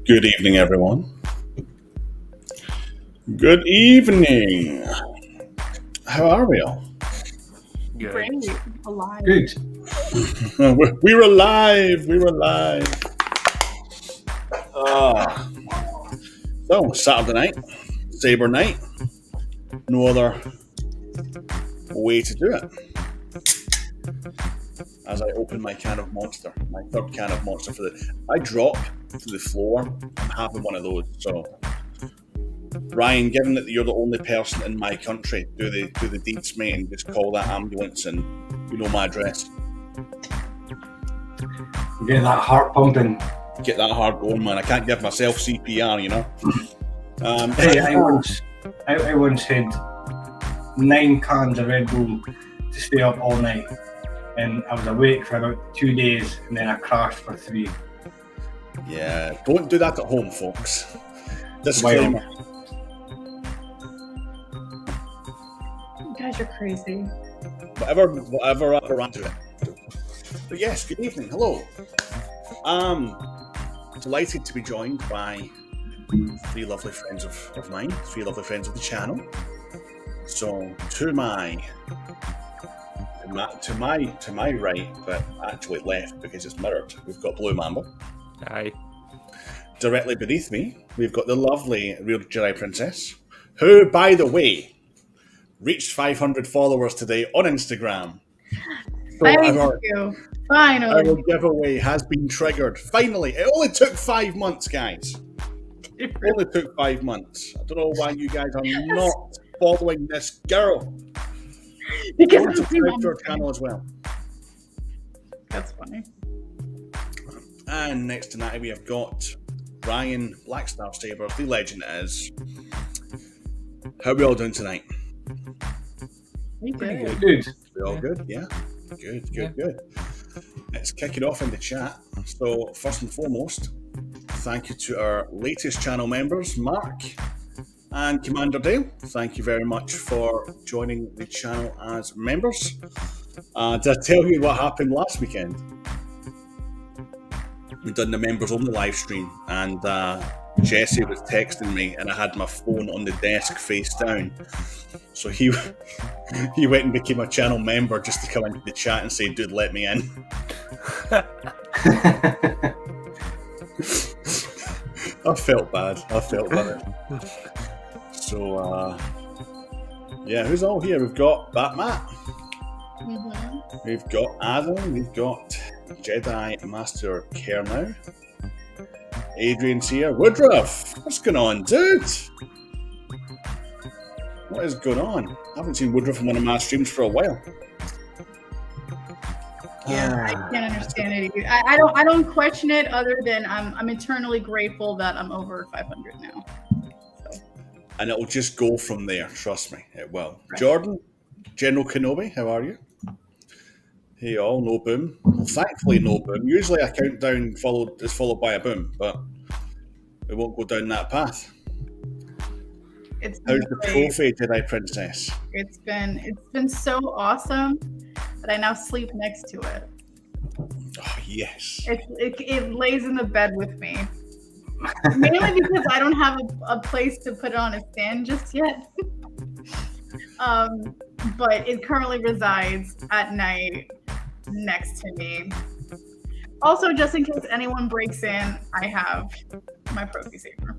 Good evening, everyone. Good evening. How are we all? Good. Great. Alive. Good. We were live. We were live. So, Saturday night, Saber night. No other way to do it. As I open my can of Monster, my third can of Monster I drop to the floor. I'm having one of those. So, Ryan, given that you're the only person in my country, do the deeds, mate, and just call that ambulance, and you know my address. Get that heart pumping. Get that hard going, man. I can't give myself CPR, you know. Hey, I once had 9 cans of Red Bull to stay up all night, and I was awake for about 2 days, and then I crashed for 3. Yeah, don't do that at home, folks. Disclaimer. You guys are crazy. Whatever around to it. But yes, good evening. Hello. Delighted to be joined by 3 lovely friends of mine, 3 lovely friends of the channel. So to my right, but actually left because it's mirrored, we've got Blue Mamba. Hi. Directly beneath me, we've got the lovely Real Jedi Princess, who, by the way, reached 500 followers today on Instagram. So Thank you. Finally. our giveaway has been triggered. Finally. It only took 5 months, guys. It only took 5 months. I don't know why you guys are not following this girl. Because Go to subscribe to our channel as well. That's funny. And next tonight we have got Ryan Blackstar Saber, the legend it is. How are we all doing tonight? Pretty good. Good. We all good? Yeah? Good. Let's kick it off in the chat. So, first and foremost, thank you to our latest channel members, Mark and Commander Dale. Thank you very much for joining the channel as members. Did I tell you what happened last weekend? We done the members only live stream, and Jesse was texting me, and I had my phone on the desk face down. So he went and became a channel member just to come into the chat and say, "Dude, let me in." I felt bad. So yeah, who's all here? We've got Batman. Mm-hmm. We've got Adam. We've got Jedi Master Kernow. Adrian's here. Woodruff, what's going on, dude? What is going on? I haven't seen Woodruff in one of my streams for a while. Yeah, I can't understand it either. I don't question it other than I'm eternally grateful that I'm over 500 now. So. And it'll just go from there, trust me. It will. Right. Jordan, General Kenobi, how are you? Hey all, no boom. Well, thankfully no boom. Usually a countdown is followed by a boom, but we won't go down that path. How's the Proffie, Jedi Princess? It's been so awesome that I now sleep next to it. Oh yes. It lays in the bed with me. Mainly because I don't have a place to put it on a stand just yet. But it currently resides at night next to me. Also, just in case anyone breaks in, I have my Proffie saber.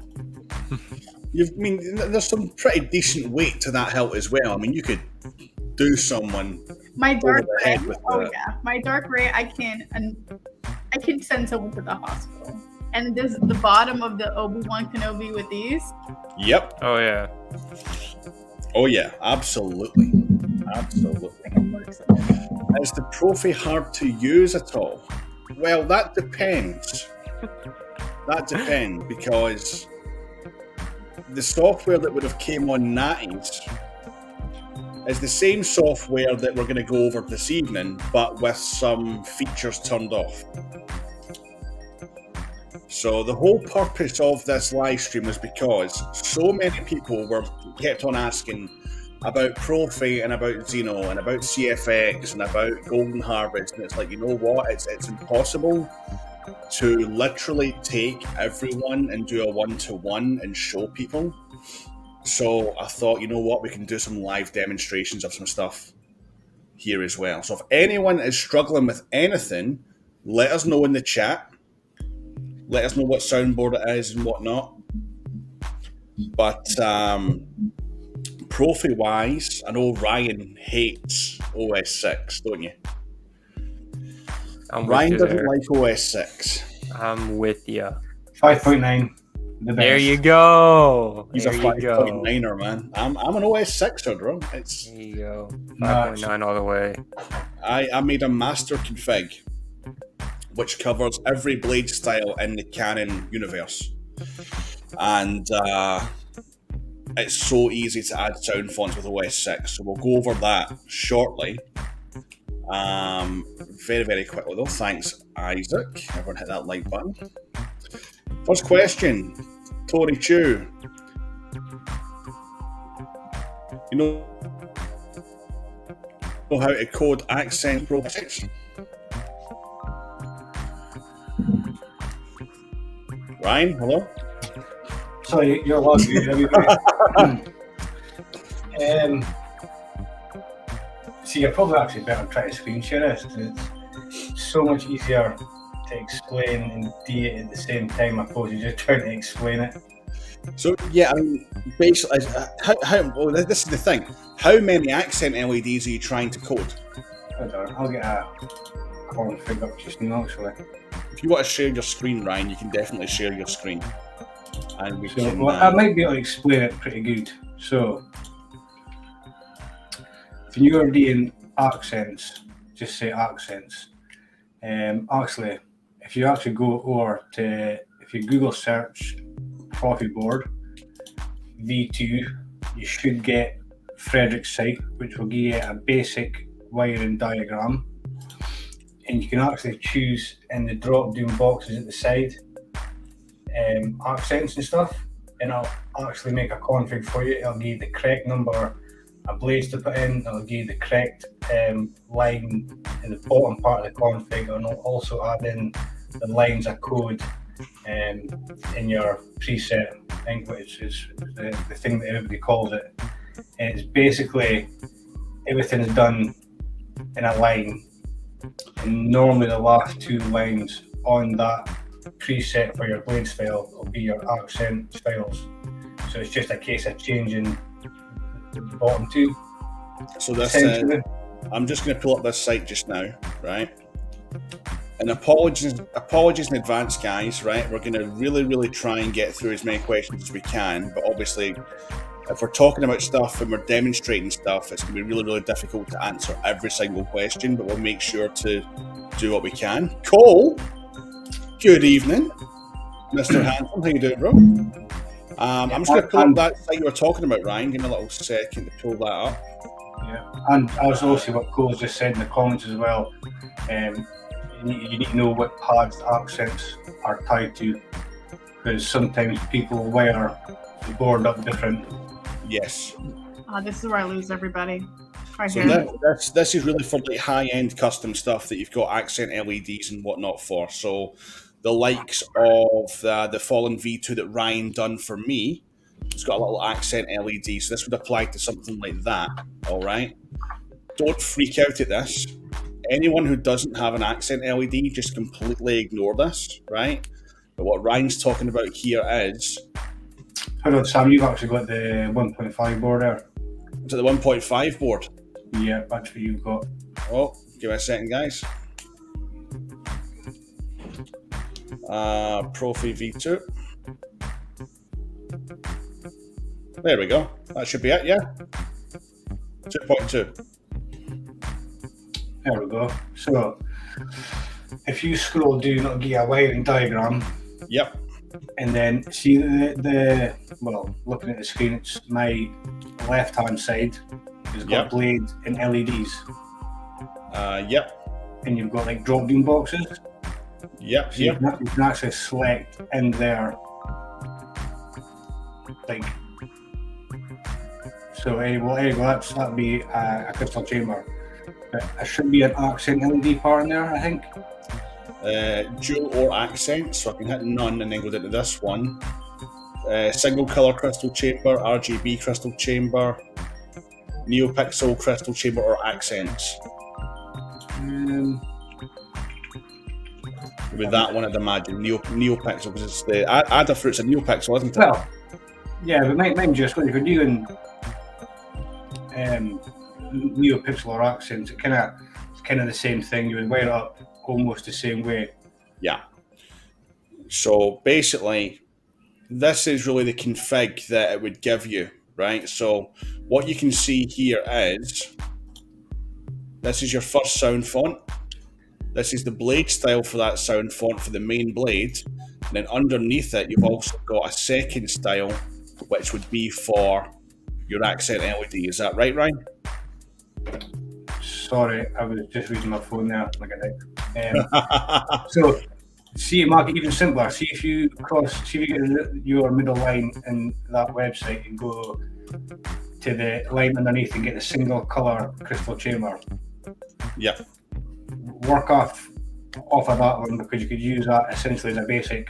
There's some pretty decent weight to that hilt as well. I mean, you could do someone my dark over the ray. head with My dark ray. I can send someone to the hospital. And this is the bottom of the Obi-Wan Kenobi with these. Yep. Oh yeah. Oh yeah. Absolutely. Is the Proffie hard to use at all? Well, that depends. Because the software that would have came on Natty's is the same software that we're going to go over this evening, but with some features turned off. So the whole purpose of this live stream was because so many people kept on asking about Proffie and about Xeno and about CFX and about Golden Harvest, and it's like, you know what, it's impossible to literally take everyone and do a one-to-one and show people. So I thought, you know what, we can do some live demonstrations of some stuff here as well. So if anyone is struggling with anything, let us know in the chat. Let us know what soundboard it is and whatnot. But Proffie-wise, I know Ryan hates OS 6, don't you? Ryan doesn't like OS 6. I'm with you. 5.9. The best. There you go. He's there a you 5.9er, man. I'm an OS 6er, bro. There you go. 5.9 all the way. I made a master config, which covers every blade style in the Canon universe. And it's so easy to add sound fonts with OS 6. So we'll go over that shortly. Very, very quickly though. Thanks, Isaac. Everyone hit that like button. First question, Tori Chu. You know how to code accent projects? Ryan, hello? Sorry, you're lost. See, you're probably actually better trying to screen share this, because it's so much easier to explain and do it at the same time opposed to just trying to explain it. So yeah, I mean, basically, well, this is the thing. How many accent LEDs are you trying to code? I don't know. I'll get a config up just now, actually. If you want to share your screen, Ryan, you can definitely share your screen, and we can. Well, I might be able to explain it pretty good. So, if you're doing accents, just say accents. Actually, if you actually go over to, if you Google search Proffie board V2, you should get Frederick's site, which will give you a basic wiring diagram, and you can actually choose in the drop-down boxes at the side accents and stuff, and it'll actually make a config for you. It'll give you the correct number of blades to put in, it'll give you the correct line in the bottom part of the config, and it'll also add in the lines of code in your preset, I think, which is the thing that everybody calls it. And it's basically everything is done in a line, and normally the last two lines on that preset for your blade style will be your accent styles. So it's just a case of changing the bottom two. So this I'm just going to pull up this site just now, right? And apologies in advance, guys, right? We're going to really try and get through as many questions as we can, but obviously if we're talking about stuff and we're demonstrating stuff, it's going to be really difficult to answer every single question, but we'll make sure to do what we can. Cole, good evening. Mr. Hanson, how you doing, bro? I'm just going to pull up that site you were talking about, Ryan. Give me a little second to pull that up. Yeah, and I was also what Cole's just said in the comments as well. You need to know what pads the accents are tied to, because sometimes people wire the board up different. Yes. This is where I lose everybody. Right so here. This is really for like high-end custom stuff that you've got accent LEDs and whatnot for. So the likes of the Fallen V2 that Ryan done for me, it's got a little accent LED. So this would apply to something like that. All right. Don't freak out at this. Anyone who doesn't have an accent LED, just completely ignore this, right? But what Ryan's talking about here is... Hold on, Sam, you've actually got the 1.5 board there. Is it the 1.5 board? Yeah, that's what you've got. Oh, give me a second, guys. Proffie V2. There we go. That should be it, yeah? 2.2. There we go. So, if you scroll down, it'll give you a wiring diagram. Yep. And then see well, looking at the screen, it's my left-hand side. It's got blades and LEDs. Yep. And you've got like drop-down boxes. Yep. So you can actually select in there, like. So anyway, that'll be a crystal chamber. There should be an accent LED part in there, I think. dual or accent, so I can hit none and then go into this one. Single color crystal chamber, RGB crystal chamber, NeoPixel crystal chamber, or accents. With that one, I'd imagine NeoPixel, because it's the Adafruit's a NeoPixel, isn't it? Well, yeah, but mind just when you're doing NeoPixel or accents, it's kind of the same thing. You would wire it up almost the same way. Yeah. So basically, this is really the config that it would give you, right? So what you can see here is, this is your first sound font. This is the blade style for that sound font for the main blade. And then underneath it, you've also got a second style, which would be for your accent LED. Is that right, Ryan? Sorry, I was just reading my phone there. Like so, see, Mark, even simpler. See if you get your middle line in that website and go to the line underneath and get the single color crystal chamber. Yeah. Work off of that one, because you could use that essentially as a basic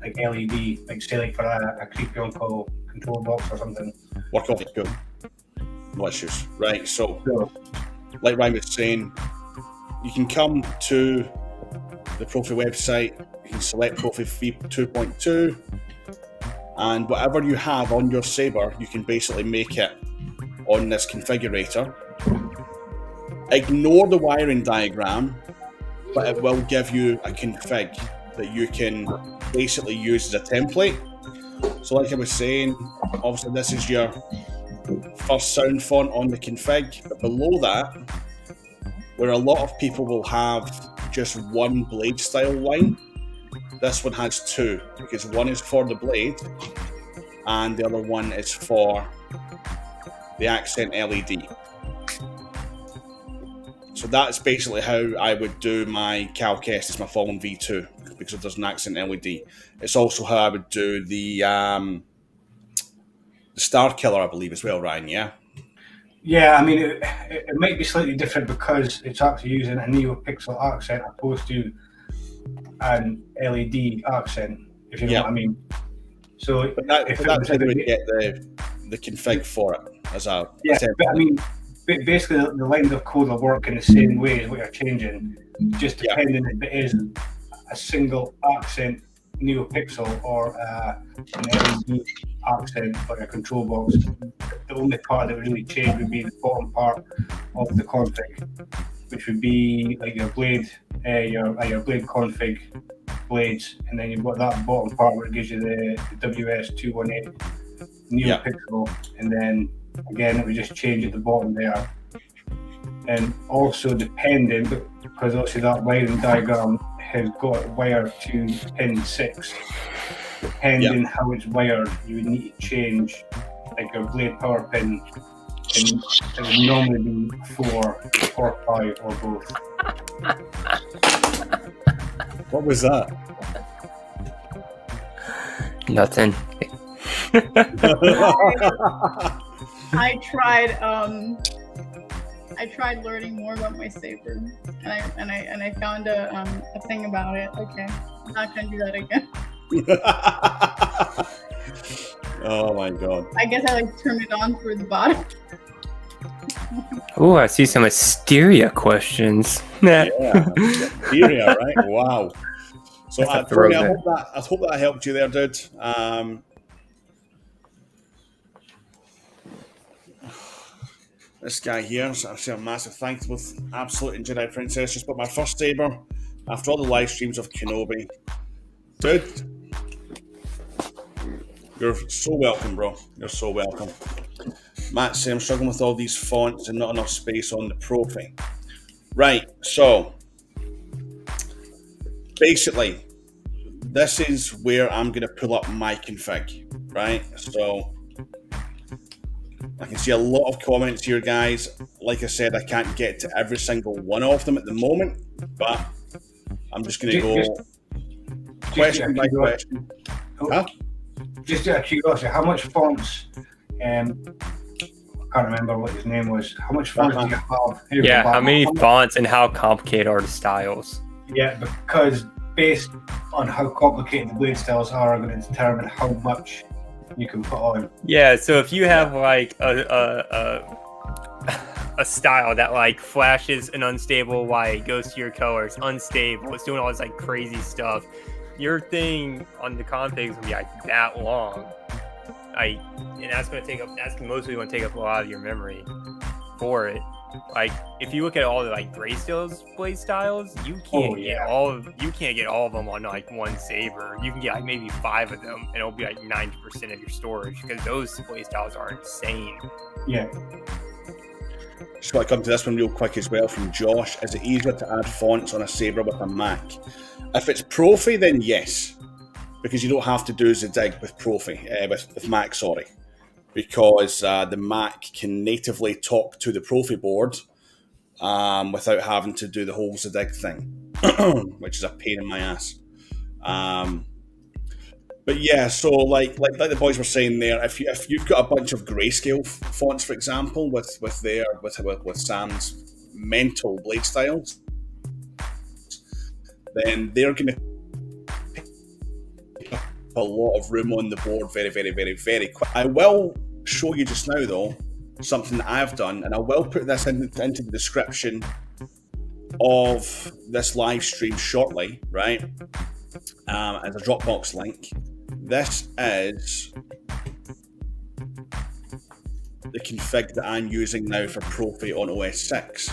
like LED, like say like for a creepy uncle control box or something. Work off it, good. No issues. Right, so like Ryan was saying, you can come to the Proffie website, you can select Proffie 2.2, and whatever you have on your Saber, you can basically make it on this configurator. Ignore the wiring diagram, but it will give you a config that you can basically use as a template. So like I was saying, obviously this is your first sound font on the config, but below that, where a lot of people will have just one blade style line, this one has two, because one is for the blade and the other one is for the accent LED. So that's basically how I would do my Calc Estes, my Fallen V2, because there's an accent LED. It's also how I would do the Star Killer, I believe, as well, Ryan, yeah? Yeah, I mean, it might be slightly different because it's actually using a NeoPixel accent opposed to an LED accent, if you know what I mean. So but that's how we would get the config for it as a but I mean, basically the lines of code will work in the same way as what you're changing, just depending if it is a single accent NeoPixel or an LED accent for your control box. The only part that would really change would be the bottom part of the config, which would be like your blade, your blade config blades, and then you've got that bottom part where it gives you the WS218 NeoPixel, and then again it would just change at the bottom there. And also depending, because obviously that wiring diagram has got wired to pin 6, depending how it's wired, you would need to change like your blade power pin, and it would normally be 4 or 5 or both. What was that? Nothing. I tried learning more about my Saber, and I found a thing about it. Okay, I'm not gonna do that again. Oh my god! I guess I turn it on through the bottom. Oh, I see some Asteria questions. Yeah, Asteria, right? Wow. So I hope that helped you there, dude. This guy here, so I say a massive thanks with Absolute and Jedi Princess. Just bought my first Saber after all the live streams of Kenobi. Dude, you're so welcome, bro. You're so welcome. Matt said I'm struggling with all these fonts and not enough space on the Proffie. Right, so basically, this is where I'm going to pull up my config, right? So I can see a lot of comments here, guys. Like I said, I can't get to every single one of them at the moment, but I'm just going to go question by question. Huh? Just out of curiosity, how much fonts, I can't remember what his name was, how much fonts do you have? Yeah, how many fonts and how complicated are the styles? Yeah, because based on how complicated the blade styles are going to determine how much you can put on. Yeah, so if you have like a style that like flashes an unstable white, goes to your colors, unstable, it's doing all this like crazy stuff, your thing on the configs will be like that long. And that's gonna take up, that's mostly gonna take up a lot of your memory for it. Like if you look at all the like Greystone's blade styles, you can't get all of them on like one saber. You can get like maybe 5 of them, and it'll be like 90% of your storage because those blade styles are insane. Yeah. Just want to come to this one real quick as well from Josh. Is it easier to add fonts on a saber with a Mac? If it's Proffie, then yes, because you don't have to do Zedig with Proffie, with Mac, sorry. Because the Mac can natively talk to the Proffie board without having to do the whole Zedig thing, which is a pain in my ass. But yeah, so like the boys were saying there, if you've got a bunch of grayscale fonts, for example, with Sam's mental blade styles, then they're going to a lot of room on the board very, very, very, very quick. I will show you just now, though, something that I've done, and I will put this into the description of this live stream shortly, right? As a Dropbox link. This is the config that I'm using now for Proffie on OS 6.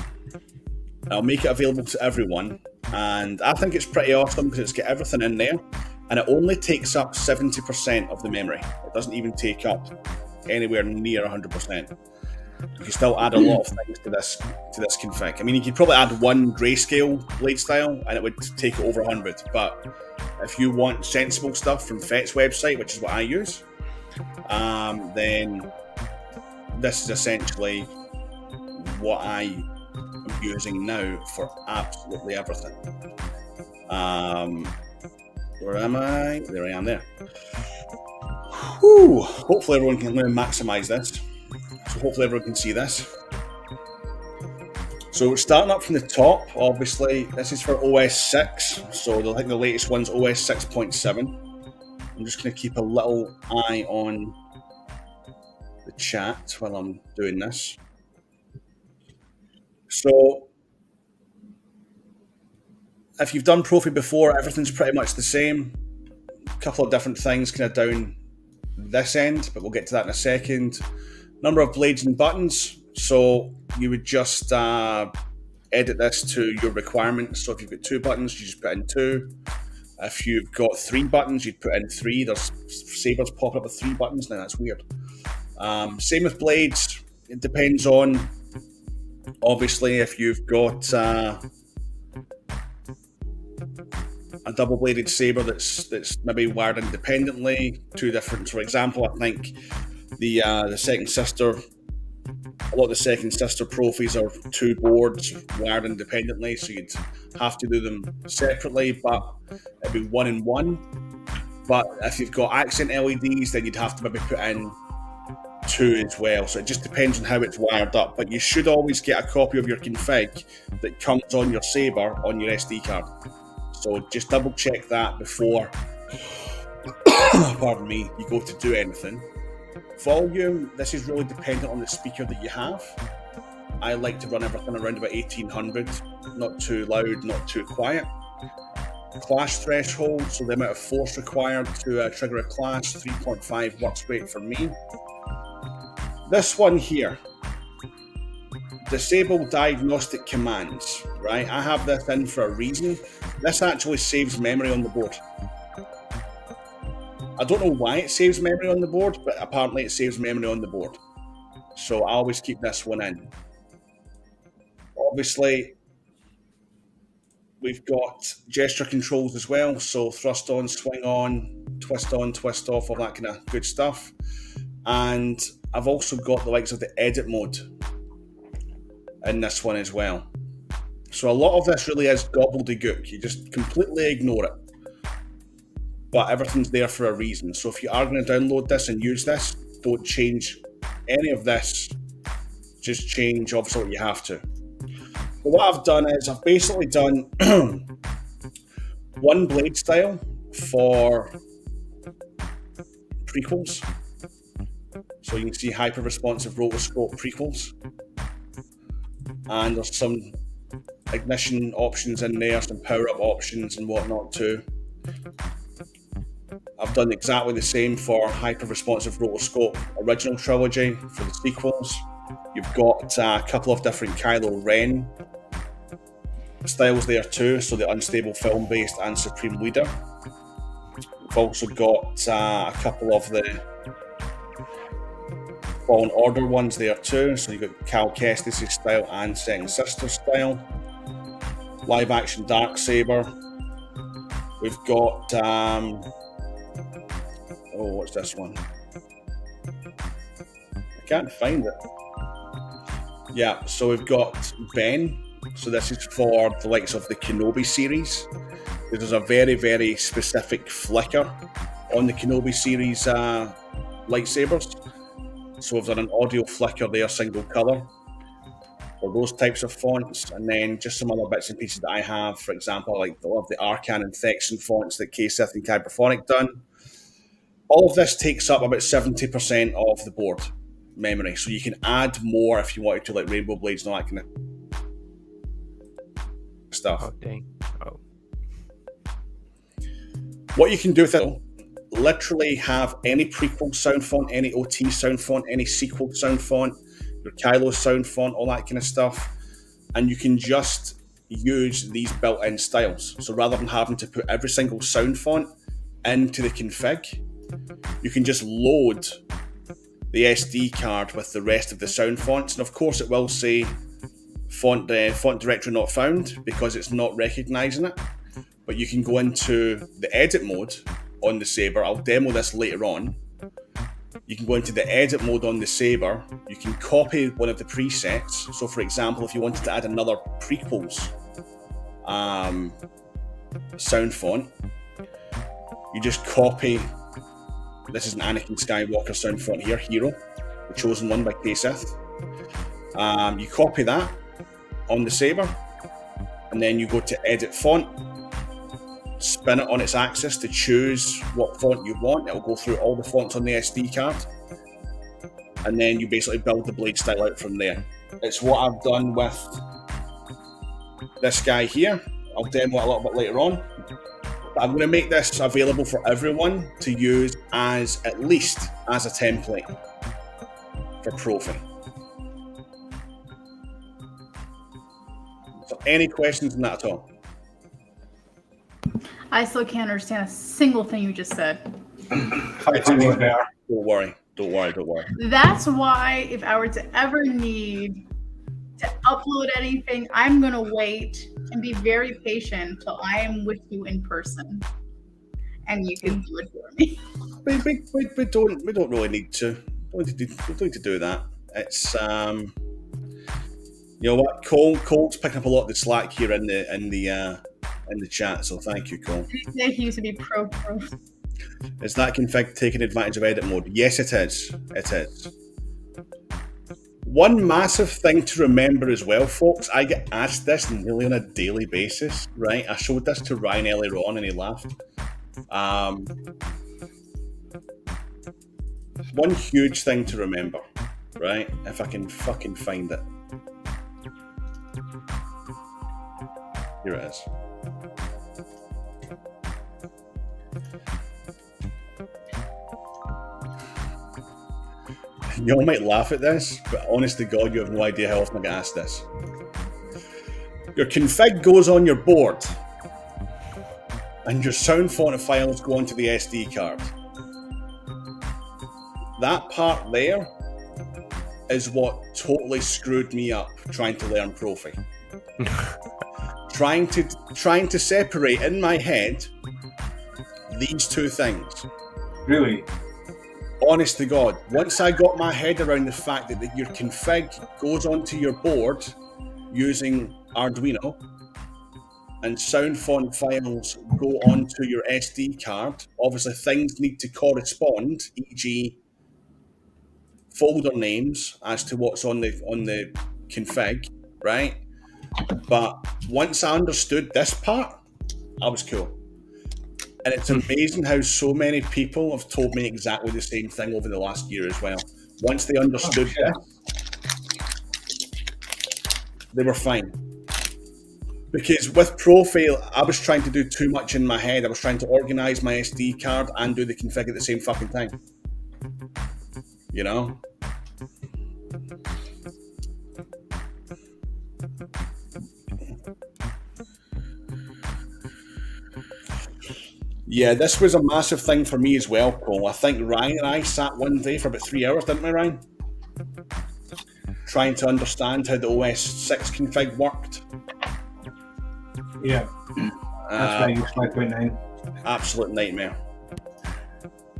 I'll make it available to everyone, and I think it's pretty awesome because it's got everything in there. And it only takes up 70% of the memory. It doesn't even take up anywhere near 100%. You can still add a lot of things to this config. I mean, you could probably add one grayscale blade style and it would take it over 100. But if you want sensible stuff from Fett's website, which is what I use, then this is essentially what I am using now for absolutely everything. Where am I? There I am there. Whew. Hopefully everyone can maximize this. So hopefully everyone can see this. So starting up from the top, obviously, this is for OS 6. So I think the latest one's OS 6.7. I'm just going to keep a little eye on the chat while I'm doing this. So if you've done Proffie before, everything's pretty much the same. A couple of different things kind of down this end, but we'll get to that in a second. Number of blades and buttons. So you would just edit this to your requirements. So if you've got 2 buttons, you just put in 2. If you've got 3 buttons, you'd put in 3. There's sabers popping up with 3 buttons now. That's weird. Same with blades. It depends on, obviously, if you've got a double-bladed saber that's maybe wired independently, 2 different. For example, I think the second sister, a lot of the second sister Proffies are 2 boards wired independently, so you'd have to do them separately, but it'd be 1 and 1. But if you've got accent LEDs, then you'd have to maybe put in 2 as well. So it just depends on how it's wired up. But you should always get a copy of your config that comes on your saber on your SD card. So just double check that before, pardon me, you go to do anything. Volume, this is really dependent on the speaker that you have. I like to run everything around about 1800, not too loud, not too quiet. Clash threshold, so the amount of force required to trigger a clash, 3.5 works great for me. This one here, disable diagnostic commands, right? I have this in for a reason. This actually saves memory on the board. I don't know why it saves memory on the board, but apparently it saves memory on the board. So I always keep this one in. Obviously, we've got gesture controls as well. So thrust on, swing on, twist off, all that kind of good stuff. And I've also got the likes of the edit mode in this one as well. So a lot of this really is gobbledygook. You just completely ignore it. But everything's there for a reason. So if you are going to download this and use this, don't change any of this. Just change obviously what you have to. But what I've done is I've basically done one blade style for prequels. So you can see hyper-responsive rotoscope prequels. And there's some ignition options in there, some power-up options and whatnot too. I've done exactly the same for hyper-responsive rotoscope original trilogy for the sequels. You've got a couple of different Kylo Ren styles there too, so the unstable film-based and Supreme Leader. We've also got a couple of the Fallen Order ones there too, so you've got Cal Kestis' style and Second Sister style. Live action Darksaber. We've got what's this one? I can't find it. Yeah, so we've got Ben. So this is for the likes of the Kenobi series. There's a very, very specific flicker on the Kenobi series lightsabers. So we've done an audio flicker there, single color, for those types of fonts. And then just some other bits and pieces that I have, for example, like a lot of the Arcan and Thexan fonts that K-Sith and Kyberphonic done. All of this takes up about 70% of the board memory. So you can add more if you wanted to, like Rainbow Blades and all that kind of stuff. Oh, dang. Oh. What you can do with it, literally have any prequel sound font, any OT sound font, any sequel sound font, your Kylo sound font, all that kind of stuff, and you can just use these built-in styles. So rather than having to put every single sound font into the config, you can just load the SD card with the rest of the sound fonts, and of course it will say font directory not found because it's not recognizing it. But you can go into the edit mode on the Saber. I'll demo this later on. You can go into the edit mode on the Saber. You can copy one of the presets. So for example, if you wanted to add another prequels sound font, you just copy. This is an Anakin Skywalker sound font here, Hero, the chosen one by K-Sith. You copy that on the Saber, and then you go to edit font, spin it on its axis to choose what font you want. It'll go through all the fonts on the SD card, and then you basically build the blade style out from there. It's what I've done with this guy here. I'll demo it a little bit later on. But I'm going to make this available for everyone to use as at least as a template for Proffie. So any questions on that at all? I still can't understand a single thing you just said. Don't worry. That's why if I were to ever need to upload anything, I'm going to wait and be very patient till I am with you in person. And you can do it for me. We don't really need to. We don't need to do that. It's you know what, Cole's picking up a lot of the slack here in the chat, so thank you, Cole. He used to be pro. Is that config taking advantage of edit mode? Yes, it is. It is. One massive thing to remember as well, folks, I get asked this nearly on a daily basis, right? I showed this to Ryan earlier on and he laughed. One huge thing to remember, right? If I can fucking find it. Here it is. You all might laugh at this, but honest to God, you have no idea how often I get asked this. Your config goes on your board, and your sound font files go onto the SD card. That part there is what totally screwed me up trying to learn Proffie. trying to separate in my head these two things. Really? Honest to God, once I got my head around the fact that your config goes onto your board using Arduino and sound font files go onto your SD card, obviously things need to correspond, e.g. folder names as to what's on the config, right? But once I understood this part, I was cool. And it's amazing how so many people have told me exactly the same thing over the last year as well. Once they understood this, they were fine. Because with Proffie, I was trying to do too much in my head. I was trying to organize my SD card and do the config at the same fucking time. You know? Yeah, this was a massive thing for me as well, Cole. I think Ryan and I sat one day for about 3 hours, didn't we, Ryan? Trying to understand how the OS 6 config worked. Yeah. That's why I use 5.9. Absolute nightmare.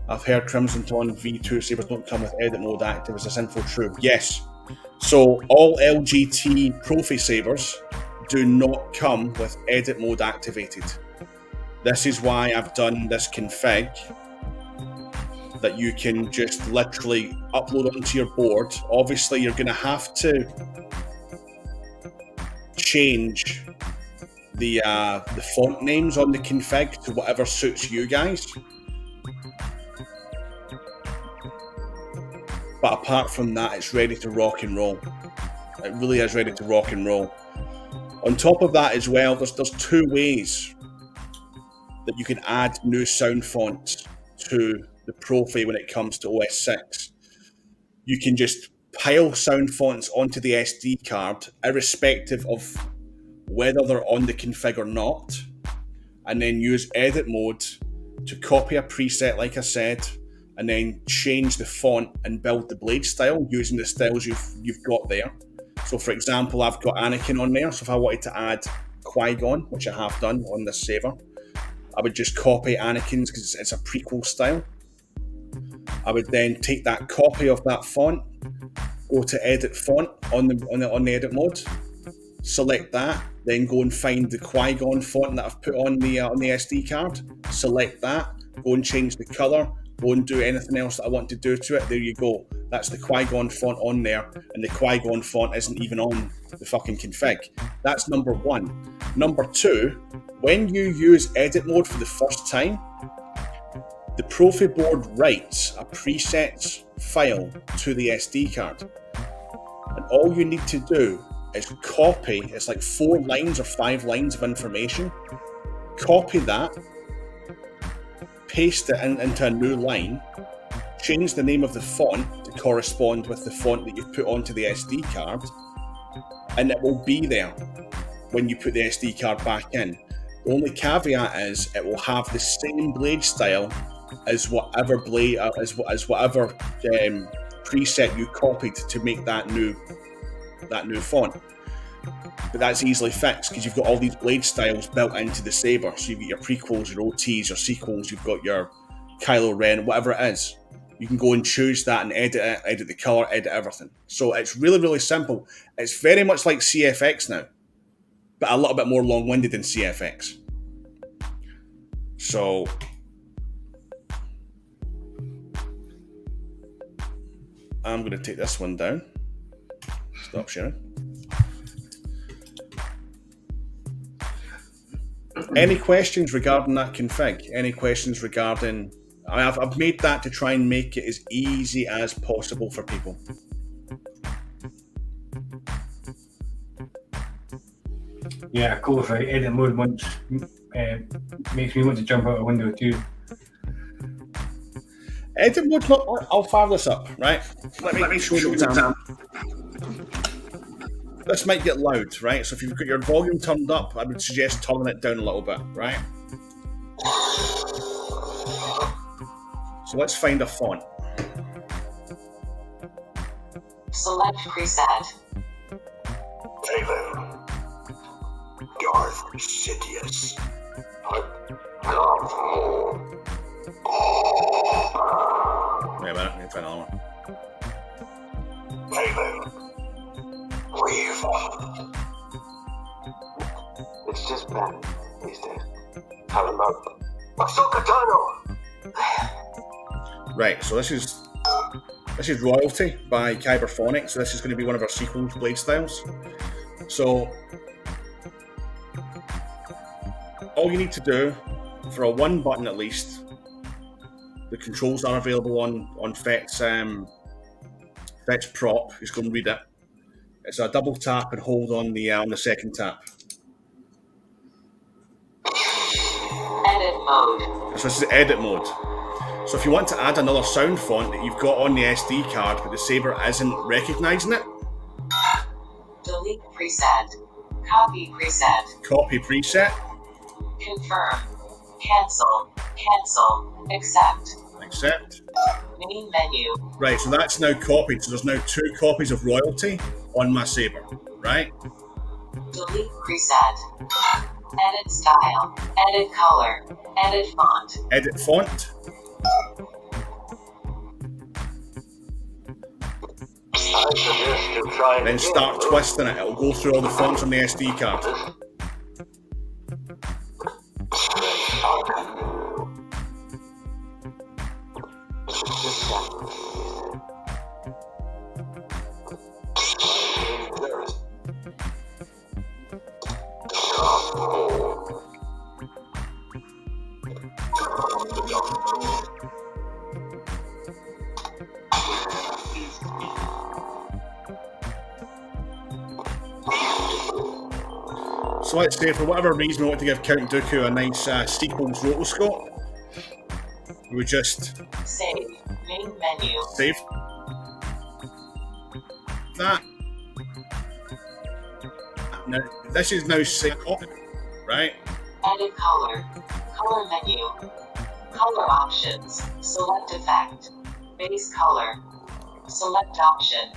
I've heard Crimson Dawn V2 sabers don't come with edit mode active. Is this info true? Yes. So all LGT Proffie sabers do not come with edit mode activated. This is why I've done this config that you can just literally upload onto your board. Obviously, you're going to have to change the font names on the config to whatever suits you guys. But apart from that, it's ready to rock and roll. It really is ready to rock and roll. On top of that as well, there's 2 ways that you can add new sound fonts to the Proffie when it comes to OS 6. You can just pile sound fonts onto the SD card, irrespective of whether they're on the config or not, and then use edit mode to copy a preset, like I said, and then change the font and build the blade style using the styles you've got there. So for example, I've got Anakin on there, so if I wanted to add Qui-Gon, which I have done on this saber, I would just copy Anakin's because it's a prequel style. I would then take that copy of that font, go to edit font on the edit mode, select that, then go and find the Qui-Gon font that I've put on the SD card, select that, go and change the color, go and do anything else that I want to do to it. There you go. That's the Qui-Gon font on there, and the Qui-Gon font isn't even on the fucking config. That's number 1. Number 2, when you use edit mode for the first time, the Proffie board writes a presets file to the SD card. And all you need to do is copy, it's like 4 lines or 5 lines of information, copy that, paste it into a new line, change the name of the font to correspond with the font that you've put onto the SD card, and it will be there when you put the SD card back in. The only caveat is it will have the same blade style as whatever preset you copied to make that new font. But that's easily fixed because you've got all these blade styles built into the saber. So you've got your prequels, your OTs, your sequels, you've got your Kylo Ren, whatever it is. You can go and choose that and edit it, edit the color, edit everything. So it's really, really simple. It's very much like CFX now, but a little bit more long-winded than CFX. So I'm going to take this one down. Stop sharing. Any questions regarding that config? Any questions regarding... I've made that to try and make it as easy as possible for people. Yeah, cool. Right. Edit mode makes me want to jump out a window too. Edit mode, I'll fire this up, right? Let me show you down. This might get loud, right? So if you've got your volume turned up, I would suggest turning it down a little bit, right? So let's find a font. Select preset. Taylor. Darth Sidious. Wait a minute, let me find another one. Taylor. Leave. It's just Ben these days. Have him up. Ahsoka Tano! Right, so this is Royalty by Kyberphonic. So this is going to be one of our sequels blade styles. So all you need to do for a 1 button at least, the controls are available on Fet's prop. Just go and read it. It's a double tap and hold on the second tap. Edit mode. So this is edit mode. So if you want to add another sound font that you've got on the SD card but the Saber isn't recognising it, Delete preset. Copy preset. copy preset, Confirm. Cancel. Cancel. Accept. accept. Main menu. Right, so that's now copied. So there's now 2 copies of royalty on my Saber, right? Delete preset. Edit style. Edit color. Edit font. Edit font. I suggest you try Then start twisting it. It'll go through all the fonts on the SD card. So let's say for whatever reason we want to give Count Dooku a nice Steeples rotoscope. We would just Save. Main menu. save that. Now, this is now saved, right? Edit color. Color menu. Color options. Select effect. Base color. Select option.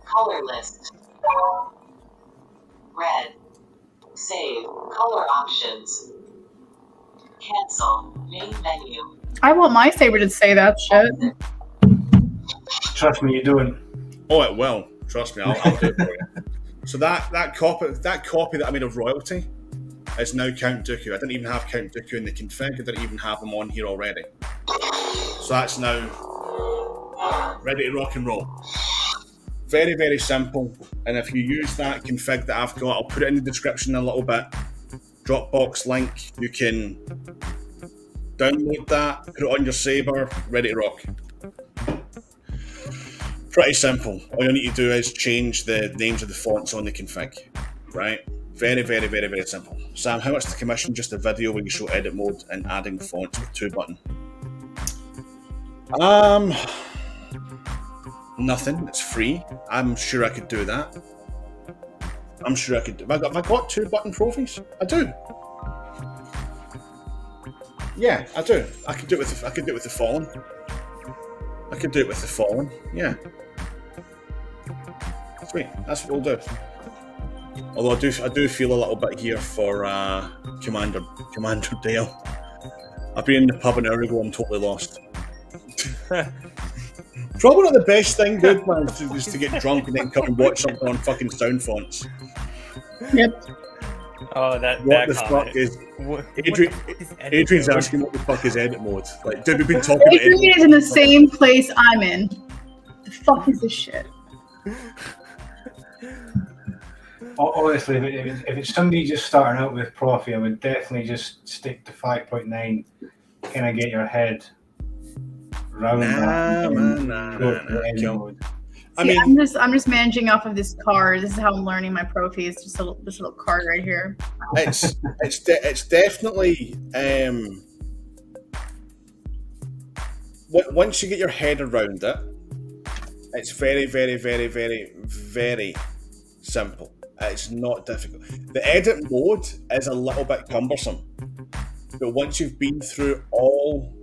Color list. Red. Save. Color options. Cancel. Main menu. I want my Saber to say that shit. Trust me, you don't. Oh, it will. Trust me, I'll do it for you. So that copy that I made of royalty is now Count Dooku. I didn't even have Count Dooku in the config. I didn't even have him on here already. So that's now ready to rock and roll. Very, very simple. And if you use that config that I've got, I'll put it in the description in a little bit. Dropbox link. You can download that, put it on your Saber, ready to rock. Pretty simple. All you need to do is change the names of the fonts on the config, right? Very, very, very, very simple. Sam, how much to commission just a video where you show edit mode and adding fonts with 2 button? Nothing. It's free. I'm sure I could do that. I'm sure I could do. Have I got 2 button Proffies? I do. Yeah, I do. I could do it with the Fallen. I could do it with the Fallen. Yeah. Sweet. That's what we'll do. Although I do feel a little bit here for Commander Dale. I've been in the pub an hour ago. I'm totally lost. Probably not the best thing, dude, man, is to get drunk and then come and watch something on fucking sound fonts. Yep. Oh, What that the comment. fuck is What is edit Adrian's mode? asking what the fuck is edit mode? Like, dude, we've been talking about edit Adrian is in the same place I'm in. The fuck is this shit? Honestly, if it's somebody just starting out with Proffie, I would definitely just stick to 5.9. Kind of get your head around that. Nah. I See, mean, I'm just managing off of this card. This is how I'm learning my Proffie. It's just this little card right here. it's definitely once you get your head around it, it's very, very, very, very, very simple. It's not difficult. The edit mode is a little bit cumbersome, but once you've been through all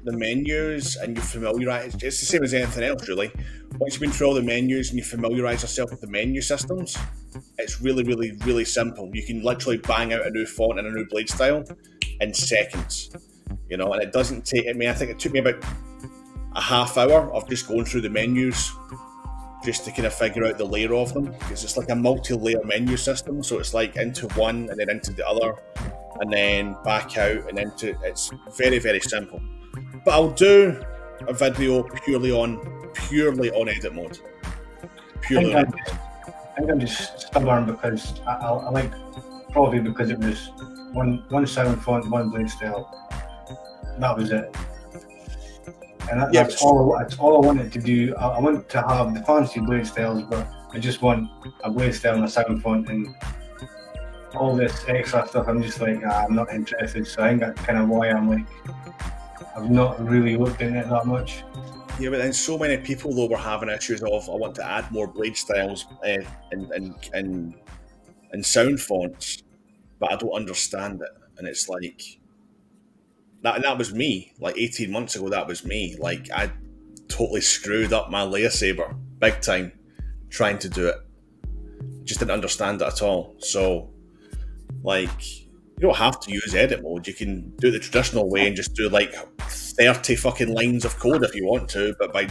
the menus and you familiarise, it's the same as anything else really. Once you've been through all the menus and you familiarise yourself with the menu systems, it's really, really, really simple. You can literally bang out a new font and a new blade style in seconds, you know, and it doesn't take, I mean, I think it took me about a half hour of just going through the menus just to kind of figure out the layer of them, because it's like a multi-layer menu system, so it's like into one and then into the other and then back out and into, it's very, very simple. But I'll do a video purely on edit mode. I think I'm just stubborn because I like Proffie because it was one sound font, one blade style. That was it. And that's all I wanted to do. I want to have the fancy blade styles, but I just want a blade style and a sound font, and all this extra stuff. I'm just like, I'm not interested. So I think that's kind of why I'm like, I've not really looked in it that much. Yeah, but then so many people though were having issues of, I want to add more blade styles and sound fonts, but I don't understand it. And it's like that was me. Like 18 months ago, that was me. Like I totally screwed up my Lightsaber big time trying to do it. Just didn't understand it at all. So like, you don't have to use edit mode. You can do it the traditional way and just do like 30 fucking lines of code if you want to. But by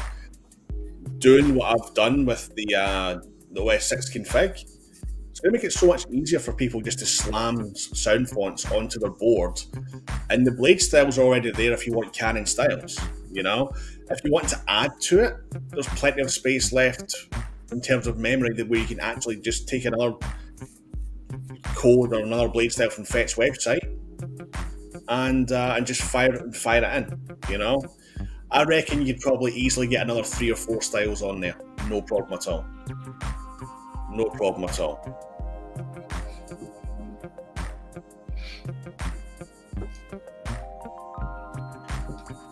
doing what I've done with the OS 6 config, it's going to make it so much easier for people just to slam sound fonts onto their board. And the blade styles are already there if you want canon styles. You know, if you want to add to it, there's plenty of space left in terms of memory that where you can actually just take another code or another blade style from Fetch website and just fire it in. You know, I reckon you'd probably easily get another 3 or 4 styles on there. No problem at all. No problem at all.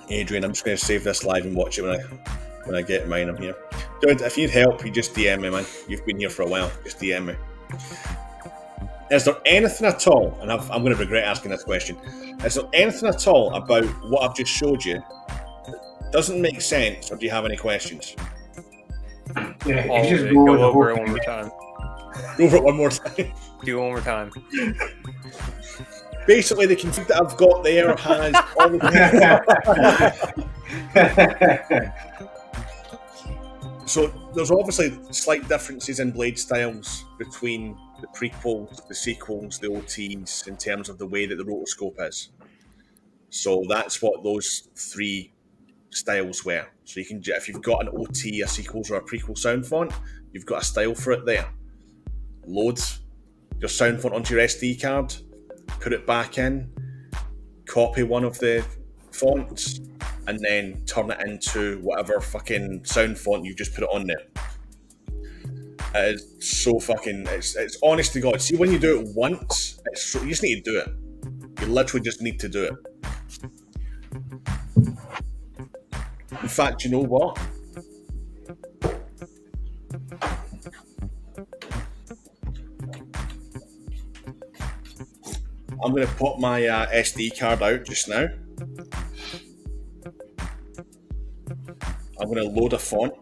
Adrian, I'm just going to save this live and watch it when I get mine. I'm here. Dude, if you need help, you just DM me, man. You've been here for a while. Just DM me. Is there anything at all, and I'm going to regret asking this question, is there anything at all about what I've just showed you that doesn't make sense, or do you have any questions? Yeah, you just go over it one more time. Go over it one more time. Do it one more time. Basically, the config that I've got there has all the... So there's obviously slight differences in blade styles between the prequels, the sequels, the OTs in terms of the way that the rotoscope is. So that's what those 3 styles were. So you can, if you've got an OT, a sequels, or a prequel sound font, you've got a style for it there. Load your sound font onto your SD card, put it back in, copy one of the fonts, and then turn it into whatever fucking sound font you've just put it on there. It is so fucking, it's honest to God. See, when you do it once, you just need to do it. You literally just need to do it. In fact, you know what? I'm going to put my SD card out just now. I'm going to load a font.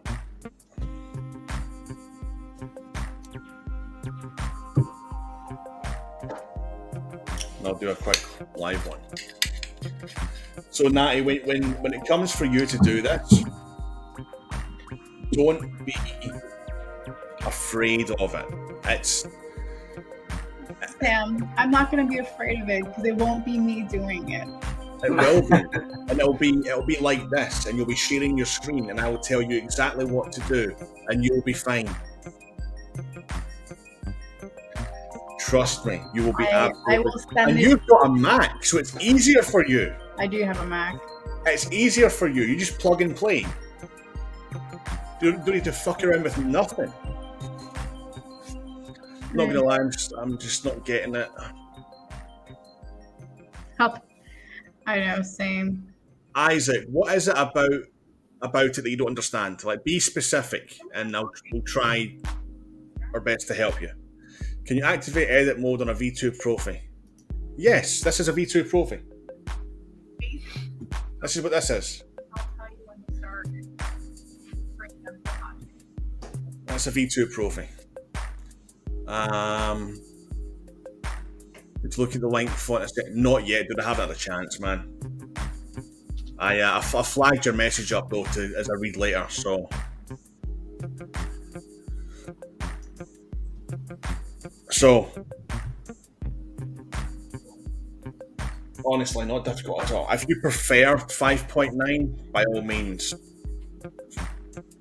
And I'll do a quick live one. So Natty, when it comes for you to do this, don't be afraid of it. Sam, I'm not going to be afraid of it because it won't be me doing it. It will be, and it'll be like this, and you'll be sharing your screen, and I will tell you exactly what to do, and you'll be fine. Trust me, you will be absolutely. I will send and it. You've got a Mac, so it's easier for you. I do have a Mac. It's easier for you. You just plug and play. You don't need to fuck around with nothing. I'm not gonna lie, I'm just not getting it. Help. I know, same. Isaac, what is it about it that you don't understand? Like, be specific, and we'll try our best to help you. Can you activate edit mode on a V2 Proffie? Yes, this is a V2 Proffie. This is what this is. I'll tell you when to start. That's a V2 Proffie. Let's look at the link font. Not yet. Did I have another chance, man? I flagged your message up though as I read later. So honestly, not difficult at all. If you prefer 5.9, by all means,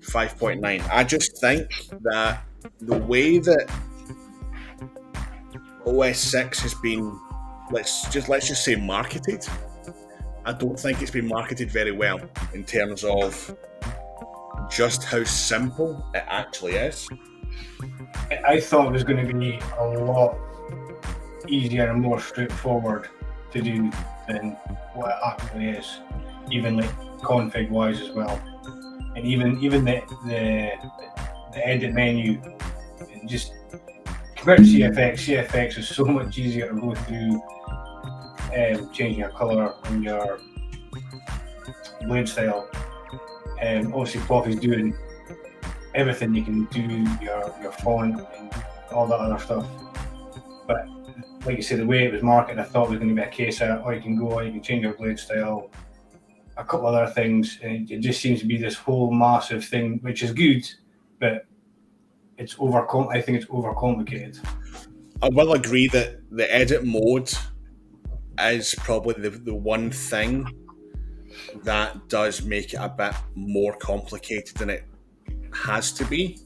5.9. I just think that the way that OS 6 has been, let's just say, marketed. I don't think it's been marketed very well in terms of just how simple it actually is. I thought it was going to be a lot easier and more straightforward to do than what it actually is, even like config wise as well, and even the edit menu. Just compared to CFX is so much easier to go through, changing your color and your blade style. Obviously, Proffie's doing everything. You can do your font and all that other stuff. But like you said, the way it was marketed, I thought it was going to be a case of, you can change your blade style, a couple other things, and it just seems to be this whole massive thing, which is good, but I think it's overcomplicated. I will agree that the edit mode is probably the one thing that does make it a bit more complicated than it has to be,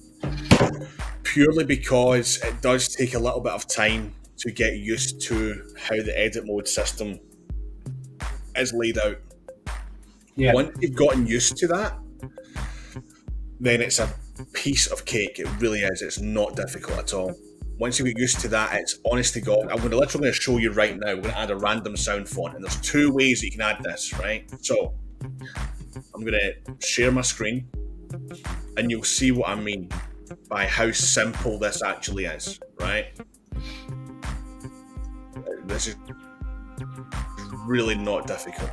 purely because it does take a little bit of time to get used to how the edit mode system is laid out. Yeah. Once you've gotten used to that, then it's a piece of cake. It really is. It's not difficult at all. Once you get used to that, it's honest to God. I'm literally going to show you right now. We're going to add a random sound font, and there's two ways that you can add this, right? So I'm going to share my screen, and you'll see what I mean by how simple this actually is, right? This is really not difficult.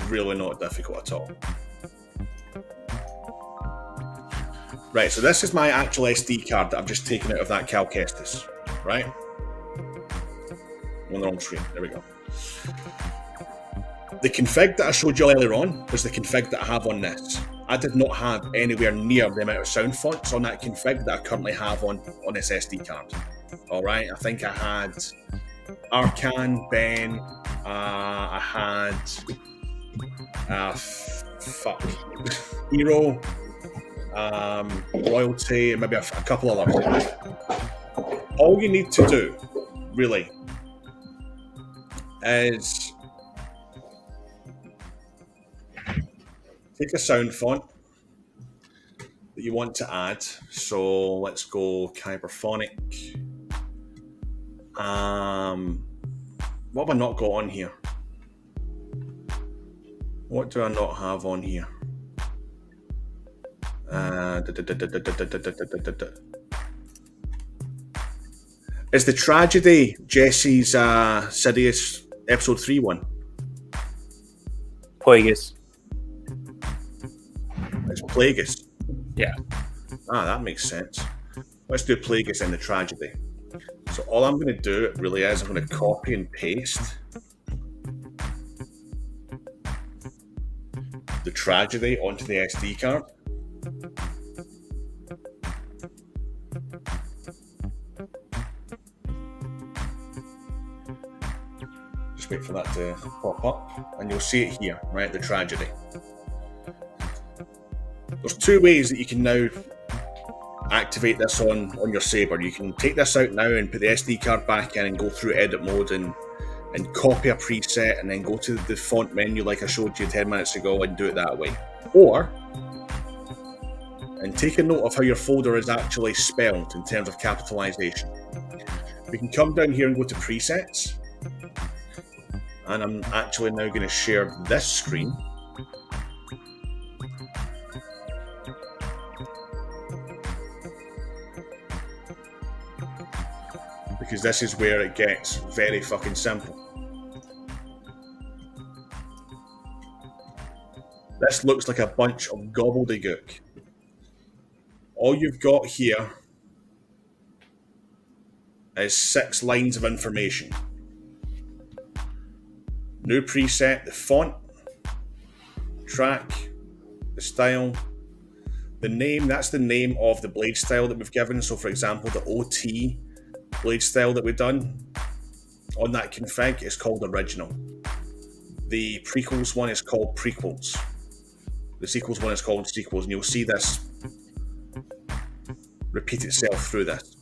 Really not difficult at all. Right, so this is my actual SD card that I've just taken out of that Cal Kestis, right? On the wrong screen, there we go. The config that I showed you earlier on was the config that I have on this. I did not have anywhere near the amount of sound fonts on that config that I currently have on this SD card. All right, I think I had Arcan, Ben, I had Hero, Royalty, and maybe a couple others. All you need to do, really, is take a sound font that you want to add. So let's go Kyberphonic. What have I not got on here? What do I not have on here? Is the Tragedy Jesse's Sidious episode 3 one? Plagueis. It's Plagueis. Yeah. That makes sense. Let's do Plagueis and the Tragedy. So all I'm going to do really is I'm going to copy and paste the Tragedy onto the SD card. Just wait for that to pop up and you'll see it here, right? The Tragedy. There's two ways that you can now activate this on your Saber. You can take this out now and put the SD card back in and go through edit mode and copy a preset and then go to the font menu like I showed you 10 minutes ago and do it that way. Or, and take a note of how your folder is actually spelled in terms of capitalization. We can come down here and go to presets. And I'm actually now going to share this screen. Because this is where it gets very fucking simple. This looks like a bunch of gobbledygook. All you've got here is 6 lines of information. New preset, the font, track, the style, the name, that's the name of the blade style that we've given. So for example, the OT blade style that we've done on that config is called original. The prequels one is called prequels. The sequels one is called sequels, and you'll see this repeat itself through this.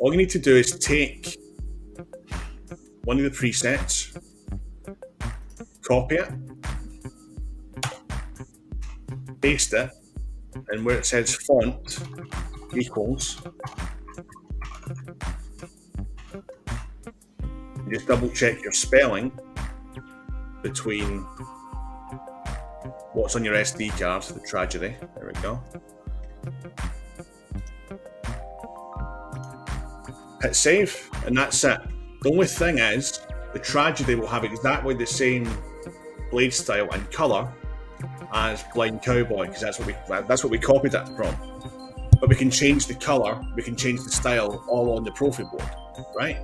all you need to do is take one of the presets, copy it, paste it, and where it says font equals, you just double check your spelling between what's on your SD card, the tragedy. There we go. Hit save, and that's it. The only thing is, the tragedy will have exactly the same blade style and colour as Blind Cowboy, because that's what we copied it from. But we can change the colour, we can change the style all on the Proffie board, right?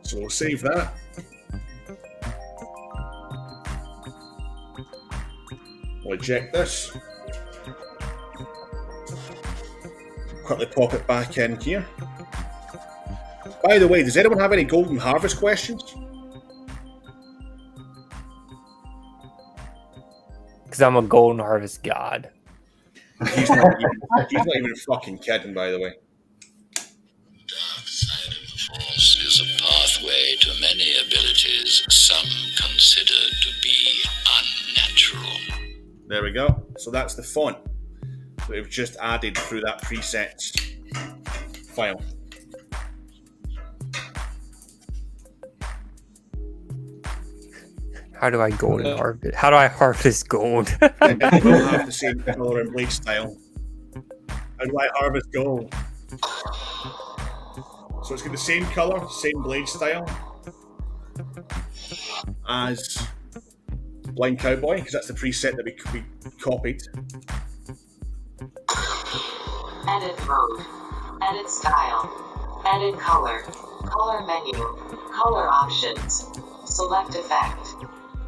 So we'll save that. We'll eject this. Quickly pop it back in here. By the way, does anyone have any Golden Harvest questions? Because I'm a Golden Harvest god. He's not even fucking kidding, by the way. Dark side of the Force is a pathway to many abilities some consider to be unnatural. There we go. So that's the font that we've just added through that presets file. How do I golden harvest? How do I harvest gold? It will have the same colour and blade style. How do I harvest gold? So it's got the same colour, same blade style as Blind Cowboy, because that's the preset that we copied. Edit mode. Edit style. Edit color. Color menu. Color options. Select effect.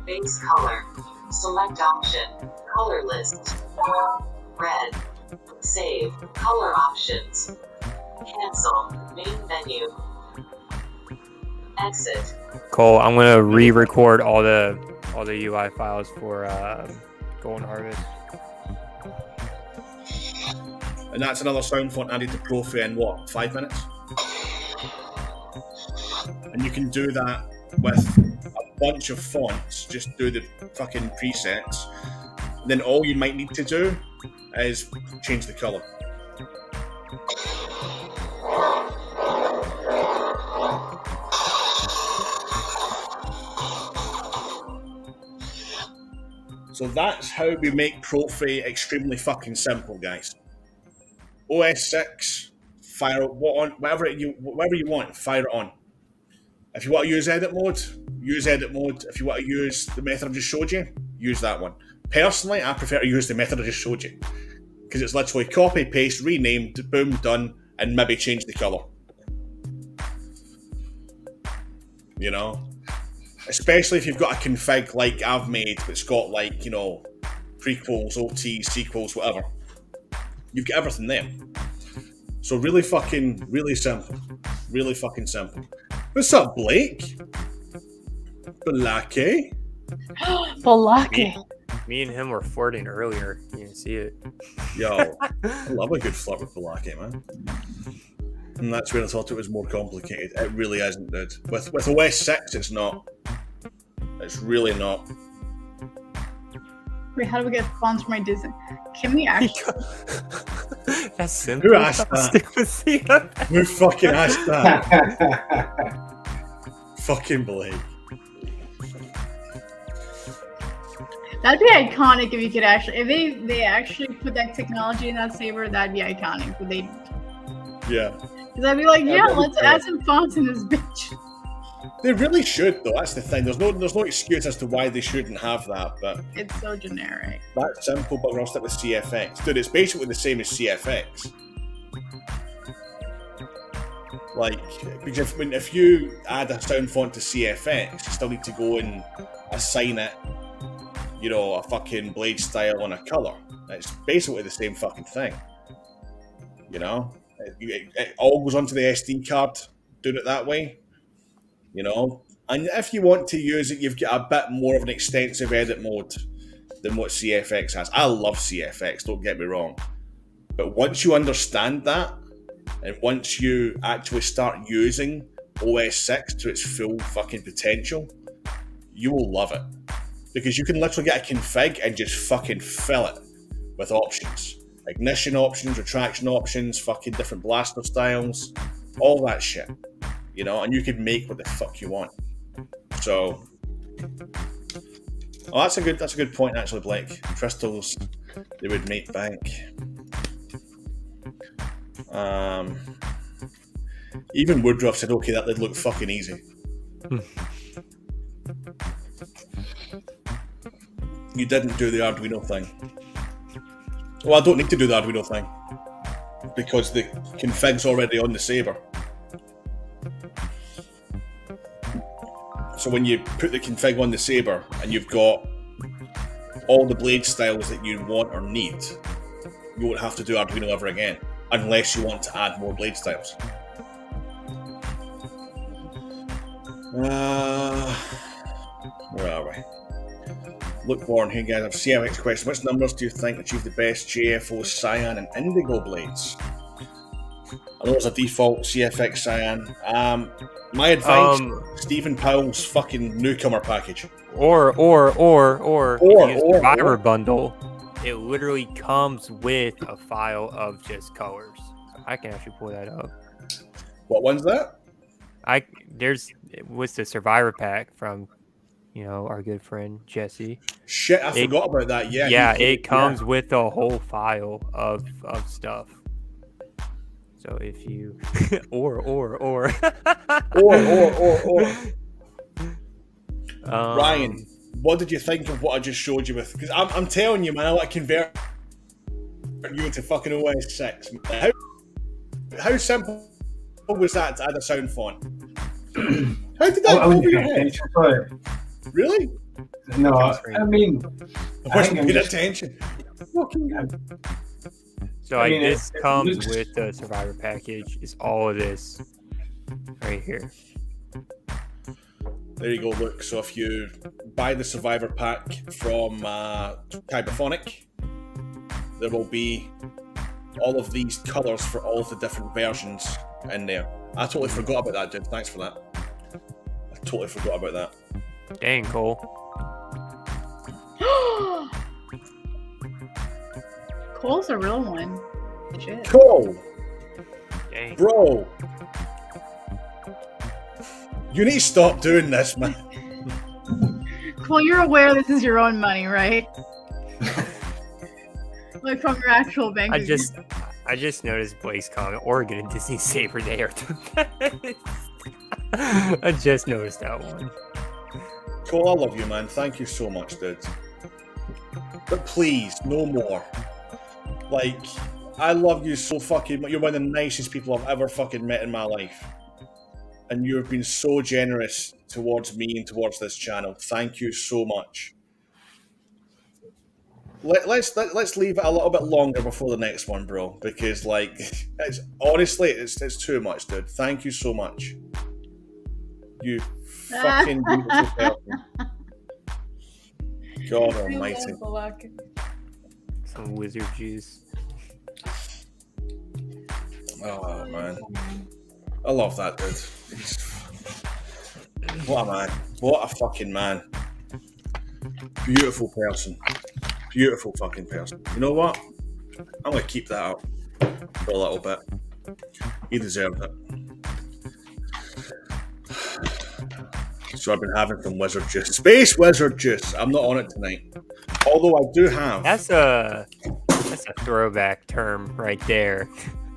Base color. Select option. Color list. Red. Save. Color options. Cancel. Main menu. Exit. Cole, I'm gonna re-record all the UI files for Golden Harvest. And that's another sound font added to Proffie in what, 5 minutes? And you can do that with a bunch of fonts. Just do the fucking presets. Then all you might need to do is change the colour. So that's how we make Proffie extremely fucking simple, guys. OS 6, fire it whatever you want, fire it on. If you want to use edit mode, use edit mode. If you want to use the method I just showed you, use that one. Personally, I prefer to use the method I just showed you, because it's literally copy, paste, renamed, boom, done, and maybe change the colour. You know? Especially if you've got a config like I've made that's got, like, you know, prequels, OTs, sequels, whatever. You've got everything there. So really simple. Really fucking simple. What's up, Blake? Balake? Balake. Me and him were flirting earlier. You didn't see it. Yo, I love a good flirt with Balake, man. And that's where I thought it was more complicated. It really isn't, dude. With OS 6, it's not. It's really not. Wait, how do we get spawns for my Disney? Can we actually? That's simple. Who asked that? Stick with CFX. Who fucking asked that? Fucking Blake. That'd be iconic if you could actually, if they actually put that technology in that saber, that'd be iconic. But they, Yeah. because I'd be like, yeah, let's add some fonts in this bitch. They really should, though. That's the thing. There's no excuse as to why they shouldn't have that, but It's so generic. that's simple. But we're all stuck with CFX, dude. It's basically the same as CFX. Like, because if you add a sound font to CFX, you still need to go and assign it, you know, a fucking blade style and a color. It's basically the same fucking thing. You know, it all goes onto the SD card. Doing it that way. You know, and if you want to use it, you've got a bit more of an extensive edit mode than what CFX has. I love CFX, don't get me wrong. But once you understand that, And once you actually start using OS 6 to its full fucking potential, you will love it. Because you can literally get a config and just fucking fill it with options. Ignition options, retraction options, fucking different blaster styles, all that shit. You know, and you can make what the fuck you want. So, that's a good point actually, Blake. Crystals, they would make bank. Even Woodruff said, okay, that did look fucking easy. You didn't do the Arduino thing. Well, I don't need to do the Arduino thing because the config's already on the Saber. So when you put the config on the Saber and you've got all the blade styles that you want or need, you won't have to do Arduino ever again, unless you want to add more blade styles. Where are we? Look, Warren, hey guys, I have a CFX question. Which numbers do you think achieve the best JFO Cyan and Indigo blades? I know it's a default CFX Cyan. My advice, Stephen Powell's fucking newcomer package. Or Survivor bundle. It literally comes with a file of just colors. I can actually pull that up. What one's that? What's the Survivor pack from, our good friend Jesse. Shit, I forgot about that. Yeah. Yeah, it comes with a whole file of stuff. So if you or Ryan, what did you think of what I just showed you with? Because I'm telling you, man, I want to convert you into fucking OS 6. How simple was that to add a sound font? How did that go over your head? Really? No, I mean, I wasn't paying attention. So this comes with the Survivor package. It's all of this right here. There you go, look. So if you buy the Survivor pack from Kyberphonic, there will be all of these colours for all of the different versions in there. I totally forgot about that, dude. Thanks for that. I totally forgot about that. Dang, Cole. Cole's a real one. Shit. Cole! Dang. Bro! You need to stop doing this, man. Cole, you're aware this is your own money, right? Like from your actual bank. I just noticed Blake's comment, Oregon and Disney Saber Day are the best. I just noticed that one. Cole, I love you, man. Thank you so much, dude. But please, no more. Like, I love you so fucking much. You're one of the nicest people I've ever fucking met in my life. And you've been so generous towards me and towards this channel. Thank you so much. Let's leave it a little bit longer before the next one, bro. Because, like, it's too much, dude. Thank you so much. You fucking beautiful person. God almighty. Some wizard juice. Oh, man. I love that, dude. What a man. What a fucking man. Beautiful person. Beautiful fucking person. You know what? I'm going to keep that up for a little bit. He deserved it. So I've been having some wizard juice. Space wizard juice. I'm not on it tonight. Although I do have... That's a throwback term right there.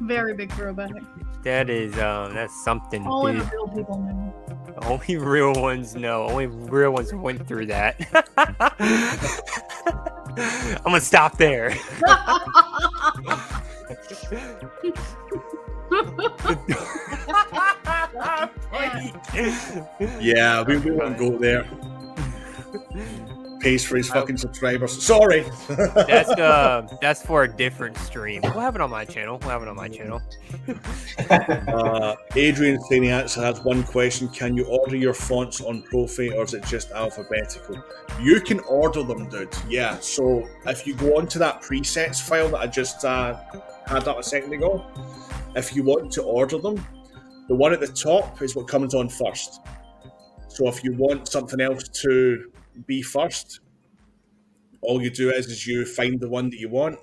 Very big throwback. That is, that's something. Only the real people know. Only real ones know. Only real ones went through that. I'm gonna stop there. Yeah, we won't go there. pays for his fucking subscribers. Sorry. That's for a different stream. We'll have it on my channel. Adrian Staniats has one question. Can you order your fonts on Proffie, or is it just alphabetical? You can order them, dude. Yeah, so if you go onto that presets file that I just had up a second ago, if you want to order them, the one at the top is what comes on first. So if you want something else to be first, all you do is you find the one that you want,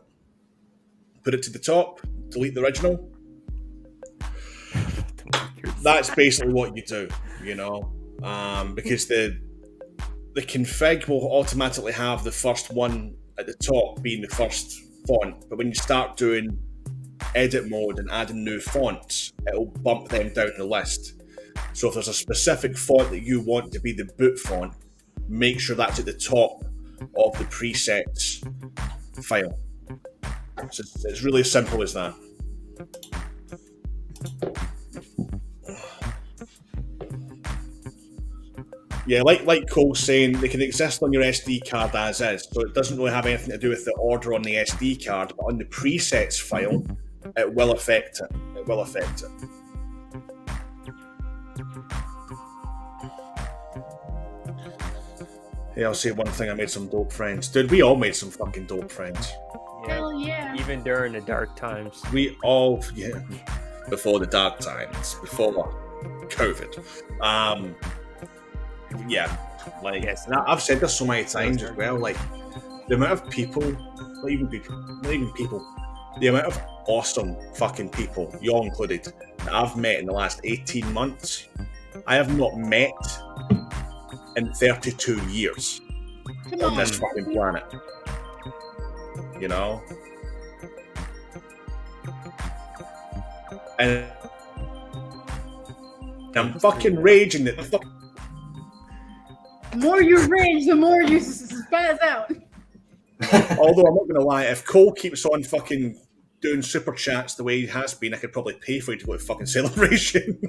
put it to the top, delete the original. That's basically what you do, you know, because the config will automatically have the first one at the top being the first font, but when you start doing edit mode and adding new fonts, it'll bump them down the list. So if there's a specific font that you want to be the boot font, make sure that's at the top of the presets file. So it's really as simple as that. Yeah, like Cole's saying, they can exist on your SD card as is, so it doesn't really have anything to do with the order on the SD card, but on the presets file, it will affect it. It will affect it. Hey, I'll say one thing, I made some dope friends. Dude, we all made some fucking dope friends. Hell yeah. Even during the dark times. We all, yeah, before the dark times, before COVID. Yeah, like, Yes. and I've said this so many times as well, like, the amount of people, not even people, the amount of awesome fucking people, you all included, that I've met in the last 18 months, I have not met in 32 years on this fucking planet. You know? And I'm fucking raging that the fuck. The more you rage, the more you spaz out. Although I'm not gonna lie, if Cole keeps on fucking doing super chats the way he has been, I could probably pay for you to go to fucking Celebration.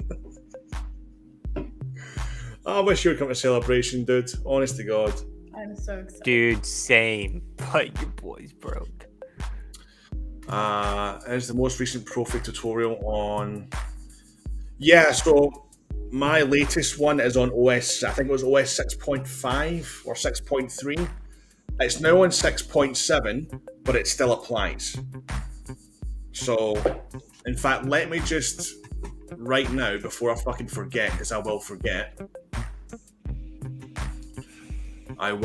I wish you would come to Celebration, dude. Honest to God. I'm so excited. Dude, same. But your boy's broke. Is the most recent Proffie tutorial on... Yeah, so my latest one is on OS, I think it was OS 6.5 or 6.3. It's now on 6.7, but it still applies. So, in fact, let me just, right now, before I fucking forget, because I will forget. I'm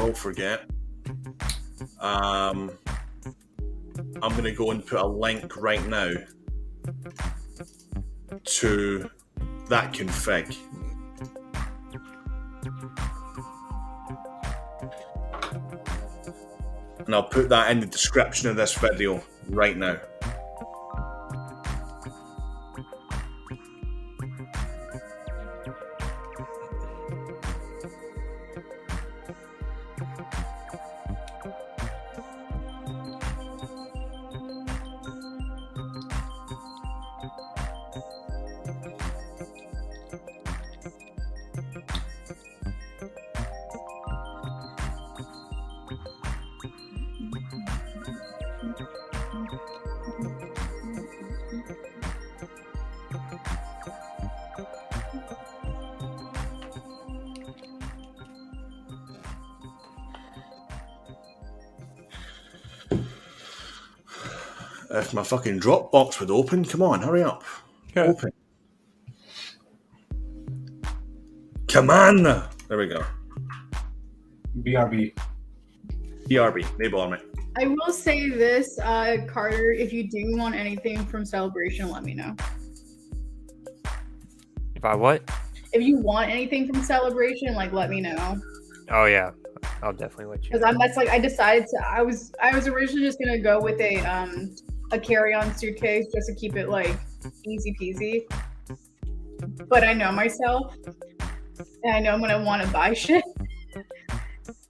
going to go and put a link right now to that config. And I'll put that in the description of this video right now. If my fucking Dropbox would open, come on, hurry up. Yeah. Open. Come on! There we go. BRB. BRB, Naval Army. I will say this, Carter, if you do want anything from Celebration, let me know. If I what? If you want anything from Celebration, like, let me know. Oh yeah, I'll definitely let you. Because I decided to. I was originally just gonna go with a carry-on suitcase just to keep it like easy peasy. But I know myself, and I know I'm gonna want to buy shit,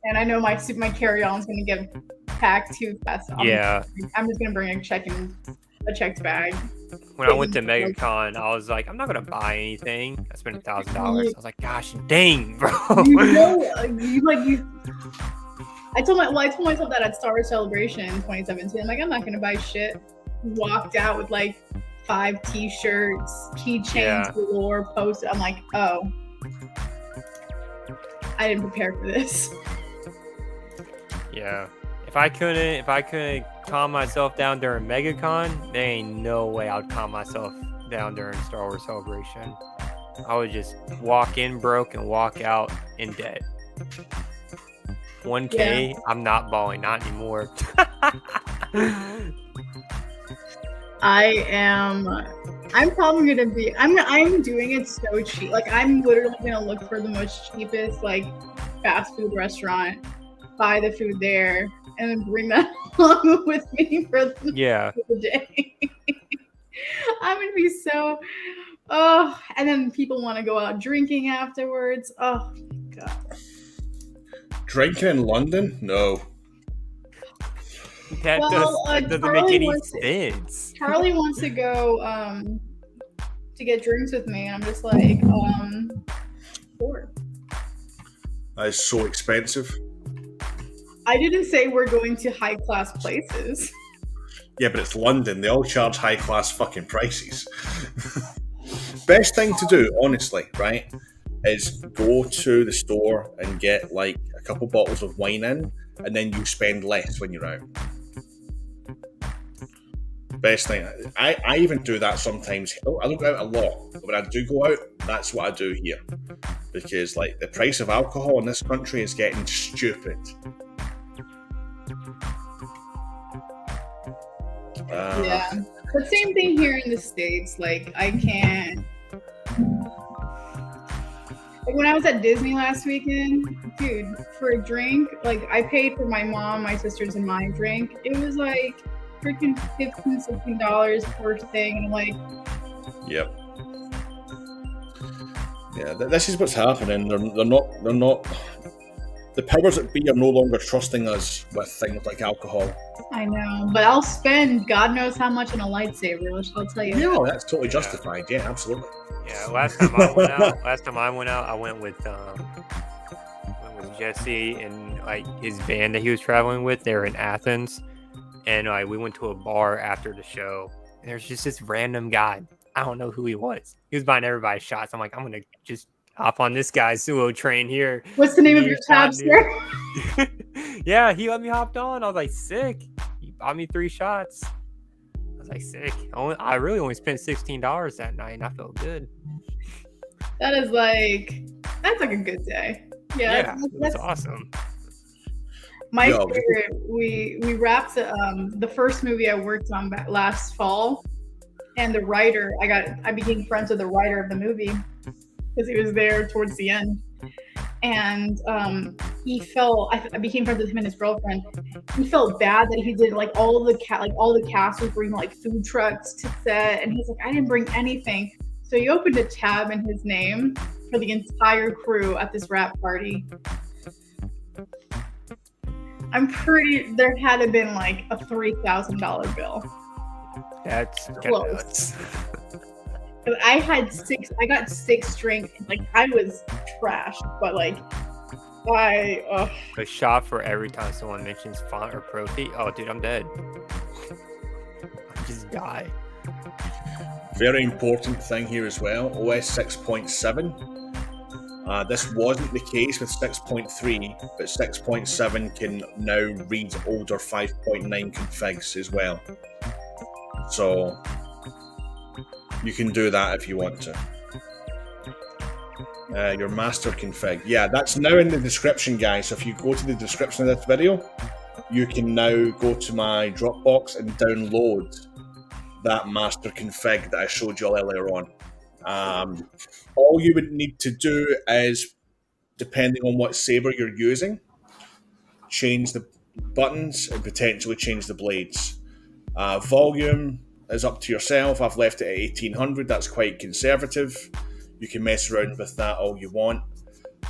and I know my carry-on's gonna get packed too fast. I'm just gonna bring a checked bag. When I went to MegaCon, I was like, I'm not gonna buy anything. I spent $1,000. I was like, gosh dang, bro. I told myself that at Star Wars Celebration in 2017. I'm like, I'm not gonna buy shit. Walked out with like 5 T-shirts, keychains galore, posted. I'm like, oh, I didn't prepare for this. Yeah. If I couldn't calm myself down during MegaCon, there ain't no way I'd calm myself down during Star Wars Celebration. I would just walk in broke and walk out in debt. 1K, I'm not balling, not anymore. I'm probably gonna be. I'm doing it so cheap. Like I'm literally gonna look for the most cheapest like fast food restaurant, buy the food there, and then bring that along with me for the day. I'm gonna be so. Oh, and then people want to go out drinking afterwards. Oh my god. Drinking in London? No. That doesn't make any sense. Charlie wants to go to get drinks with me, and I'm just like, sure. That is so expensive. I didn't say we're going to high class places. Yeah, but it's London. They all charge high class fucking prices. Best thing to do, honestly, right, is go to the store and get like a couple bottles of wine in, and then you spend less when you're out. Best thing. I even do that sometimes. I don't go out a lot, but when I do go out, that's what I do here. Because like the price of alcohol in this country is getting stupid. Yeah. But same thing here in the States. Like I can't. Like when I was at Disney last weekend, dude, for a drink, like I paid for my mom, my sisters, and my drink. It was like freaking $15, $16 per thing. And I'm like, yep. Yeah, this is what's happening. They're not. The powers that be are no longer trusting us with things like alcohol. I know, but I'll spend God knows how much on a lightsaber. I'll tell you. Yeah, that's totally justified. Yeah, absolutely. Yeah, last time I went out, I went with Jesse and like his band that he was traveling with. They were in Athens, and we went to a bar after the show. And there's just this random guy. I don't know who he was. He was buying everybody shots. I'm like, I'm gonna just hop on this guy's Suo train here. What's the name of your tab, sir? Yeah, he let me hop on. I was like, sick. He bought me 3 shots. I was like, sick. I really only spent $16 that night, and I felt good. That's like a good day. Yeah, that's awesome. My favorite. We wrapped the first movie I worked on last fall, and the writer. I became friends with the writer of the movie because he was there towards the end, and I became friends with him and his girlfriend. He felt bad that he did like all the cast was bringing like food trucks to set, and he's like, I didn't bring anything. So he opened a tab in his name for the entire crew at this wrap party. There had to have been like a $3,000 bill. That's close. I got 6 drinks. Like I was trashed, but like a shot for every time someone mentions font or Proffie. Oh, dude, I'm dead. I just die. Very important thing here as well. OS 6.7. This wasn't the case with 6.3, but 6.7 can now read older 5.9 configs as well. So you can do that if you want to. Your master config. Yeah, that's now in the description, guys. So if you go to the description of this video, you can now go to my Dropbox and download that master config that I showed you all earlier on. All you would need to do is, depending on what saber you're using, change the buttons and potentially change the blades. Volume is up to yourself. I've left it at 1800. That's quite conservative. You can mess around with that all you want.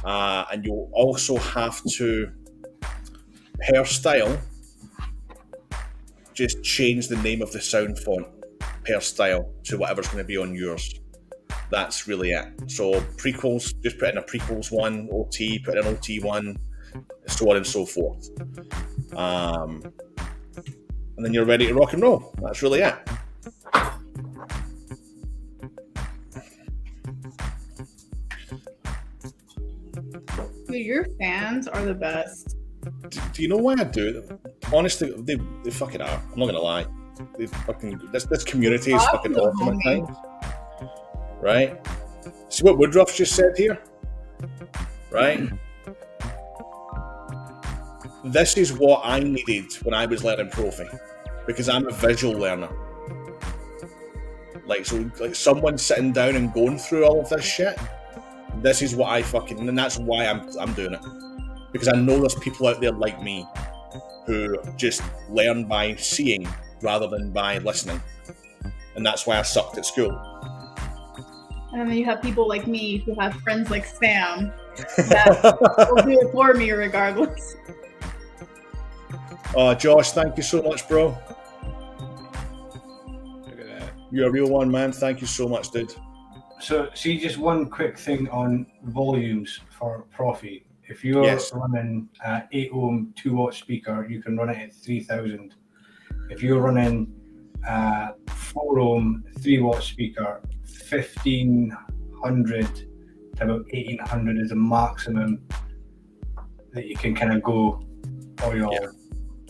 And you'll also have to, per style, just change the name of the sound font per style to whatever's going to be on yours. That's really it. So prequels, just put in a prequels 1, OT, put in an OT 1, so on and so forth. And then you're ready to rock and roll. That's really it. Dude, your fans are the best. Do you know why I do it? Honestly, they fucking are. I'm not gonna lie. They fucking this community is fucking awesome at times. Right? See what Woodruff just said here? Right? This is what I needed when I was learning Proffie, because I'm a visual learner. Like someone sitting down and going through all of this shit. This is what I fucking, and that's why I'm doing it, because I know there's people out there like me who just learn by seeing rather than by listening, and that's why I sucked at school. And then you have people like me who have friends like Sam that will do it for me regardless. Josh, thank you so much, bro. Look at that. You're a real one, man. Thank you so much, dude. So, see, just one quick thing on volumes for Proffie. If you're running an 8 ohm 2 watt speaker, you can run it at 3000. If you're running a 4 ohm 3 watt speaker, 1500 to about 1800 is the maximum that you can kind of go, or you'll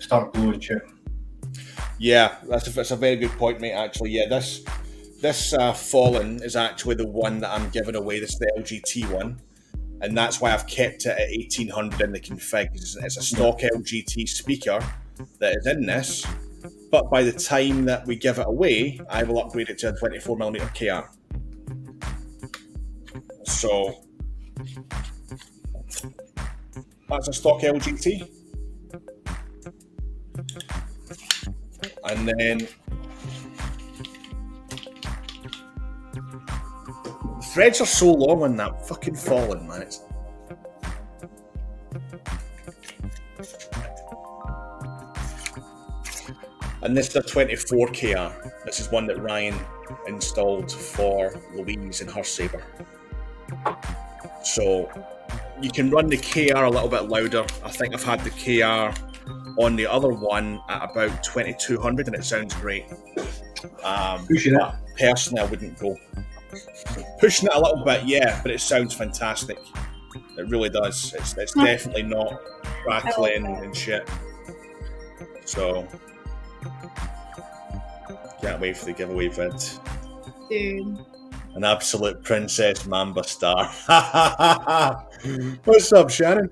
start blowing shit. Yeah, that's a very good point, mate. Actually, yeah, this Fallen is actually the one that I'm giving away. This is the LGT one, and that's why I've kept it at 1800 in the config. It's a stock LGT speaker that is in this, but by the time that we give it away, I will upgrade it to a 24mm KR. So that's a stock LGT. And then the threads are so long on that fucking Fallen, man. And this is a 24 KR. This is one that Ryan installed for Louise and her Saber. So you can run the KR a little bit louder. I think I've had the KR on the other one at about 2200 and it sounds great. Pushing it. Personally, I wouldn't go. Pushing it a little bit, yeah, but it sounds fantastic. It really does. It's definitely not crackling and shit. So, can't wait for the giveaway vid. Dude. An absolute Princess Mamba star. What's up, Shannon?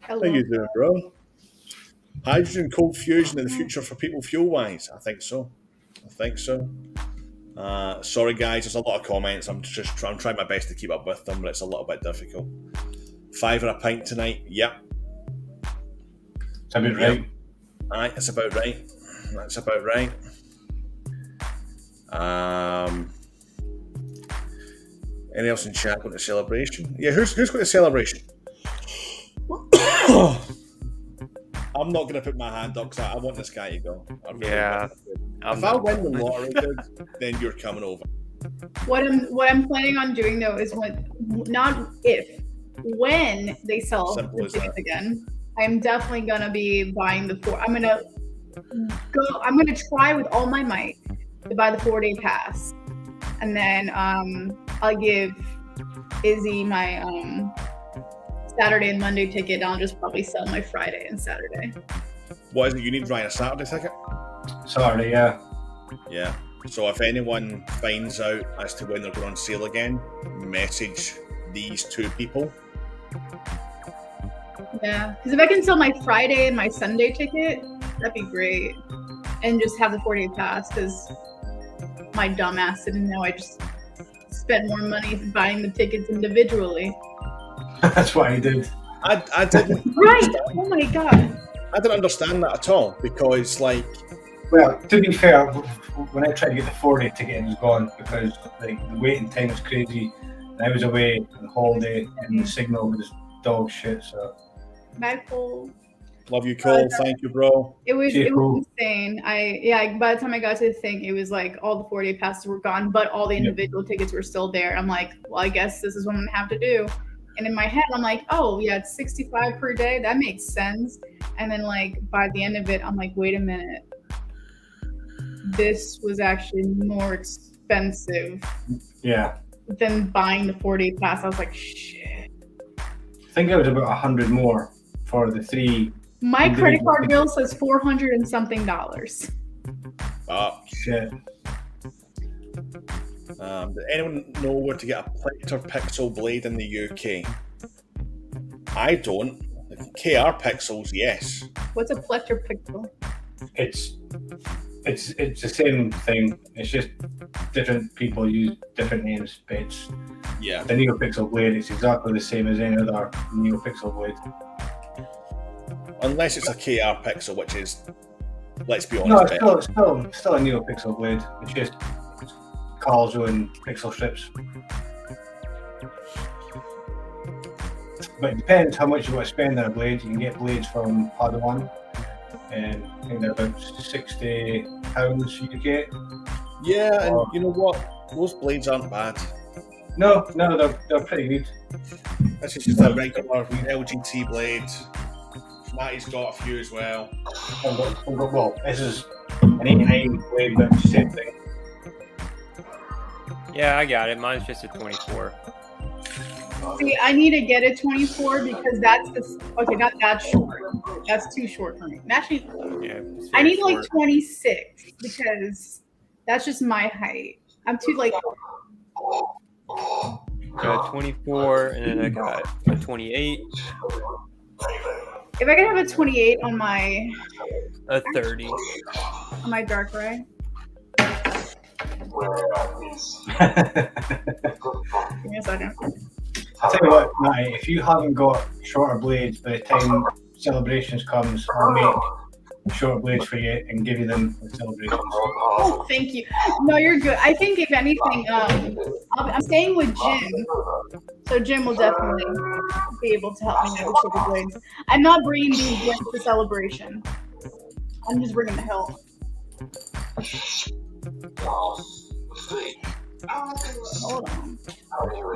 Hello. How you doing, bro? Hydrogen cold fusion in the future for people fuel-wise? I think so. Sorry, guys, there's a lot of comments. I'm trying my best to keep up with them, but it's a little bit difficult. $5 a pint tonight. Yep. It's about right. Aye, that's about right. That's about right. Anything else in chat going to celebration? Yeah, who's going to celebration? I'm not going to put my hand up because I want this guy to go. Yeah. If I win the lottery, dude, then you're coming over. What I'm planning on doing though is when they sell the tickets again, I'm definitely gonna be buying the 4. I'm gonna try with all my might to buy the 4-day pass, and then I'll give Izzy my Saturday and Monday ticket. I'll just probably sell my Friday and Saturday. What is it? You need, Ryan, a Saturday ticket? Saturday, yeah. Yeah. So if anyone finds out as to when they're going on sale again, message these two people. Yeah, because if I can sell my Friday and my Sunday ticket, that'd be great. And just have the 4-day pass, because my dumbass didn't know I just spent more money buying the tickets individually. That's what I did. I didn't. Right. Oh my god. I didn't understand that at all, because like. Well, to be fair, when I tried to get the 4-day ticket, it was gone because like the waiting time was crazy. And I was away on holiday, and the signal was dog shit. So. Bye, Cole. Love you, Cole. Thank you, bro. It was insane. By the time I got to the thing, it was like all the 4-day passes were gone, but all the individual tickets were still there. I'm like, well, I guess this is what I'm gonna have to do. And in my head, I'm like, oh, yeah, it's 65 per day. That makes sense. And then like by the end of it, I'm like, wait a minute. This was actually more expensive than buying the 4-day pass. I was like, shit. I think it was about 100 more for the 3. My credit card bill says $400 and something. Oh, shit. Does anyone know where to get a Pixel blade in the UK? I don't. KR Pixels, yes. What's a Pixel? It's the same thing. It's just different people use different names. But it's the NeoPixel blade. It's exactly the same as any other NeoPixel blade. Unless it's a KR Pixel, which is, let's be honest. No, it's still a NeoPixel blade. It's just Carl's own pixel strips. But it depends how much you want to spend on a blade. You can get blades from Padawan, and I think they're about £60 you can get. Yeah, and you know what? Those blades aren't bad. No, they're pretty good. This is just a regular LGT blade. Matty's got a few as well. Well, this is an 89 blade, but it's the same thing. Yeah, I got it. Mine's just a 24. See, I need to get a 24 because that's not that short. That's too short for me. Actually, I need like 26 because that's just my height. I'm too like. Got a 24, and then I got a 28. If I could have a 28 on my. A 30. On my dark ray. Give me a second. I'll tell you what, Matty, if you haven't got shorter blades by the time Celebrations comes, I'll make shorter blades for you and give you them with Celebrations. Oh, thank you. No, you're good. I think if anything, I'm staying with Jim, so Jim will definitely be able to help me negotiate the blades. I'm not bringing these blades to Celebration. I'm just bringing the help. Hold on.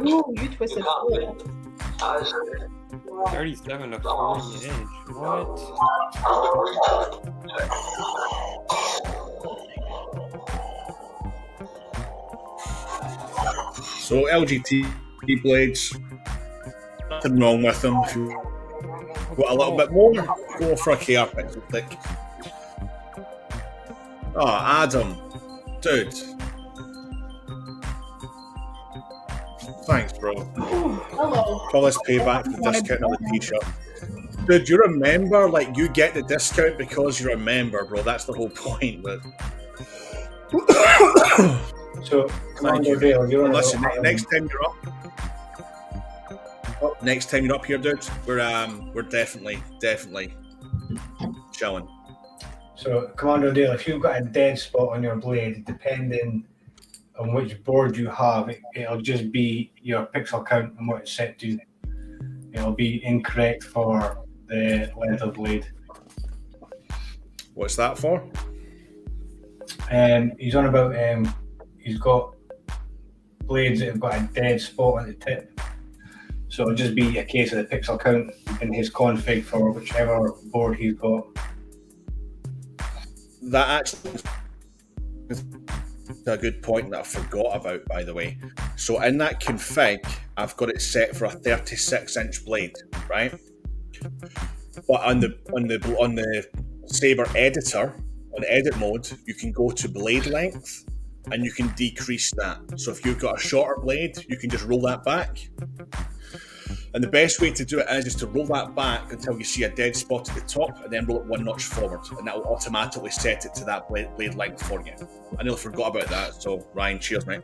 Ooh, you twisted full. 37 to 40 inch. What? So LGT blades, nothing wrong with them. If you got a little bit more, go for a KR Pixel thick. Oh, Adam, dude. Thanks, bro. Hello. Call this payback for the discount on the t-shirt. Dude, you remember, like, you get the discount because you're a member, bro. That's the whole point. But... So, Commander Dale, you're on. Listen, next time you're up. Oh, next time you're up here, dude, we're definitely chilling. So, Commander Dale, if you've got a dead spot on your blade, depending on which board you have, it'll just be your pixel count and what it's set to. It'll be incorrect for the length of blade. What's that for? He's on about he's got blades that have got a dead spot on the tip. So it'll just be a case of the pixel count in his config for whichever board he's got. That actually is a good point that I forgot about, by the way. So in that config, I've got it set for a 36-inch blade, right? But on the Saber editor, on edit mode, you can go to blade length and you can decrease that. So if you've got a shorter blade, you can just roll that back. And the best way to do it is just to roll that back until you see a dead spot at the top, and then roll it one notch forward, and that will automatically set it to that blade length for you. I nearly forgot about that, so Ryan, cheers, mate.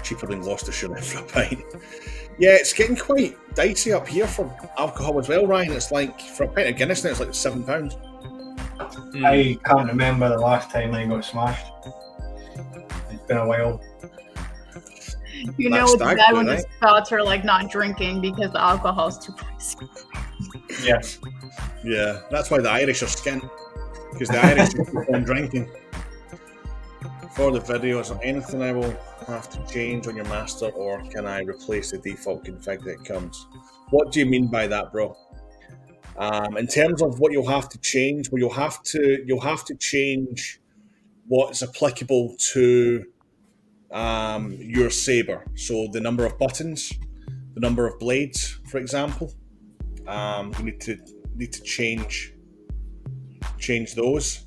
Cheaper than Gloucestershire for a pint. Yeah, it's getting quite dicey up here for alcohol as well, Ryan. It's like, for a pint of Guinness now, it's like £7. I can't remember the last time I got smashed. It's been a while. You know, it's bad when the spots are like not drinking because the alcohol is too pricey. Yes. Yeah, that's why the Irish are skint, because the Irish keep on drinking. For the video, is there anything I will have to change on your master, or can I replace the default config that comes? What do you mean by that, bro? In terms of what you'll have to change, well, you'll have to change what's applicable to your saber. So the number of buttons, the number of blades, for example. You need to change those.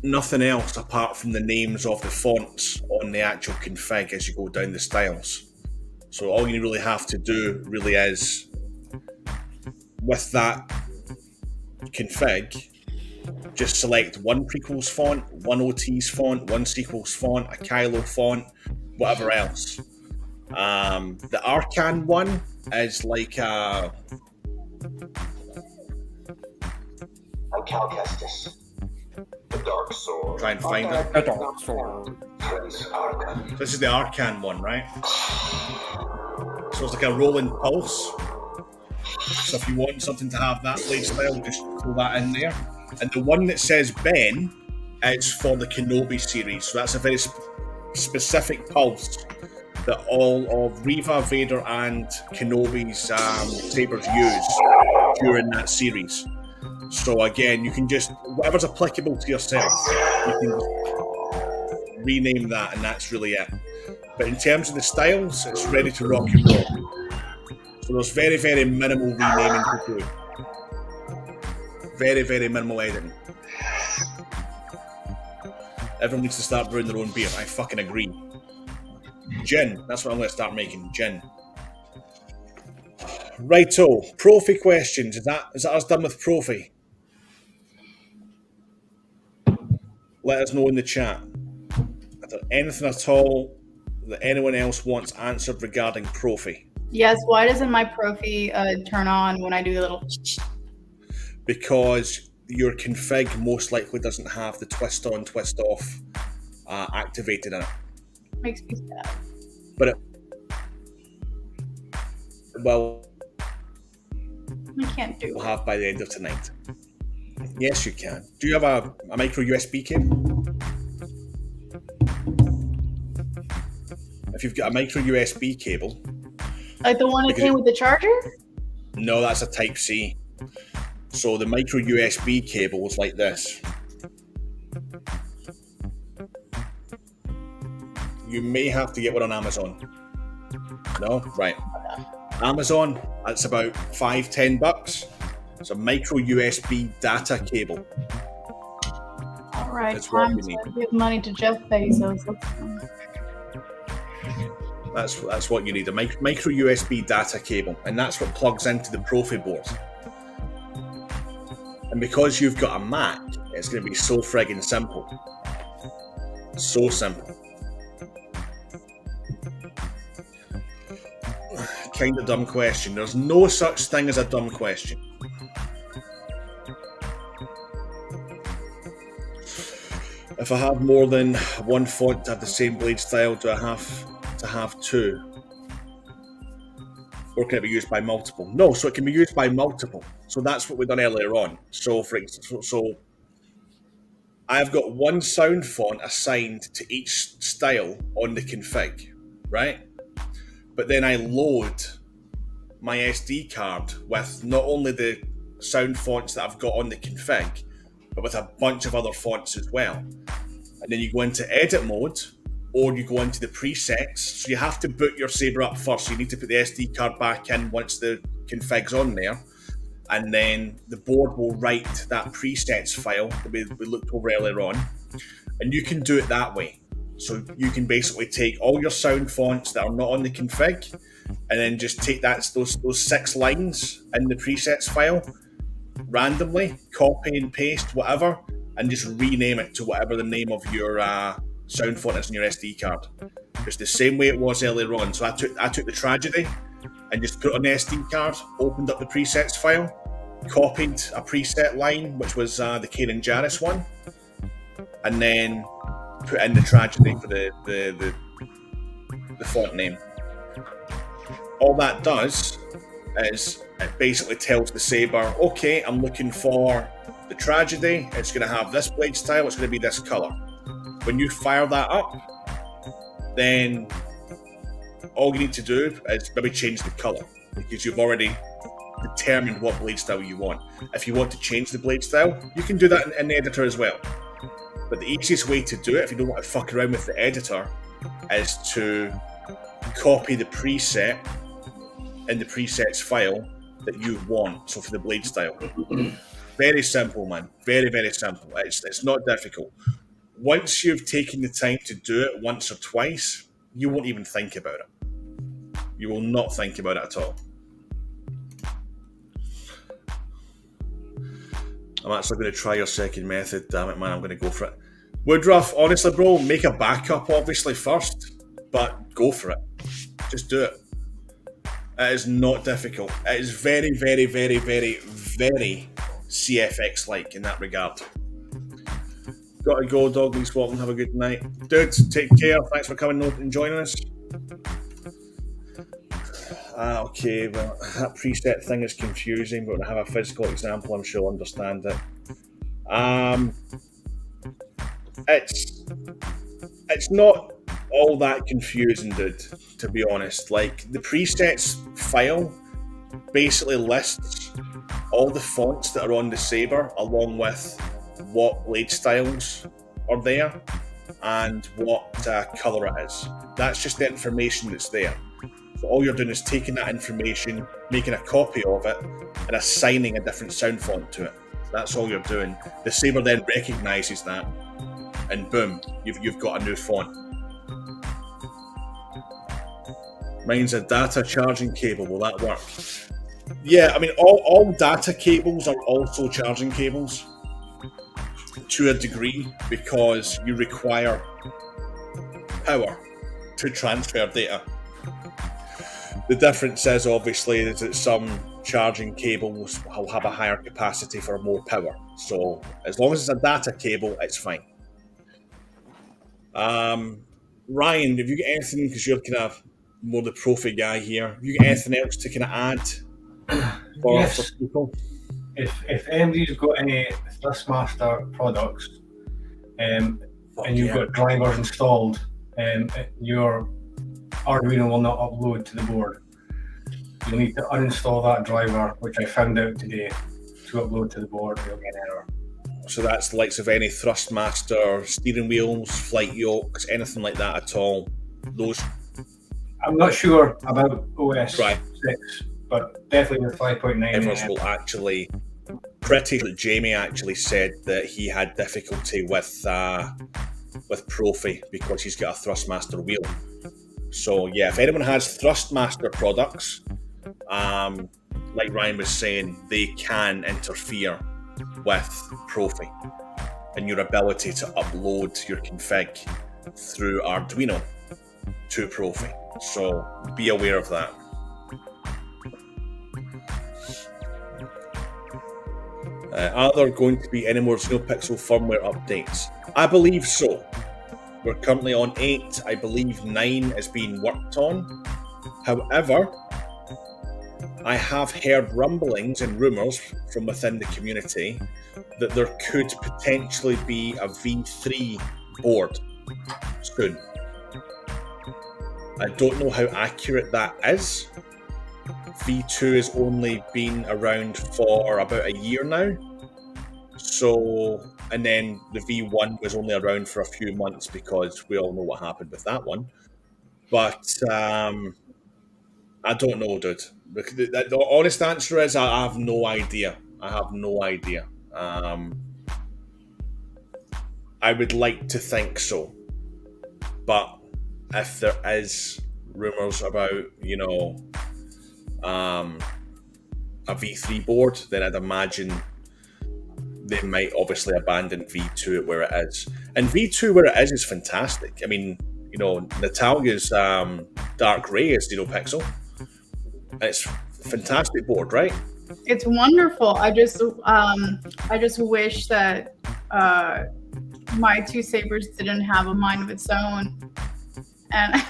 Nothing else apart from the names of the fonts on the actual config as you go down the styles. So all you really have to do really is, with that config, just select one prequels font, one OT's font, one sequels font, a Kylo font, whatever else. The Arcan one is like I'm Cal Kestis. The Dark Sword. Try and find it. The Dark Sword. Prince Arcan. This is the Arcan one, right? So it's like a rolling pulse. So if you want something to have that blade style, just throw that in there. And the one that says Ben is for the Kenobi series. So that's a very specific pulse that all of Reva, Vader, and Kenobi's sabers use during that series. So again, you can just, whatever's applicable to yourself, you can rename that, and that's really it. But in terms of the styles, it's ready to rock and roll. So there's very, very minimal renaming to do. Very, very minimal editing. Everyone needs to start brewing their own beer. I fucking agree. Gin. That's what I'm going to start making. Gin. Righto. Proffie questions. Is that us done with Proffie? Let us know in the chat. Is there anything at all that anyone else wants answered regarding Proffie? Yes, why doesn't my Proffie turn on when I do the little... Because your config most likely doesn't have the twist on, twist off activated in it. Makes me sad. But it... Well... I can't do We'll it. have by the end of tonight. Yes, you can. Do you have a micro USB cable? If you've got a micro USB cable... Like the one that came with the charger? No, that's a Type C. So the micro USB cable is like this. You may have to get one on Amazon. No? Right. Amazon, that's about $5-10. It's a micro USB data cable. All right, That's what time we need. to give money to Jeff Bezos. That's what you need, a micro USB data cable, and that's what plugs into the Proffie board. And because you've got a Mac, it's going to be so friggin' simple. So simple. Kind of dumb question. There's no such thing as a dumb question. If I have more than one font to have the same blade style, do I have to have two? Or can it be used by multiple? No, so it can be used by multiple. So that's what we've done earlier on. So for example, so I've got one sound font assigned to each style on the config, right? But then I load my SD card with not only the sound fonts that I've got on the config, but with a bunch of other fonts as well. And then you go into edit mode, or you go into the presets. So you have to boot your Saber up first. So you need to put the SD card back in once the config's on there. And then the board will write that presets file that we looked over earlier on. And you can do it that way. So you can basically take all your sound fonts that are not on the config, and then just take those 6 lines in the presets file, randomly, copy and paste, whatever, and just rename it to whatever the name of your sound font is in your SD card. It's the same way it was earlier on. So I took the Tragedy and just put it on the SD card, opened up the presets file, copied a preset line, which was the Kanan Jarrus one, and then put in the Tragedy for the font name. All that does is it basically tells the Saber, okay, I'm looking for the Tragedy, it's going to have this blade style, it's going to be this color. When you fire that up, then all you need to do is maybe change the color, because you've already determined what blade style you want. If you want to change the blade style, you can do that in the editor as well. But the easiest way to do it, if you don't want to fuck around with the editor, is to copy the preset in the presets file that you want. So for the blade style, very simple, man. Very, very simple. It's not difficult. Once you've taken the time to do it once or twice, you won't even think about it. You will not think about it at all. I'm actually going to try your second method. Damn it, man. I'm going to go for it. Woodruff, honestly, bro, make a backup, obviously, first. But go for it. Just do it. It is not difficult. It is very, very, very, very, very CFX-like in that regard. Got to go, Doggy's walking. Have a good night. Dude, take care. Thanks for coming and joining us. Okay, well, that preset thing is confusing, but to have a physical example, I'm sure you'll understand it. It's not all that confusing, dude, to be honest. Like, the presets file basically lists all the fonts that are on the saber, along with what blade styles are there and what color it is. That's just the information that's there. So all you're doing is taking that information, making a copy of it, and assigning a different sound font to it. That's all you're doing. The saber then recognizes that, and boom, you've got a new font. Mine's a data charging cable. Will that work? Yeah, I mean, all data cables are also charging cables to a degree, because you require power to transfer data. The difference is obviously that some charging cables will have a higher capacity for more power. So as long as it's a data cable, it's fine. Ryan, have you got anything, because you're kind of more the Proffie guy here, have you got anything else to kind of add for people? If anybody's got any Thrustmaster products and you've got drivers installed, your Arduino will not upload to the board. You'll need to uninstall that driver, which I found out today, to upload to the board. You'll get an error. So that's the likes of any Thrustmaster, steering wheels, flight yokes, anything like that at all. Those. I'm not sure about OS 6, but definitely with 5.9. Everest will actually, pretty sure Jamie actually said that he had difficulty with Proffie because he's got a Thrustmaster wheel. So yeah, if anyone has Thrustmaster products, like Ryan was saying, they can interfere with Proffie and your ability to upload your config through Arduino to Proffie. So be aware of that. Are there going to be any more Xenopixel firmware updates? I believe so. We're currently on 8. I believe 9 is being worked on. However, I have heard rumblings and rumours from within the community that there could potentially be a V3 board soon. I don't know how accurate that is. V2 has only been around for about a year now. So, and then the V1 was only around for a few months because we all know what happened with that one. But I don't know, dude. The honest answer is I have no idea. I have no idea. I would like to think so. But if there is rumours about, you know, a V3 board, then I'd imagine they might obviously abandon V2 at where it is. And V2 where it is fantastic. I mean, you know, Natalia's Dark Ray is Xenopixel. It's a fantastic board, right? It's wonderful. I just wish that my two sabers didn't have a mind of its own. And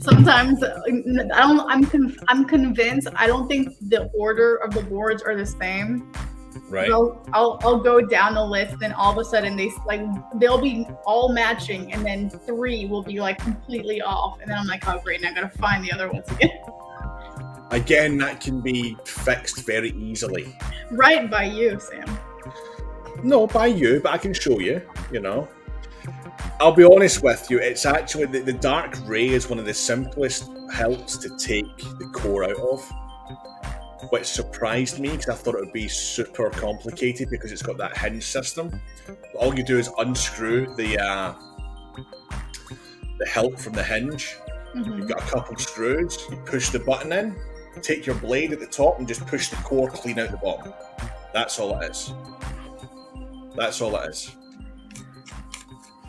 sometimes I'm convinced. I don't think the order of the boards are the same. Right. I'll go down the list, and all of a sudden they'll be all matching, and then 3 will be like completely off, and then I'm like, oh great, now I gotta find the other ones again. Again, that can be fixed very easily. Right by you, Sam. No, by you, but I can show you, you know. I'll be honest with you, it's actually, the dark ray is one of the simplest helps to take the core out of, which surprised me because I thought it would be super complicated because it's got that hinge system. All you do is unscrew the hilt from the hinge. Mm-hmm. You've got a couple screws, you push the button in, take your blade at the top and just push the core clean out the bottom. That's all it is. That's all it is.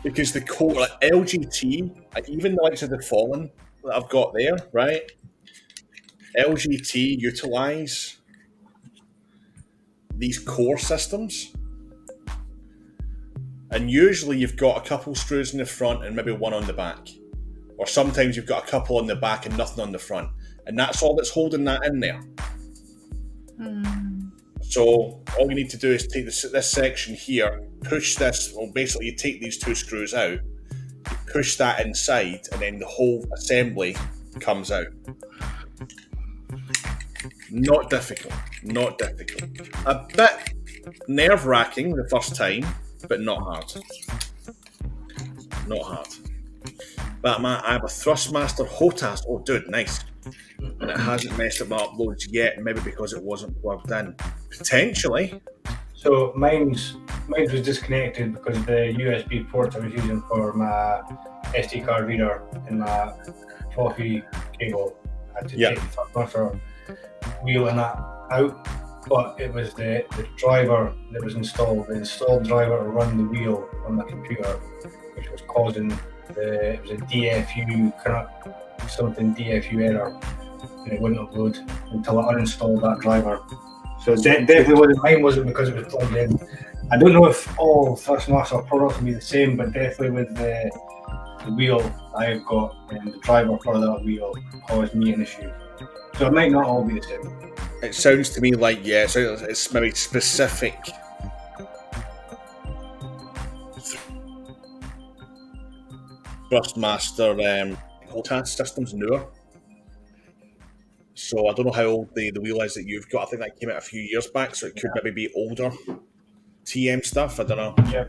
Because the core, like LGT, even the likes of the Fallen that I've got there, right? LGT utilize these core systems. And usually you've got a couple screws in the front and maybe one on the back. Or sometimes you've got a couple on the back and nothing on the front. And that's all that's holding that in there. So all you need to do is take this section here, push this, well basically you take these 2 screws out, you push that inside, and then the whole assembly comes out. Not difficult, not difficult. A bit nerve-wracking the first time, but not hard. Not hard. But I have a Thrustmaster HOTAS. Oh dude, nice. And it hasn't messed up my uploads yet, maybe because it wasn't plugged in. Potentially. So mine's was disconnected because the USB port I was using for my SD card reader and my Proffie cable had to take the buffer wheel and that out. But it was the driver that was installed, the installed driver to run the wheel on the computer, which was causing it was a DFU something DFU error, and it wouldn't upload until I uninstalled that driver. So definitely wasn't, mine wasn't because it was plugged in. I don't know if all Thrustmaster products will be the same, but definitely with the wheel I've got and the driver for that wheel caused me an issue. So it might not all be the same. It sounds to me like, yeah, so it's maybe specific. Thrustmaster HOTAS system's newer. So I don't know how old the wheel is that you've got. I think that came out a few years back, so it could maybe be older TM stuff. I don't know. Yeah.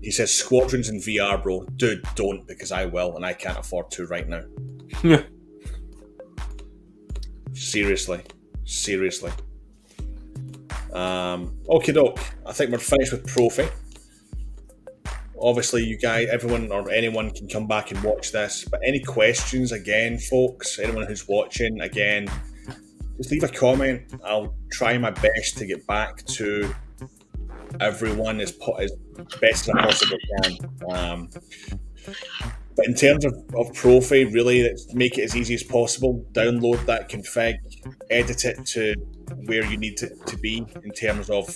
He says Squadrons in VR, bro. Dude, don't, because I will, and I can't afford to right now. Yeah. Seriously. Okie doke. I think we're finished with Proffie. Obviously, you guys, everyone or anyone can come back and watch this. But any questions, again, folks, anyone who's watching, again, just leave a comment. I'll try my best to get back to everyone as best as I possibly can. But in terms of Proffie, really, let's make it as easy as possible. Download that config, edit it to where you need it to be in terms of,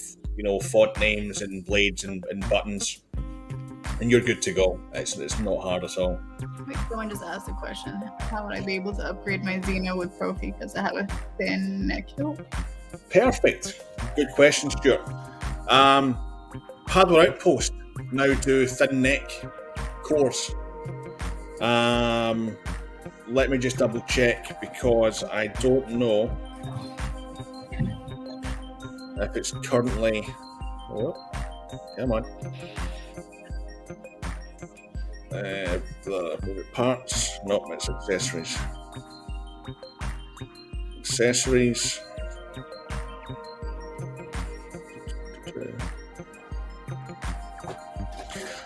font names and blades and buttons. And you're good to go. It's not hard at all. Wait, someone just asked a question. How would I be able to upgrade my Xeno with Proffie because I have a thin neck hilt? Perfect. Good question, Stuart. Paddler Outpost now do thin neck cores. Let me just double check because I don't know if it's currently. Oh, come on. Parts, no, it's accessories.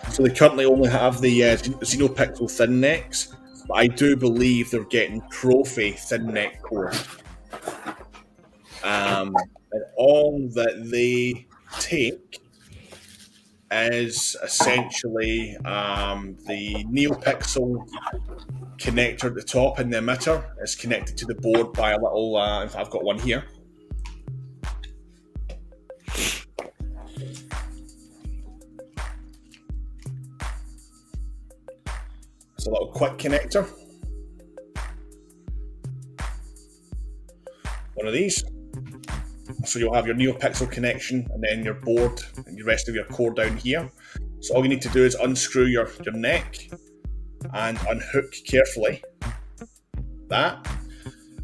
So they currently only have the Xenopixel thin necks, but I do believe they're getting Proffie thin neck cores. And all that they take is essentially the NeoPixel connector at the top, and the emitter is connected to the board by a little, I've got one here. It's a little quick connector. One of these. So you'll have your NeoPixel connection and then your board and the rest of your core down here. So all you need to do is unscrew your neck and unhook carefully that.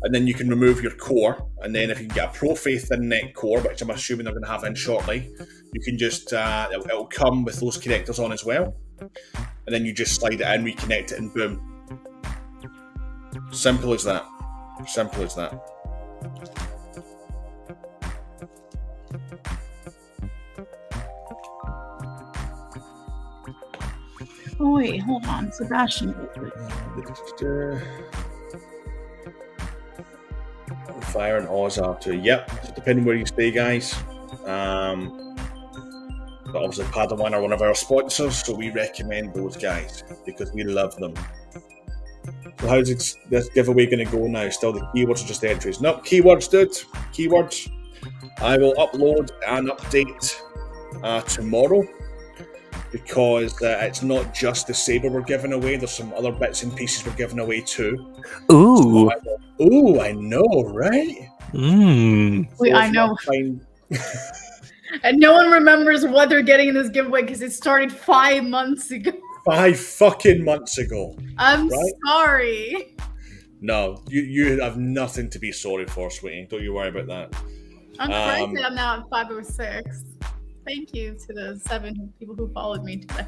And then you can remove your core. And then if you can get a Proffie thin neck core, which I'm assuming they're going to have in shortly, you can just, it'll come with those connectors on as well. And then you just slide it in, reconnect it, and boom. Simple as that. Simple as that. Oh wait, hold on, Sebastian. Fire and Oz are too. Yep, so depending where you stay, guys. But obviously Padawan are one of our sponsors, so we recommend those guys because we love them. So how's this giveaway going to go now? Still the keywords are just entries. Nope, keywords, dude. Keywords. I will upload an update tomorrow because it's not just the saber we're giving away. There's some other bits and pieces we're giving away too. Ooh. Ooh, I know, right? Wait, I know. And no one remembers what they're getting in this giveaway because it started 5 months ago. 5 fucking months ago. I'm sorry. No, you have nothing to be sorry for, sweetie. Don't you worry about that. I'm crazy. I'm now at 506. Thank you to the 7 people who followed me today.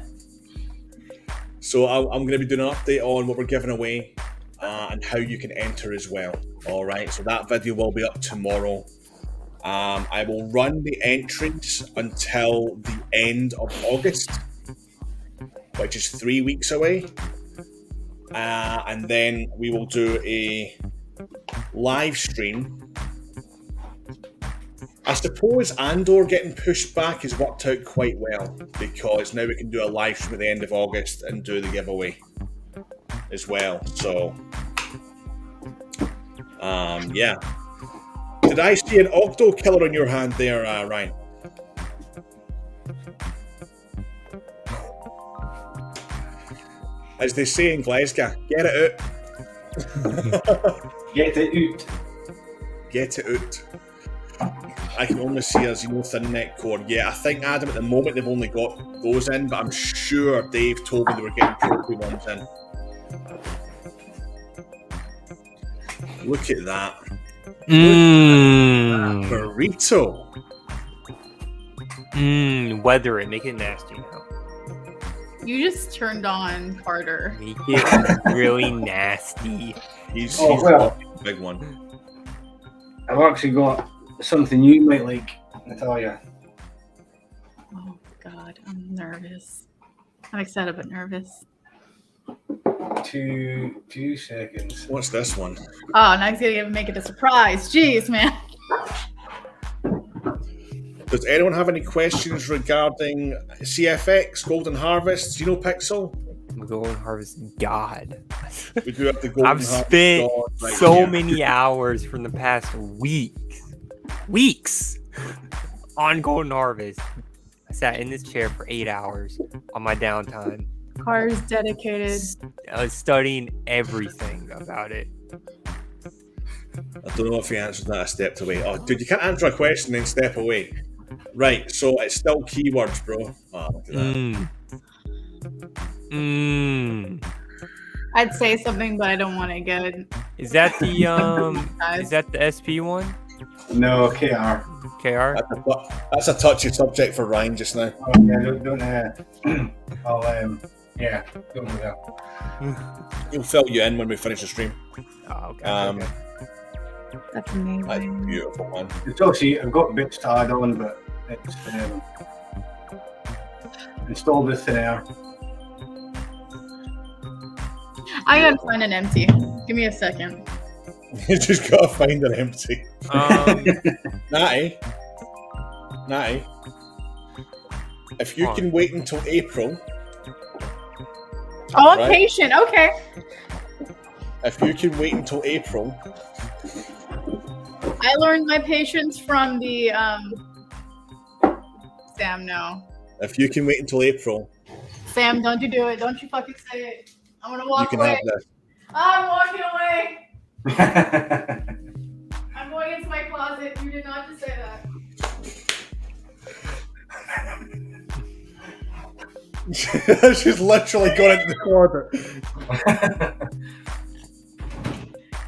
So I'm going to be doing an update on what we're giving away and how you can enter as well. All right, so that video will be up tomorrow. I will run the entries until the end of August, which is 3 weeks away. And then we will do a live stream. I suppose Andor getting pushed back has worked out quite well because now we can do a live stream at the end of August and do the giveaway as well. So, yeah. Did I see an Octo Killer on your hand there, Ryan? As they say in Glasgow, get it out. Get it out. Get it out. I can only see a thin neck cord. Yeah, I think, Adam, at the moment they've only got those in, but I'm sure Dave told me they were getting Proffie ones in. Look at that. Burrito. Weather it, make it nasty now. You just turned on Carter. Make it really nasty. He's well, a big one. I've actually got something you might like, Natalia. Oh God, I'm nervous. I'm excited but nervous. 2 seconds. What's this one? Oh, now he's gonna make it a surprise. Jeez, man. Does anyone have any questions regarding CFX, Golden Harvest, Xenopixel? Golden Harvest God. We do have the Golden I've Harvest spent God right so here. many hours from the past weeks on Golden Harvest. I sat in this chair for 8 hours on my downtime. Carter's dedicated. I was studying everything about it. I don't know if he answered that. I stepped away. Oh, dude, you can't answer a question and then step away. Right, so it's still keywords, bro. Oh, look at that. I'd say something, but I don't want to get. Is that the is that the SP one? No, KR. KR? That's a touchy subject for Ryan just now. Oh, yeah, don't yeah, don't do that. He'll fill you in when we finish the stream. Oh, okay. That's amazing. That's beautiful, man. It's obviously, I've got bits to add on, but it's installed with thin air. I gotta find an empty. Give me a second. You just gotta find an empty. Natty. If you can wait until April. Oh, I'm patient. Okay. If you can wait until April. I learned my patience from the Sam, no. If you can wait until April. Sam, don't you do it. Don't you fucking say it. I'm gonna walk you can away. Have this. I'm walking away. I'm going into my closet. You did not just say that. She's literally gone into the corner.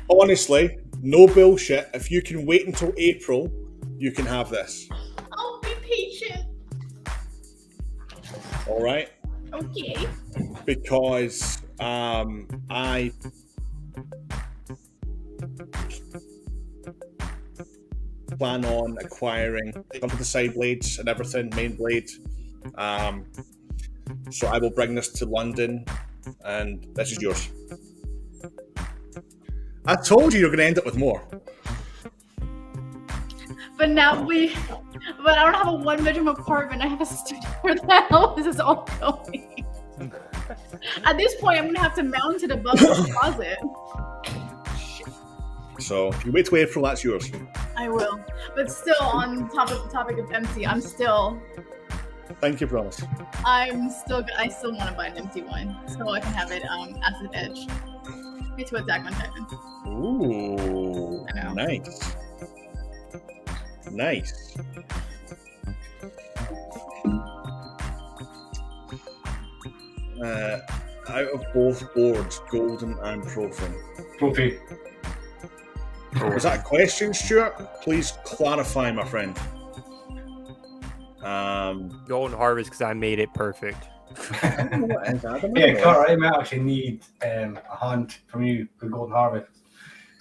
Honestly, no bullshit. If you can wait until April, you can have this. I'll be patient. All right? Okay. Because I plan on acquiring some of the side blades and everything, main blade. So I will bring this to London, and this is yours. I told you you're going to end up with more. But but I don't have a 1-bedroom apartment. I have a studio. Where the hell is this all going? At this point, I'm gonna have to mount it above the closet. So if you wait till April, that's yours. I will. But still, on the topic of empty, Thank you, promise. I still want to buy an empty one so I can have it acid edge. Me to Attack on Titan. Ooh, I know. nice. Nice. Out of both boards, Golden and Proffie. Proffie. Was that a question, Stuart? Please clarify, my friend. Golden Harvest because I made it perfect. Yeah, Carter, I might actually need a hand from you for Golden Harvest.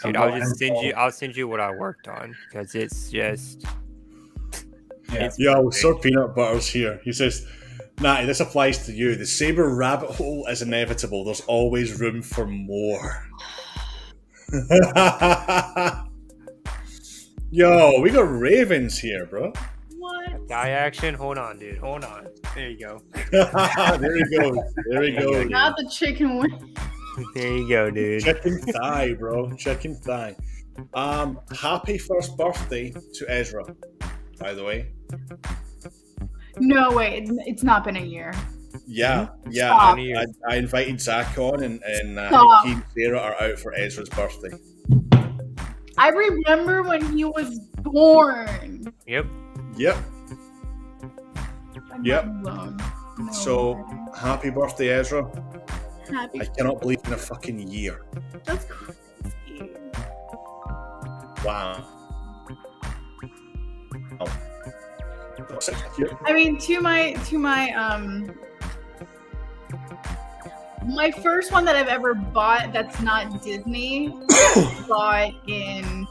Dude, I'll send you what I worked on because it's just. Yo, Sir Peanut Butter's here. He says, Natty, this applies to you. The saber rabbit hole is inevitable. There's always room for more. Yo, we got ravens here, bro. What? Die action? Hold on, dude. Hold on. There you go. There he goes. There he goes. Not the chicken wing. There you go, dude. Chicken thigh, bro. Chicken thigh. Happy first birthday to Ezra, by the way. No, wait. It's not been a year. Yeah. Stop. I invited Zach on, and Stop. he and Sarah are out for Ezra's birthday. I remember when he was born. Yep. I'm Yep. not alone. No. So, happy birthday, Ezra. Happy. I cannot believe it's been a fucking year. That's crazy. Wow. Oh. I mean, to my my first one that I've ever bought that's not Disney, bought in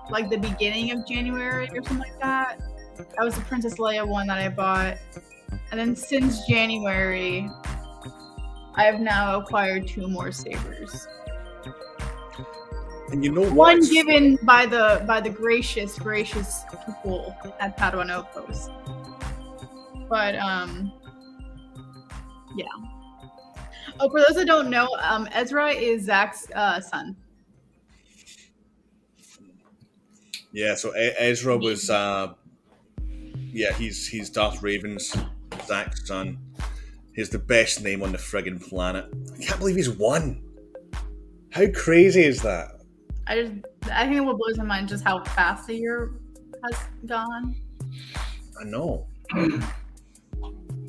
like the beginning of January or something like that. That was the Princess Leia one that I bought. And then since January, I have now acquired 2 more sabers. And you know what? One given by the gracious people at Padawan Outpost. But yeah. Oh, for those that don't know, Ezra is Zach's son. Yeah, so Ezra was he's Darth Raven's Zach's son. He's the best name on the friggin' planet. I can't believe he's won. How crazy is that? I think what blows my mind is just how fast the year has gone. I know. You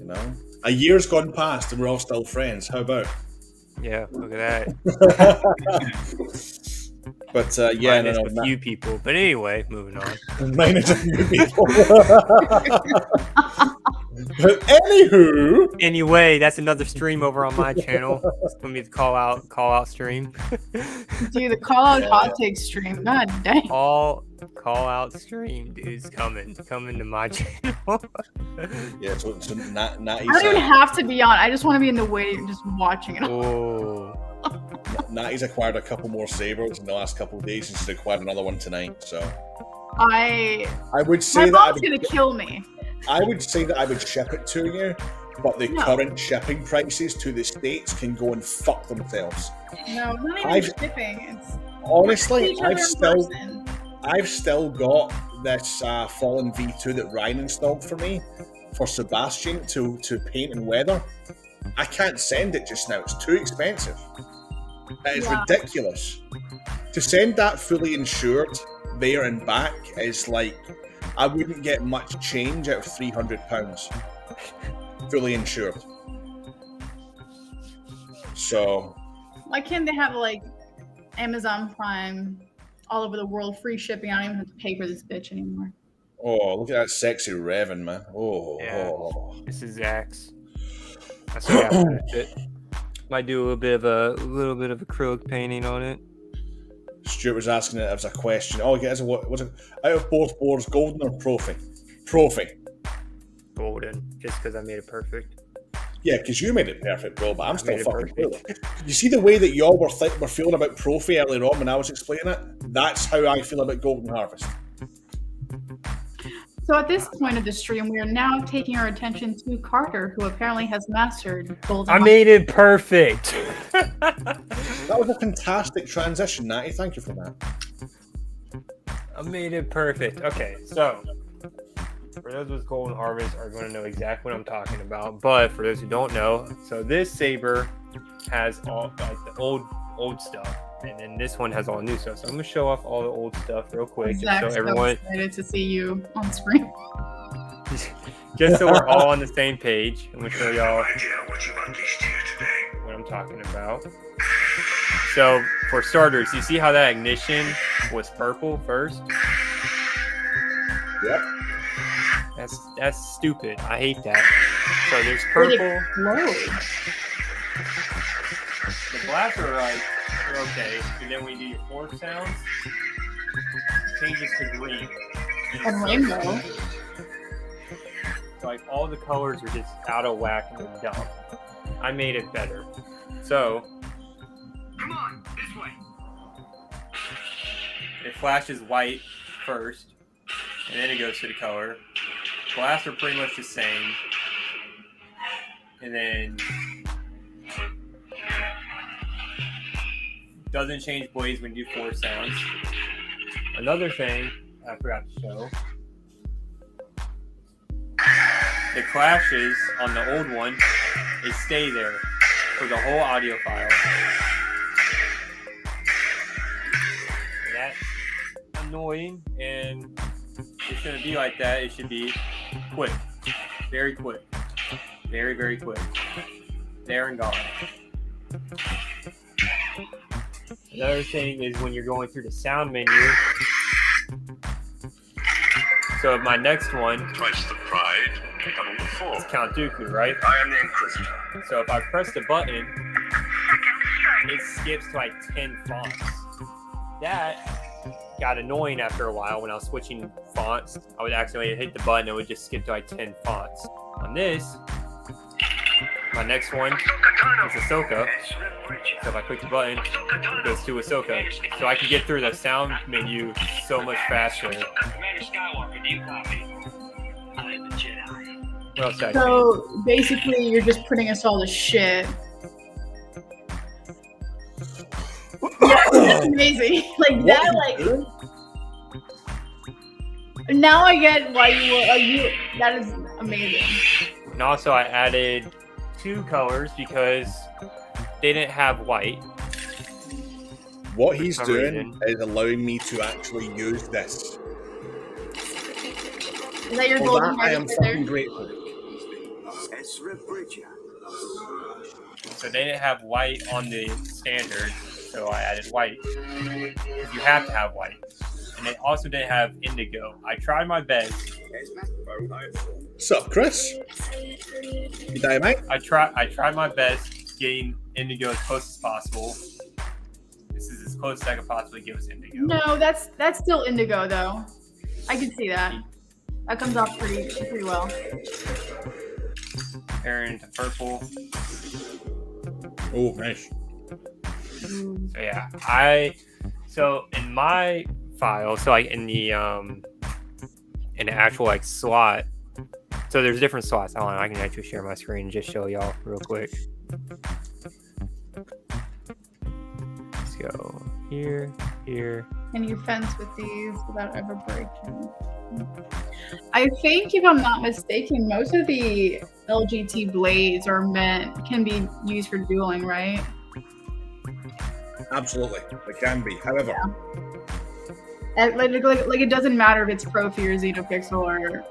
know? A year's gone past and we're all still friends. How about? Yeah, look at that. But Minus a few people. But anyway, moving on. Minus a few people. But anywho. Anyway, that's another stream over on my channel. It's gonna be the call out stream. Dude, the call out hot take stream. God dang. Call out stream, dude's coming to my channel. Yeah, so Natty's, I don't even have to be on. I just want to be in the waiting, just watching it. Oh. Natty's acquired a couple more sabers in the last couple of days, and she's acquired another one tonight. So I would say my that mom's gonna kill me. I would say that I would ship it to you, but the current shipping prices to the States can go and fuck themselves. No, not even shipping. It's honestly, each other in I've still got this Fallen V2 that Ryan installed for me for Sebastian to paint and weather. I can't send it just now. It's too expensive. It is ridiculous. To send that fully insured there and back is like, I wouldn't get much change out of £300 fully insured. So Why can't they have like Amazon Prime all over the world, free shipping? I don't even have to pay for this bitch anymore. oh, look at that sexy Revan, man. Oh, Yeah. oh. This is Zax. That's what happened with it. Might do a little bit of acrylic painting on it. Stuart was asking it as a question. Oh, yeah, what was it? Out of both boards, golden or Proffie? Proffie. Golden, just because I made it perfect. Yeah, because you made it perfect, bro, but I'm still made it fucking perfect. cool. You see the way that y'all were feeling about Proffie earlier on when I was explaining it? That's how I feel about Golden Harvest. So at this point of the stream, we are now taking our attention to Carter, who apparently has mastered Golden. I made it perfect. That was a fantastic transition, Natty. Thank you for that. I made it perfect. Okay, so for those with Golden Harvest are going to know exactly what I'm talking about. But for those who don't know, so this saber has all like the old stuff, and then this one has all new stuff. So I'm gonna show off all the old stuff real quick, Zach's just so everyone, excited to see you on screen. just so we're all on the same page. I'm gonna show y'all what I'm talking about. So for starters, you see how that ignition was purple first? Yep. That's stupid. I hate that. So there's purple. The blacks are like okay, and then when you do your force sounds, it changes to green. And rainbow. Like all the colors are just out of whack and they're dumb. I made it better. So Come on, this way. it flashes white first, and then it goes to the color. Blasts are pretty much the same, and then doesn't change blades when you do force sounds. Another thing I forgot to show: the clashes on the old one, they stay there for the whole audio file. And that's annoying, and it shouldn't be like that. It should be quick, very quick, very, very quick. There and gone. Another thing is when you're going through the sound menu. So my next one Twice the pride, double the fall. is Count Dooku, right? I am the Inquisitor. So if I press the button, it skips to like 10 fonts. That got annoying after a while when I was switching fonts. I would accidentally hit the button and it would just skip to like 10 fonts. On this, my next one is Ahsoka. So if I click the button, it goes to Ahsoka. So I can get through the sound menu so much faster. Commander Skywalker, do you copy? I am the Jedi. What else did I say? So basically, you're just putting us all to shit. Yeah, that's amazing. Like that, like. Now I get why you were. You. That is amazing. And also I added 2 colors because they didn't have white. What he's some doing reason. is allowing me to actually use this. Is that your For golden that, I am harvest right fucking there? grateful. So they didn't have white on the standard, so I added white. Because you have to have white. And they also didn't have indigo. I tried my best. What's up, Chris? You die, mate? I tried my best getting indigo as close as possible. This is as close as I could possibly get with indigo. No, that's still indigo though. I can see that. That comes off pretty well. Comparing it to purple. Oh, nice. So yeah, so in my file, so like in the actual like slot, so there's different slots. Hold on, I can actually share my screen and just show y'all real quick. Let's go here. Can you fence with these without ever breaking? I think, if I'm not mistaken, most of the LGT blades can be used for dueling, right? Absolutely, it can be. However, Like it doesn't matter if it's Proffie or Xenopixel or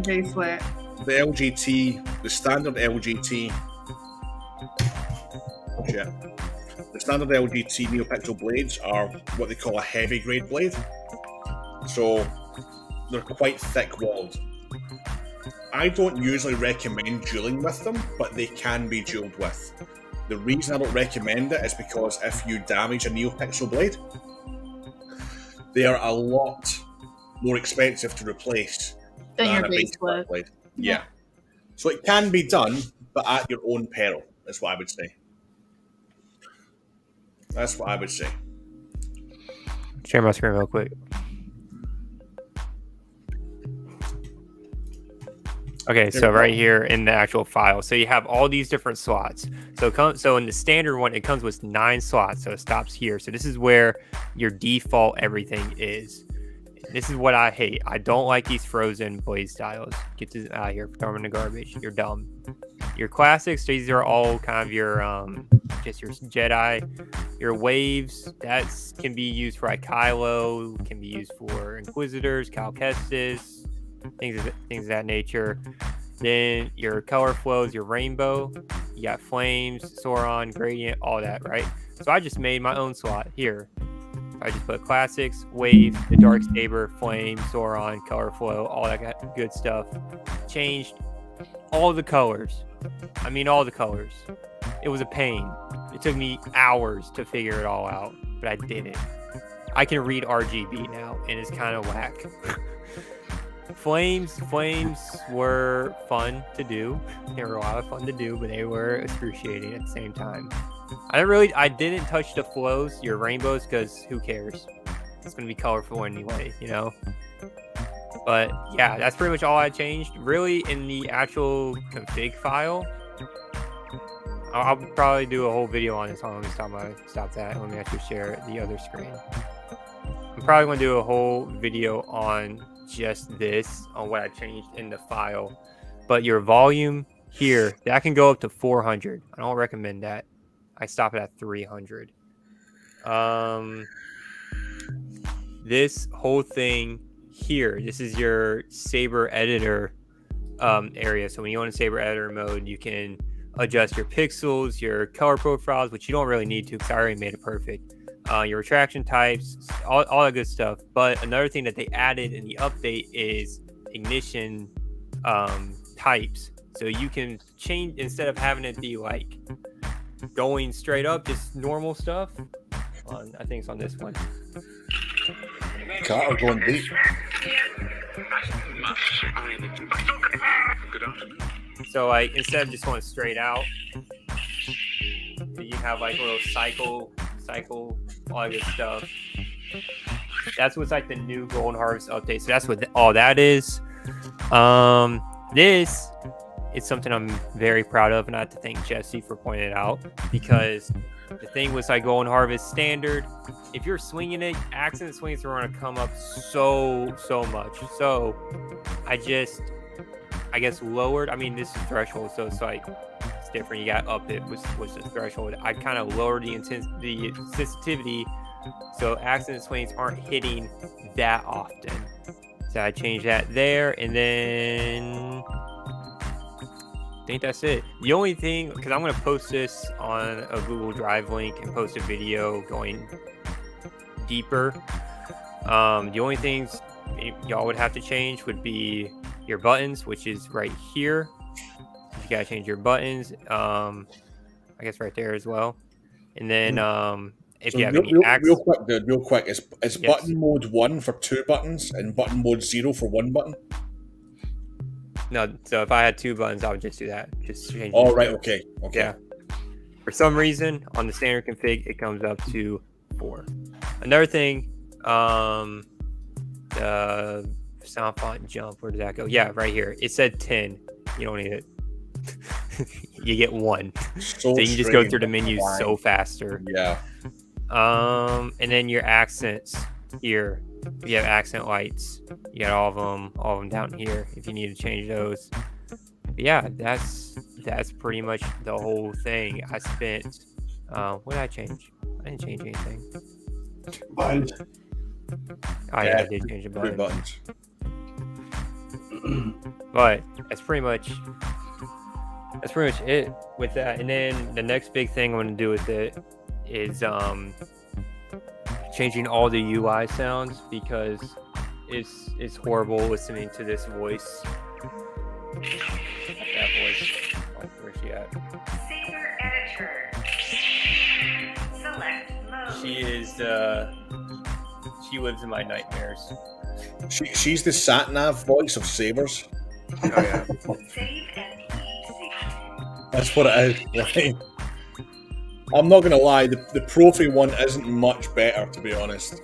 baselit. the LGT, the standard LGT, Yeah. The standard LGT NeoPixel blades are what they call a heavy grade blade. So they're quite thick-walled. I don't usually recommend dueling with them, but they can be dueled with. The reason I don't recommend it is because if you damage a NeoPixel blade, they are a lot more expensive to replace Than your a base blade. blade. Yeah. So it can be done, but at your own peril, is what I would say. That's what I would say. Share my screen real quick. Okay, so right here in the actual file, so you have all these different slots. So in the standard one, it comes with 9 slots, so it stops here. So this is where your default everything is. This is what I hate. I don't like these frozen blade styles. Get this out of here, throw them in the garbage. You're dumb. Your classics, these are all kind of your just your Jedi. Your waves, that can be used for like Kylo, can be used for Inquisitors, Cal Kestis, things of that nature. Then your color flows, your rainbow, you got flames, Sauron, gradient, all that, right? So I just made my own slot here. I just put classics, wave, the dark saber, flame, Sauron, color flow, all that good stuff. Changed all the colors. I mean, all the colors. It was a pain. It took me hours to figure it all out, but I did it. I can read RGB now, and it's kind of whack. Flames were fun to do. They were a lot of fun to do, but they were excruciating at the same time. I didn't touch the flows, your rainbows, because who cares? It's going to be colorful anyway, you know? But yeah, that's pretty much all I changed. Really, in the actual config file, I'll probably do a whole video on this. Let me stop that. Let me actually share the other screen. I'm probably going to do a whole video on just this, on what I changed in the file. But your volume here, that can go up to 400. I don't recommend that. I stop it at 300. This whole thing here, this is your Saber editor area. So when you go in Saber editor mode, you can adjust your pixels, your color profiles, which you don't really need to because I already made it perfect. Your retraction types, all that good stuff. But another thing that they added in the update is ignition types. So you can change, instead of having it be like going straight up, just normal stuff. I think it's on this one. Carter going deep. So like, instead of just going straight out, you have like a little cycle, all that good stuff. That's what's like the new Golden Harvest update. So that's what all that is. This is something I'm very proud of, and I have to thank Jesse for pointing it out, because the thing was like Golden Harvest standard, if you're swinging it, accident swings are going to come up so much. So I guess lowered. I mean, this is threshold, so it's like it's different. You got up it was the threshold. I kind of lowered the sensitivity, so accident swings aren't hitting that often. So I changed that there, and then I think that's it. The only thing, because I'm going to post this on a Google Drive link and post a video going deeper. The only things y'all would have to change would be your buttons, which is right here. You got to change your buttons. I guess right there as well. And then if you have any real quick, is yes. Button mode 1 for 2 buttons and button mode 0 for 1 button? No, so if I had 2 buttons, I would just do that. Just change. Oh, right, okay. Yeah. For some reason, on the standard config, it comes up to 4. Another thing, the sound font jump, where does that go? Yeah, right here. It said 10. You don't need it. You get 1. So you can just go through the menu so faster. Yeah. And then your accents here. You have accent lights. You got all of them down here if you need to change those. But yeah, that's pretty much the whole thing. I spent what did I change? I didn't change anything. Buttons. Oh yeah, I did change the buttons. But that's pretty much That's pretty much it with that. And then the next big thing I'm going to do with it is changing all the UI sounds, because it's horrible listening to this voice. That voice. Oh, where's she at? Saber editor. Select mode. She lives in my nightmares. She's the sat-nav voice of Sabers. Oh yeah. Save and EC. That's what it is, right? I'm not gonna lie, the Proffie one isn't much better, to be honest.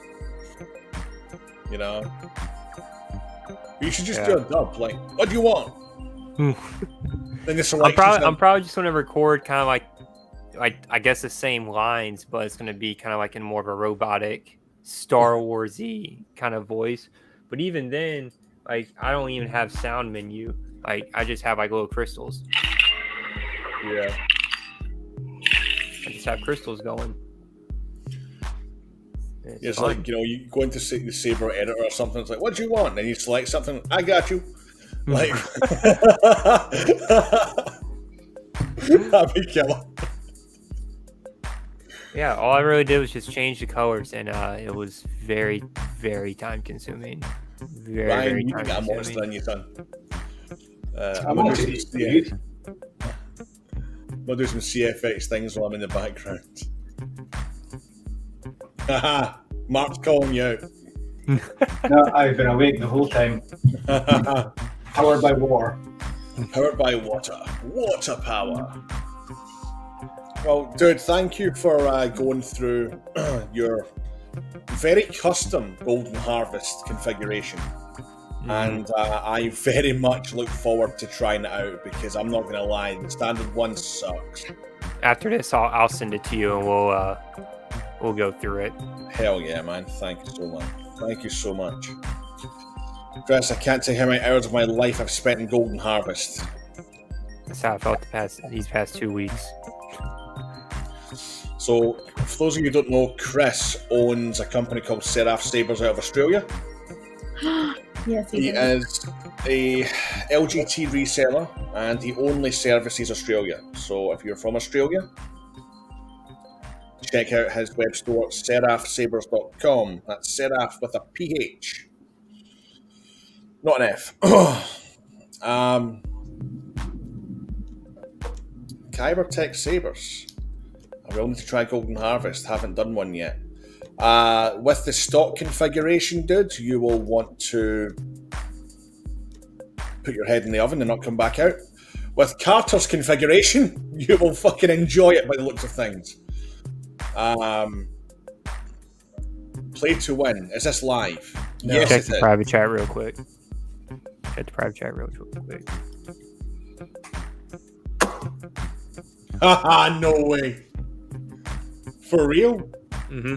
You know? You should just do a dub, like, what do you want? Then the I'm probably just gonna record kind of like I guess the same lines, but it's gonna be kind of like in more of a robotic Star Warsy kind of voice. But even then, like, I don't even have sound menu. Like, I just have like little crystals. Yeah. I just have crystals going. It's like, you know, you go into the Saber editor or something, it's like, what do you want? And you select something, I got you. Like, that'd be killer. Yeah, all I really did was just change the colors, and it was very, very time consuming. Very, Ryan, very you time got a monster consuming. in you, son. I'm I'm gonna actually do some CFX things while I'm in the background. Haha, Mark's calling you out. No, I've been awake the whole time. Powered by war. Powered by water. Water power. Well, dude, thank you for going through your very custom Golden Harvest configuration. And I very much look forward to trying it out, because I'm not going to lie, the standard one sucks. After this, I'll send it to you, and we'll go through it. Hell yeah, man. Thank you so much. Thank you so much. Chris, I can't tell you how many hours of my life I've spent in Golden Harvest. That's how I felt these past 2 weeks. So, for those of you who don't know, Chris owns a company called Seraph Sabers out of Australia. Yes, He is a LGT reseller, and he only services Australia. So if you're from Australia, check out his web store, seraphsabers.com. That's Seraph with a PH, not an F. Kybertech Sabers. I will need to try Golden Harvest. Haven't done one yet. With the stock configuration, dude, you will want to put your head in the oven and not come back out. With Carter's configuration, you will fucking enjoy it by the looks of things. Play to win. Is this live? No. Yes, Check it the is. private chat real quick. Check the private chat real quick. Haha, no way. For real? Mm-hmm.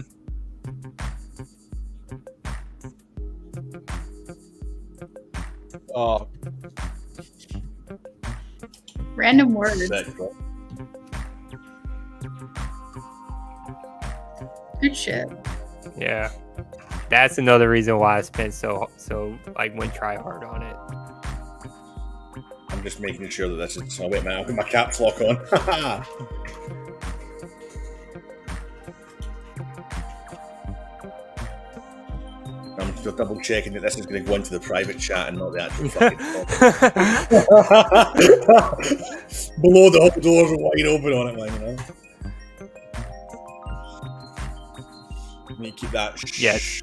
Oh, Random words. sick, bro. Good shit. Yeah. That's another reason why I spent so like went try hard on it. I'm just making sure that this is. Oh, wait a minute, I'll put my caps lock on. I'm just double checking that this is going to go into the private chat and not the actual fucking talk. Below the whole doors are wide open on it, man, you know? You need to keep that Yes.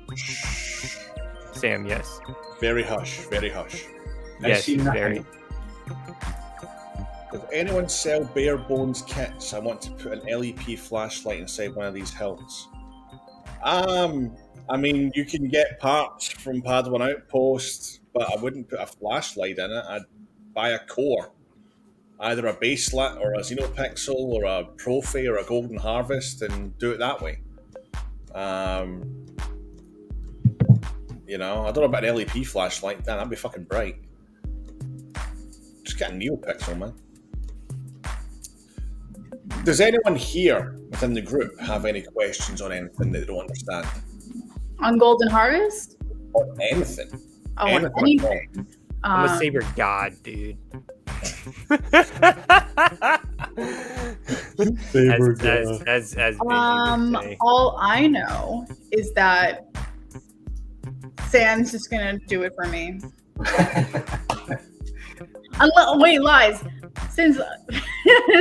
Sam, yes. very hush, very hush. Yes, seen that. very. Does anyone sell bare bones kits? I want to put an LEP flashlight inside one of these hilts. I mean, you can get parts from Padawan Outpost, but I wouldn't put a flashlight in it. I'd buy a core. Either a baselit or a Xenopixel or a Proffie or a Golden Harvest, and do it that way. You know, I don't know about an LEP flashlight. Damn, that'd be fucking bright. Just get a NeoPixel, man. Does anyone here within the group have any questions on anything that they don't understand? On Golden Harvest? Or anything? Oh, Anything at all. anything. I'm a Saber god, dude. as Benji would say. All I know is that Sam's just gonna do it for me. Wait, lies. Since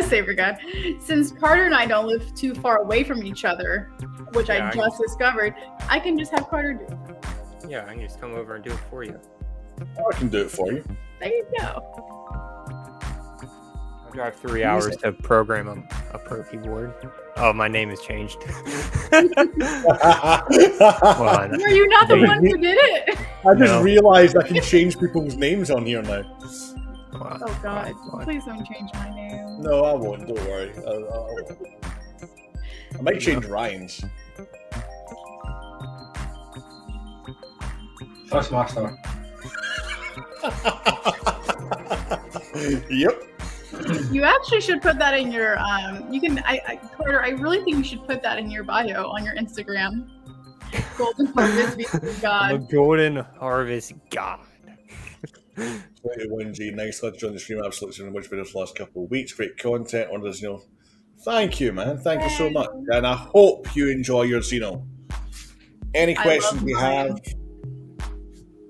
Saber God, since Carter and I don't live too far away from each other, which I just discovered, I can just have Carter do it. Yeah, I can just come over and do it for you. I can do it for you. There you go. I'll drive 3 hours to program a Proffie board. Oh, my name has changed. Were you not the one who did it? I just realized I can change people's names on here now. Oh God! Please don't change my name. No, I won't. Don't worry. I might change Ryan's. Thrustmaster. Yep. You actually should put that in your Carter, I really think you should put that in your bio on your Instagram. Golden Harvest God. The Golden Harvest God. 21G, nice to join the stream. Absolutely in which videos the last couple of weeks. Great content on the Xeno. Thank you, man. Thank you so much. And I hope you enjoy your Xeno. Any questions we have?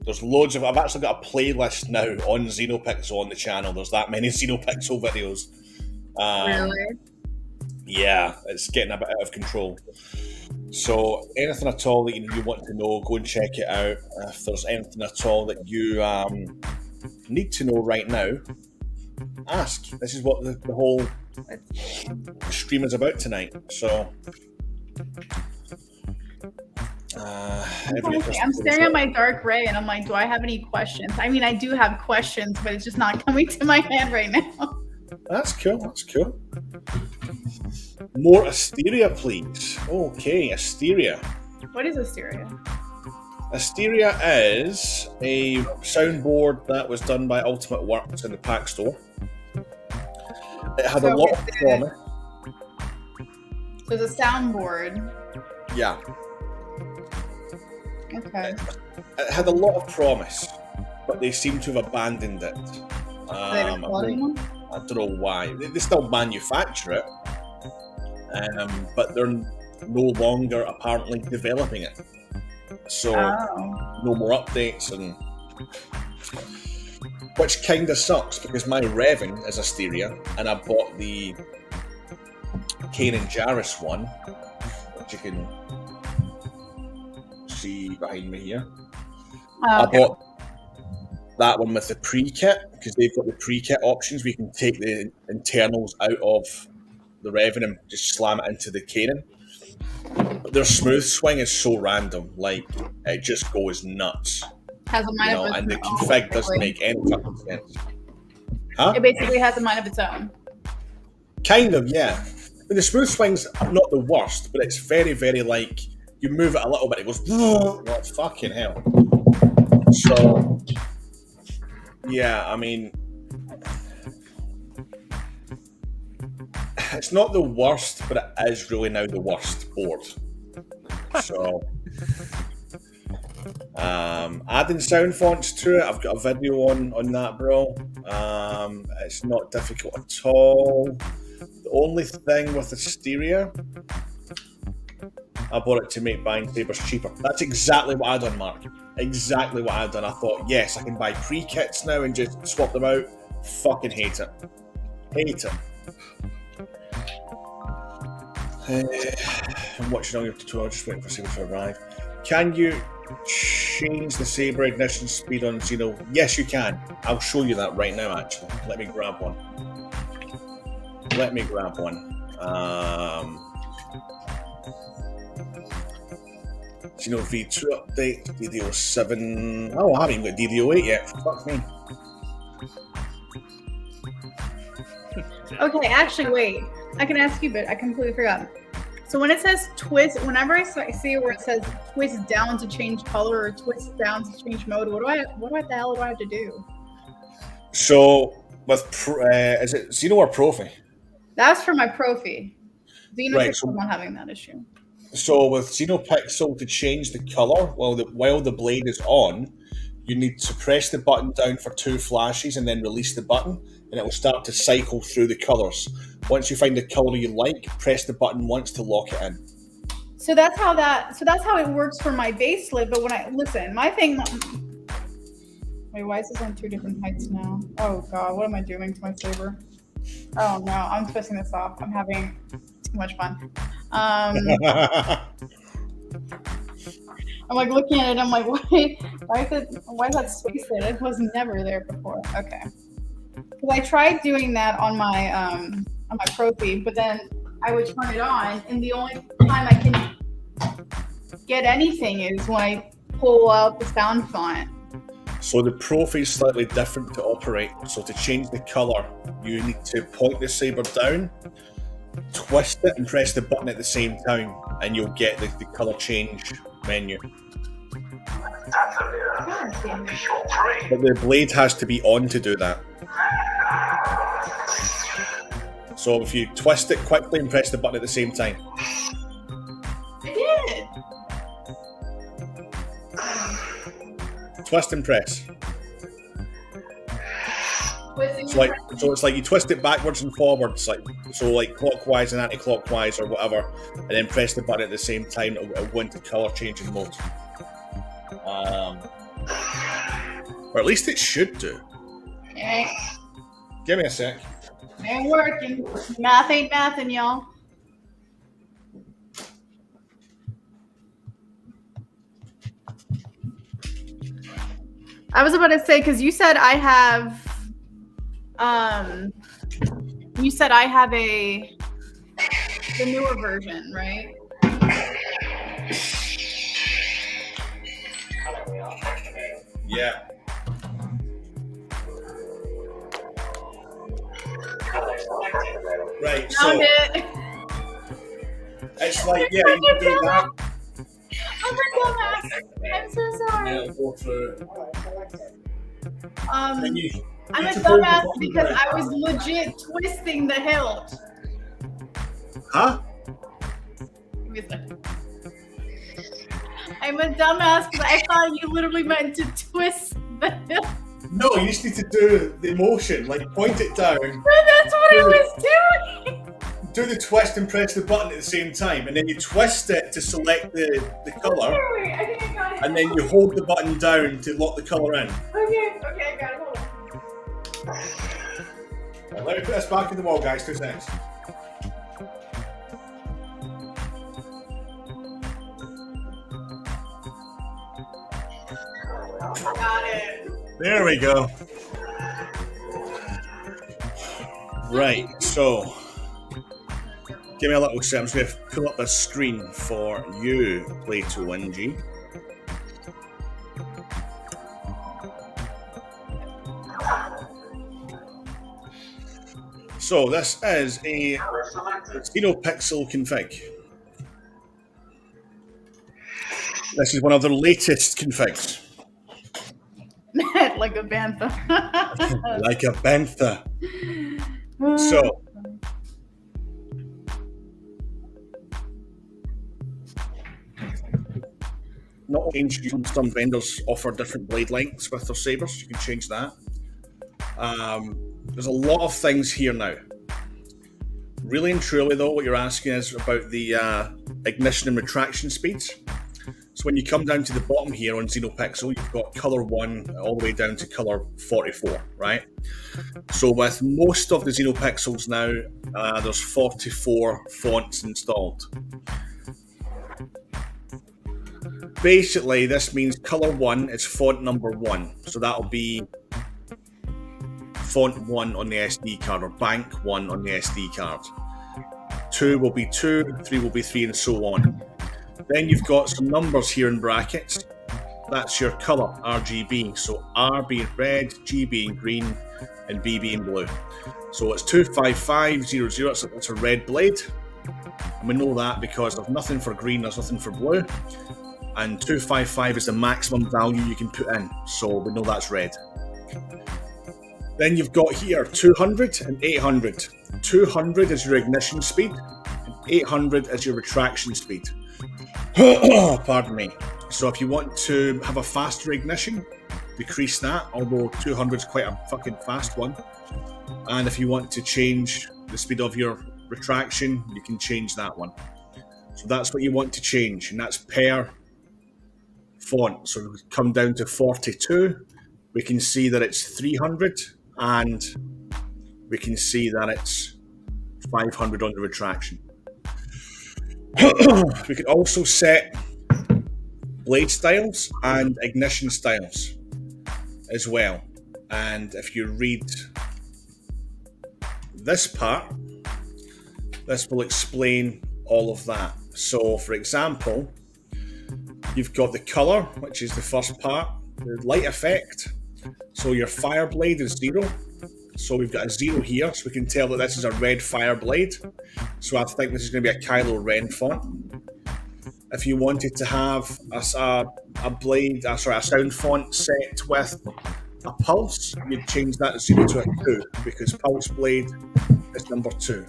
There's loads of. I've actually got a playlist now on Xenopixel on the channel. There's that many Xenopixel videos. Really? Yeah, it's getting a bit out of control. So anything at all that you want to know, go and check it out. If there's anything at all that you need to know right now, ask. This is what the whole stream is about tonight. So I'm staring at my dark ray and I'm like, do I have any questions? I mean, I do have questions, but it's just not coming to my head right now. That's cool. That's cool. More Asteria, please. Okay, Asteria. What is Asteria? Asteria is a soundboard that was done by Ultimate Works in the pack store. It had a lot of promise. So it's a soundboard. Yeah. Okay. It had a lot of promise, but they seem to have abandoned it. I don't know why. They still manufacture it, but they're no longer apparently developing it. So no more updates, and which kind of sucks because my Revan is Asteria, and I bought the Kanan Jarrus one, which you can see behind me here. I bought that one with the pre-kit because they've got the pre-kit options. We can take the internals out of the Revan and just slam it into the Kanan. But their smooth swing is so random, like it just goes nuts. Has a mind of its own. And the config doesn't make any fucking sense. Huh? It basically has a mind of its own. Kind of, yeah. I mean, the smooth swing's not the worst, but it's very, very like you move it a little bit, it goes. Oh, fucking hell! So, yeah, I mean, it's not the worst, but it is really now the worst board. So, adding sound fonts to it, I've got a video on that, bro. It's not difficult at all. The only thing with Asteria, I bought it to make buying sabers cheaper. That's exactly what I done, Mark. Exactly what I done. I thought, yes, I can buy pre-kits now and just swap them out. Fucking hate it. Hate it. I'm watching all your tutorial, just waiting for Saber to arrive. Can you change the Saber ignition speed on Xeno? Yes, you can. I'll show you that right now, actually. Let me grab one. Xeno V2 update, DDO7. Oh, I haven't even got DDO8 yet. Fuck me. Okay, actually, wait. I can ask you, but I completely forgot. So when it says twist, whenever I see where it says twist down to change color or twist down to change mode, what the hell do I have to do? So with is it Xeno or Proffie? That's for my Proffie. Xenopixel Right, so not having that issue. So with Xenopixel, to change the color while the blade is on, you need to press the button down for 2 flashes and then release the button. and it will start to cycle through the colours. Once you find the colour you like, press the button once to lock it in. So that's how it works for my base lid. But when I listen, my thing. Wait, why is this on 2 different heights now? Oh god, what am I doing to my saber? Oh no, I'm twisting this off. I'm having too much fun. I'm like looking at it. I'm like, why is that space there? It was never there before. Okay. Because I tried doing that on my Proffie, but then I would turn it on, and the only time I can get anything is when I pull out the sound font. So the Proffie is slightly different to operate. So to change the colour, you need to point the saber down, twist it, and press the button at the same time, and you'll get the colour change menu. That's a visual tree. But the blade has to be on to do that. So if you twist it quickly and press the button at the same time. I did. Twist and press. So it's like you twist it backwards and forwards, like clockwise and anti-clockwise or whatever, and then press the button at the same time. It'll go into colour changing mode. Or at least it should do. Okay. Give me a sec. Ain't working. Math ain't mathin', y'all. I was about to say, because you said I have, the newer version, right? Yeah. Right, so Found it. it's like, yeah, you can do that. Oh my goodness. I'm so sorry. Yeah, go through. I'm You a need to hold the dumbass button because down. I was legit twisting the hilt. Huh? Give me a second. I'm a dumbass because I thought you literally meant to twist the hilt. No, you just need to do the motion, like point it down, But that's what I was doing. do the twist and press the button at the same time, and then you twist it to select the colour, Wait, I think I got it. and then you hold the button down to lock the colour in. Okay, I got it. Hold on. Right, let me put this back in the wall, guys, 2 seconds. Got it. There we go. Right, so give me a little second. I'm just going to pull up a screen for you, Play2NG. So this is a Xenopixel config. This is one of their latest configs. Like a bantha. Like a bantha. So not only some vendors offer different blade lengths with their sabers, you can change that. There's a lot of things here now. Really and truly though, what you're asking is about the ignition and retraction speeds. So when you come down to the bottom here on Xenopixel, you've got color 1 all the way down to color 44, right? So with most of the Xenopixels now, there's 44 fonts installed. Basically, this means color 1 is font number 1. So that'll be font 1 on the SD card, or bank 1 on the SD card. 2 will be 2, 3 will be 3, and so on. Then you've got some numbers here in brackets. That's your colour, RGB. So R being red, G being green, and B being blue. So it's 25500, it's a red blade. And we know that because there's nothing for green, there's nothing for blue. And 255 is the maximum value you can put in. So we know that's red. Then you've got here 200 and 800. 200 is your ignition speed, and 800 is your retraction speed. Pardon me. So if you want to have a faster ignition, decrease that, although 200 is quite a fucking fast one. And if you want to change the speed of your retraction, you can change that one. So that's what you want to change, and that's per font. So we come down to 42. We can see that it's 300, and we can see that it's 500 on the retraction. We can also set blade styles and ignition styles as well. And if you read this part, this will explain all of that. So, for example, you've got the color, which is the first part, the light effect. So your fire blade is 0. So we've got a 0 here, so we can tell that this is a red fire blade. So I think this is going to be a Kylo Ren font. If you wanted to have a sound font set with a pulse, you'd change that 0 to a 2, because pulse blade is number 2.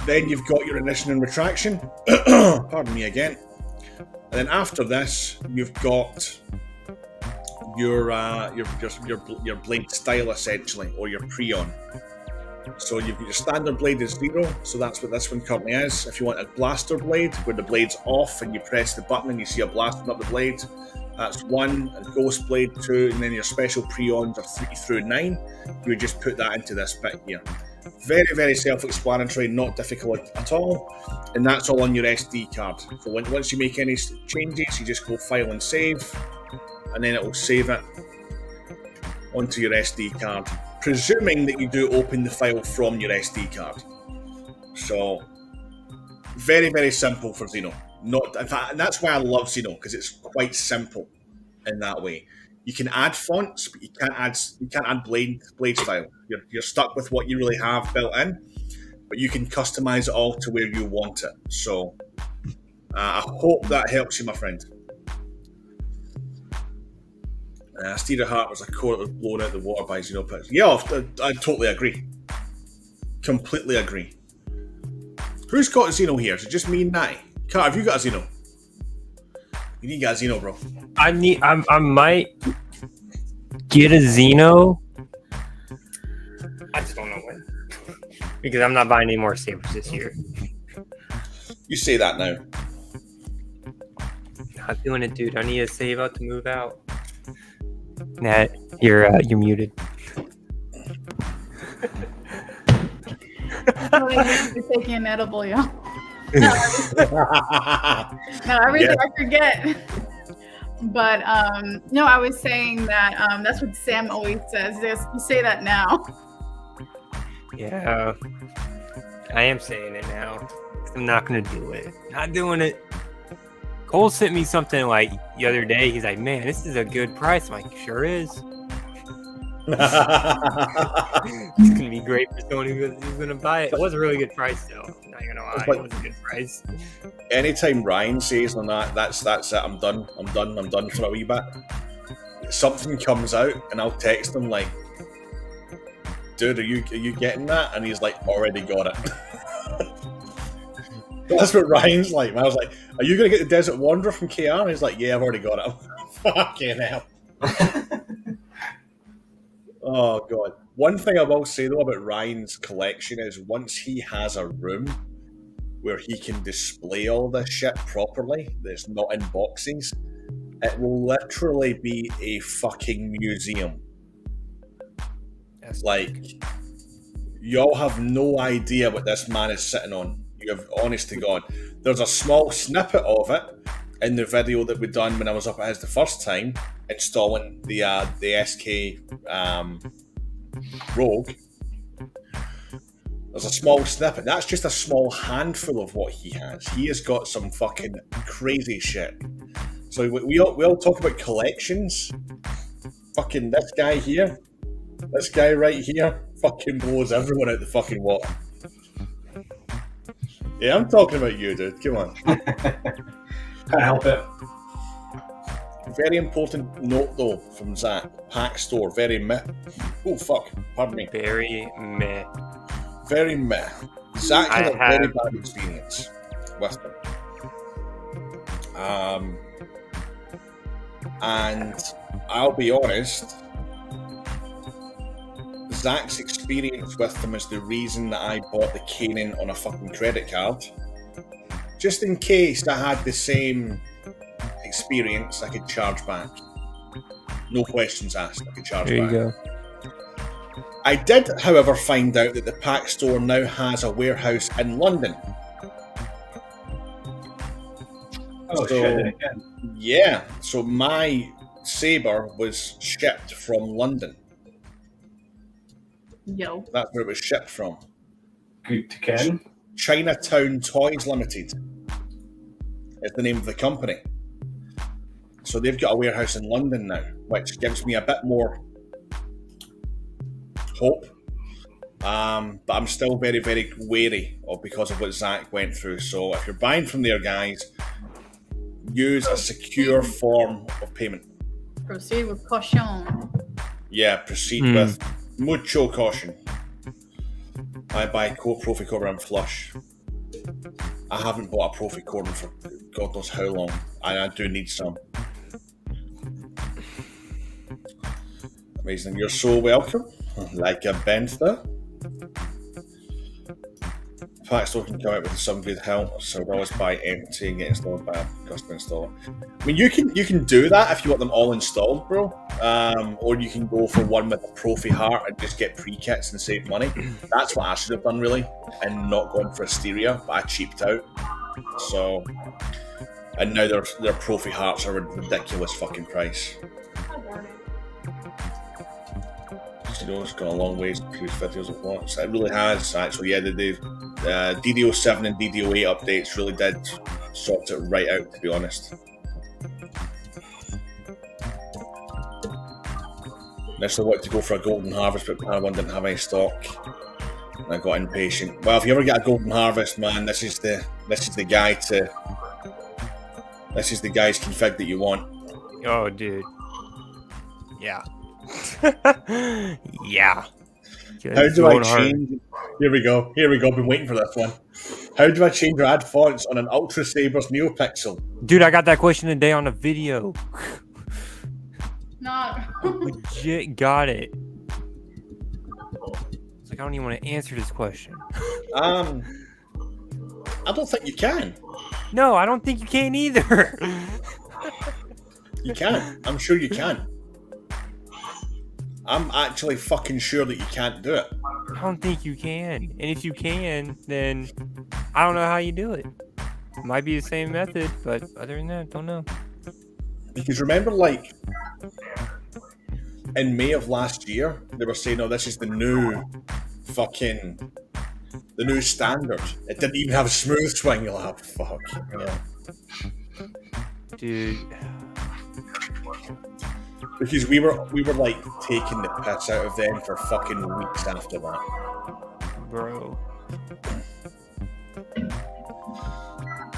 Then you've got your ignition and retraction. Pardon me again. And then after this, you've got your blade style essentially, or your preon. So you've got your standard blade is 0, so that's what this one currently is. If you want a blaster blade, where the blade's off and you press the button and you see a blasting up the blade, that's 1, a ghost blade 2, and then your special preons are 3 through 9. You would just put that into this bit here. Very, very self-explanatory, not difficult at all, and that's all on your SD card. So once you make any changes, you just go File and Save, and then it will save it onto your SD card, presuming that you do open the file from your SD card. So very, very simple for Xeno. And that's why I love Xeno, because it's quite simple in that way. You can add fonts, but you can't add blade style. You're stuck with what you really have built in, but you can customize it all to where you want it. So I hope that helps you, my friend. Steer Heart was a core that was blown out of the water by Xenopixel. Yeah, I totally agree. Completely agree. Who's got a Xeno here? Is it just me and Natty? Kat, have you got a Xeno? You need to get a Xeno, bro. I might get a Xeno. I just don't know when. Because I'm not buying any more sabers this year. You say that now. Not doing it, dude. I need to save up to move out. Nat, you're muted. You're taking an edible, y'all. No, everything I forget. But no, I was saying that that's what Sam always says. You say that now. Yeah, I am saying it now. I'm not gonna do it. Not doing it. Cole sent me something like the other day. He's like, "Man, this is a good price." I'm like, "Sure is." It's gonna be great for someone who's gonna buy it. It was a really good price, though. I'm not gonna lie, it was a good price. Anytime Ryan says on that's it. I'm done for a wee bit. Something comes out, and I'll text him like, "Dude, are you getting that?" And he's like, "Already got it." That's what Ryan's like. I was like, "Are you going to get the Desert Wanderer from KR?" And he's like, "Yeah, I've already got it." Fucking hell. Oh, God. One thing I will say, though, about Ryan's collection is once he has a room where he can display all this shit properly, that's not in boxes, it will literally be a fucking museum. Like, y'all have no idea what this man is sitting on. You have, honest to God. There's a small snippet of it in the video that we done when I was up at his the first time, installing the SK Rogue. There's a small snippet. That's just a small handful of what he has. He has got some fucking crazy shit. So we all talk about collections. Fucking this guy here, this guy right here, fucking blows everyone out the fucking water. Yeah, I'm talking about you, dude. Come on. Can't help it. Very important note, though, from Zach. Pack store, very meh. Oh, fuck. Pardon me. Very meh. Very meh. Zach had a very bad experience with them. And I'll be honest, Zach's experience with them is the reason that I bought the Canon on a fucking credit card. Just in case I had the same experience, I could charge back. No questions asked, I could charge back. There you go. I did, however, find out that the Pack Store now has a warehouse in London. Oh, shit, again. Yeah, so my Saber was shipped from London. Yo. That's where it was shipped from. Good to ken. Chinatown Toys Limited is the name of the company. So they've got a warehouse in London now, which gives me a bit more hope. But I'm still very, very wary because of what Zach went through. So if you're buying from there, guys, use a secure form of payment. Proceed with caution. Yeah, proceed with mucho caution. I buy Proffie core when I'm flush. I haven't bought a Proffie core for God knows how long, and I do need some. Amazing. You're so welcome. Like a bentha. Pack Store can come out with some good help, so I'd always buy empty and get installed by a custom installer. I mean, you can do that if you want them all installed, bro. Or you can go for one with a Proffie heart and just get pre-kits and save money. That's what I should have done, really, and not gone for Asteria, but I cheaped out. So, and now their Proffie hearts are a ridiculous fucking price. You know, it's gone a long ways to produce videos of what. So it really has, actually. Yeah, the DDO7 and DDO8 updates really did sort it right out, to be honest. Initially wanted to go for a Golden Harvest, but Pan 1 didn't have any stock, and I got impatient. Well, if you ever get a Golden Harvest, man, this is the guy's config that you want. Oh, dude. Yeah. Yeah. How do I change? Here we go. Been waiting for this one. How do I change or add fonts on an Ultra Saber's Neopixel? Dude, I got that question today on a video. Not. Legit got it. It's like I don't even want to answer this question. I don't think you can. No, I don't think you can either. You can. I'm sure you can. I'm actually fucking sure that you can't do it. I don't think you can. And if you can, then I don't know how you do it. It might be the same method, but other than that, don't know. Because remember, like, in May of last year, they were saying, oh, this is the new standard. It didn't even have a smooth swing. You'll have, fuck. Yeah. Dude. Because we were like taking the piss out of them for fucking weeks after that. Bro.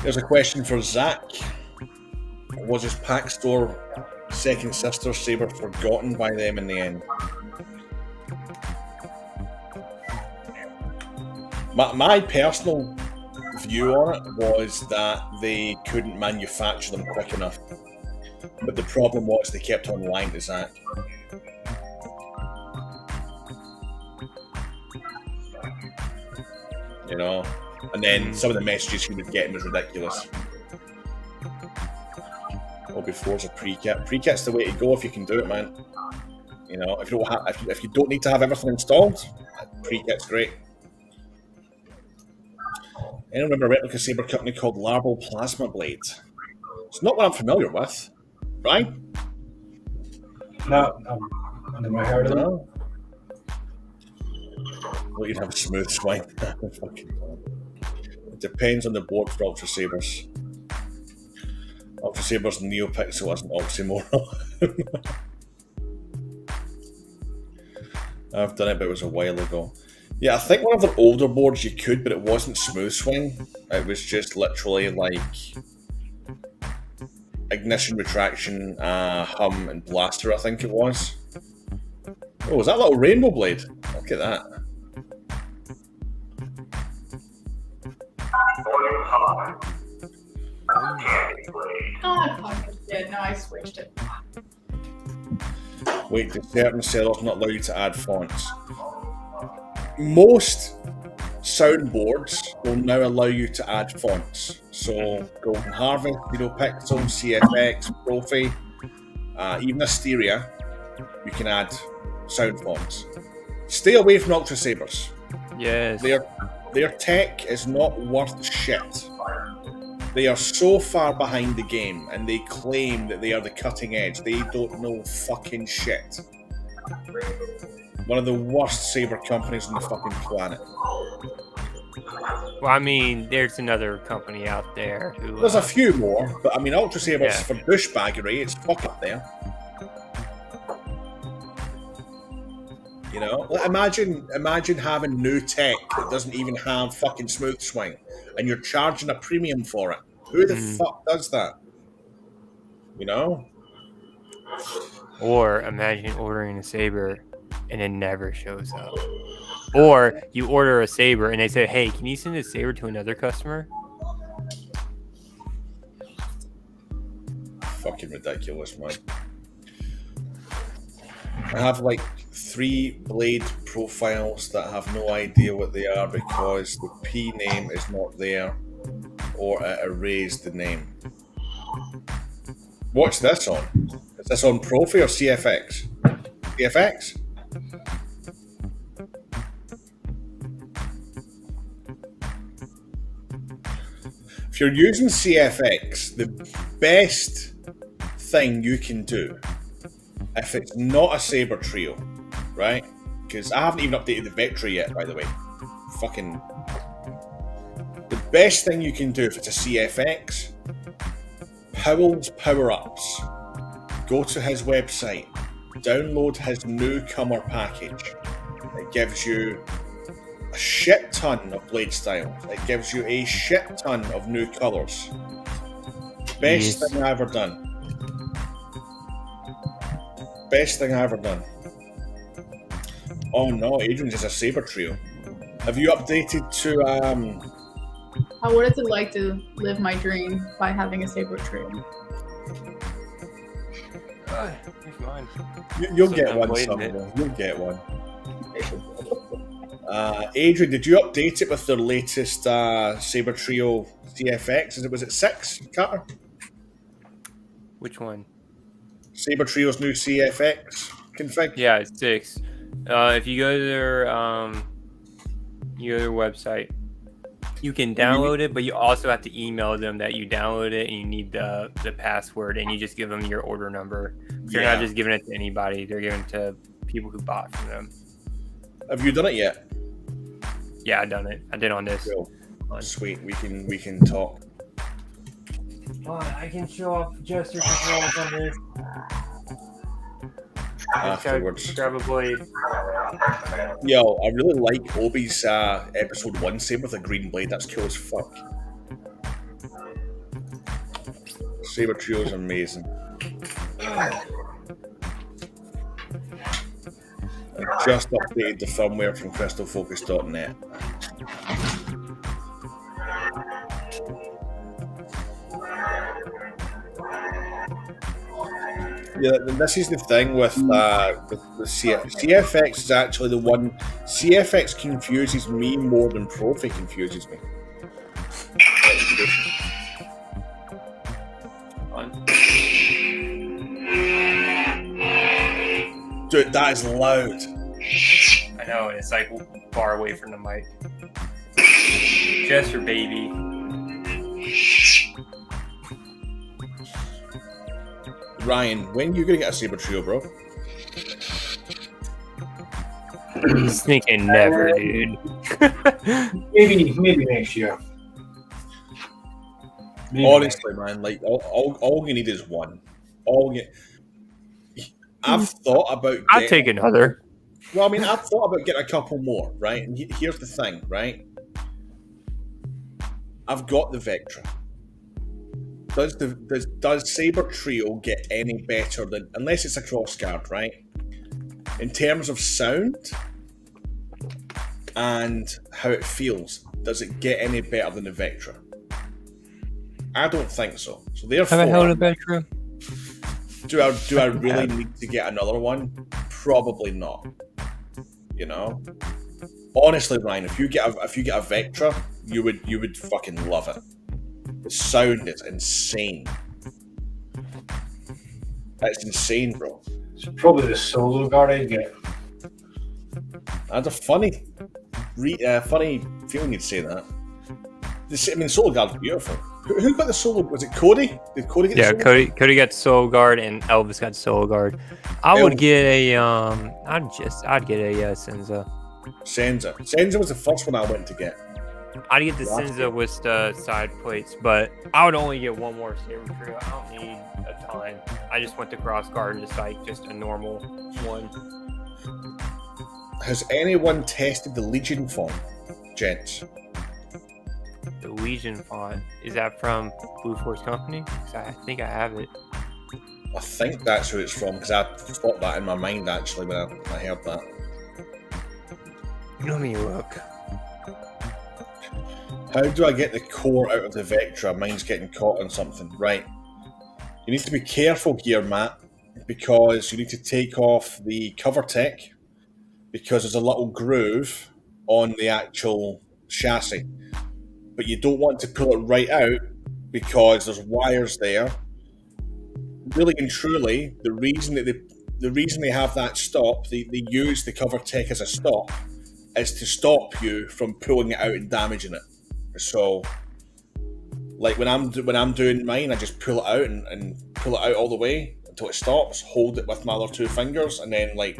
There's a question for Zach. Was his Pack Store second sister Saber forgotten by them in the end? My personal view on it was that they couldn't manufacture them quick enough. But the problem was they kept on lying to Zach. You know? And then some of the messages he would get was ridiculous. Well, before's a pre-kit. Pre-kit's the way to go if you can do it, man. You know, if you don't need to have everything installed, pre-kit's great. Anyone remember a replica saber company called Larval Plasma Blade? It's not what I'm familiar with. Right? No, I've never heard of them. Well, you'd have a smooth swing. It depends on the board for Ultra Sabers. Ultra Sabers and Neopixel is an oxymoron. I've done it, but it was a while ago. Yeah, I think one of the older boards you could, but it wasn't smooth swing. It was just literally like ignition, retraction, hum, and blaster, I think it was. Oh, is that a little rainbow blade? Look at that. Oh, I fucking did. No, I switched it. Wait, do certain sellers not allow you to add fonts? Most soundboards will now allow you to add fonts. So Golden Harvest, Xenopixel, CFX, Proffie, even Asteria, you can add sound fonts. Stay away from Ultra Sabers. Yes. Their tech is not worth shit. They are so far behind the game, and they claim that they are the cutting edge. They don't know fucking shit. One of the worst saber companies on the fucking planet. Well, I mean, there's another company out there who... There's a few more, but I mean, Ultra Sabers Yeah. for douchebaggery, it's fuck up there. You know, imagine having new tech that doesn't even have fucking smooth swing, and you're charging a premium for it. Who the fuck does that? You know? Or imagine ordering a saber and it never shows up. Or you order a saber and they say, "Hey, can you send this saber to another customer?" Fucking ridiculous, man. I have like 3 blade profiles that have no idea what they are because the P name is not there or it erased the name. What's this on? Is this on Proffie or CFX? CFX? If you're using CFX, the best thing you can do, if it's not a saber trio, right? Because I haven't even updated the Vectra yet, by the way. Fucking. The best thing you can do if it's a CFX, Powell's Power Ups. Go to his website, download his newcomer package. It gives you a shit ton of blade styles. It gives you a shit ton of new colours. Best thing I ever done. Best thing I ever done. Oh no, Adrian's is a saber trio. Have you updated to What is it like to live my dream by having a saber trio? Here's mine. You'll So get I'm one waiting somewhere. You'll get one. Adrian, did you update it with their latest saber trio CFX? Was it 6, Carter? Which one? Saber Trio's new CFX config? Yeah, it's 6. If you go to their website, you can download it, but you also have to email them that you download it and you need the password, and you just give them your order number. They're not just giving it to anybody; they're giving it to people who bought from them. Have you done it yet? Yeah, I done it. I did on this. Cool. Sweet. We can talk. I can show off gesture controls on this. Afterwards. Grab a blade. Yo, I really like Obi's episode 1 saber with a green blade. That's cool as fuck. Saber trio is amazing. I just updated the firmware from crystalfocus.net. Yeah, this is the thing with CFX is actually the one. CFX confuses me more than Proffie confuses me. Dude, that is loud. I know, and it's like far away from the mic. Gesture, baby. Ryan, when you gonna get a saber trio, bro? He's thinking never, dude. maybe next year. Maybe. Honestly, man, like all you need is one. I've thought about. I'll take another. Well, I mean, I've thought about getting a couple more, right? And here's the thing, right? I've got the Vectra. Does Saber Trio get any better than, unless it's a cross guard, right? In terms of sound and how it feels, does it get any better than the Vectra? I don't think so. So therefore, Have I held a Vectra? Do I really need to get another one? Probably not. You know, honestly, Ryan, if you get a Vectra, you would fucking love it. The sound is insane. It's insane, bro. It's probably the solo guard I'd get. That's a funny feeling you'd say that. I mean, Soul Guard's beautiful. Who got the solo? Was it Cody? Did Cody get the solo? Cody got Soul Guard and Elvis got Soul Guard. I would get a I'd get a Senza. Senza was the first one I went to get. I'd get the Senza with the side plates, but I would only get one more Saber Trio. I don't need a ton. I just want the Cross Guard and just a normal one. Has anyone tested the Legion font, gents? The Legion font, is that from Blue Force Company? 'Cause I think I have it. I think that's who it's from, because I thought that in my mind actually when I heard that. Let me look. How do I get the core out of the Vectra? Mine's getting caught on something. Right. You need to be careful here, Matt, because you need to take off the cover tech, because there's a little groove on the actual chassis. But you don't want to pull it right out because there's wires there. Really and truly, the reason they have that stop, they use the cover tech as a stop, is to stop you from pulling it out and damaging it. So, like when I'm doing mine, I just pull it out and pull it out all the way until it stops. Hold it with my other two fingers, and then like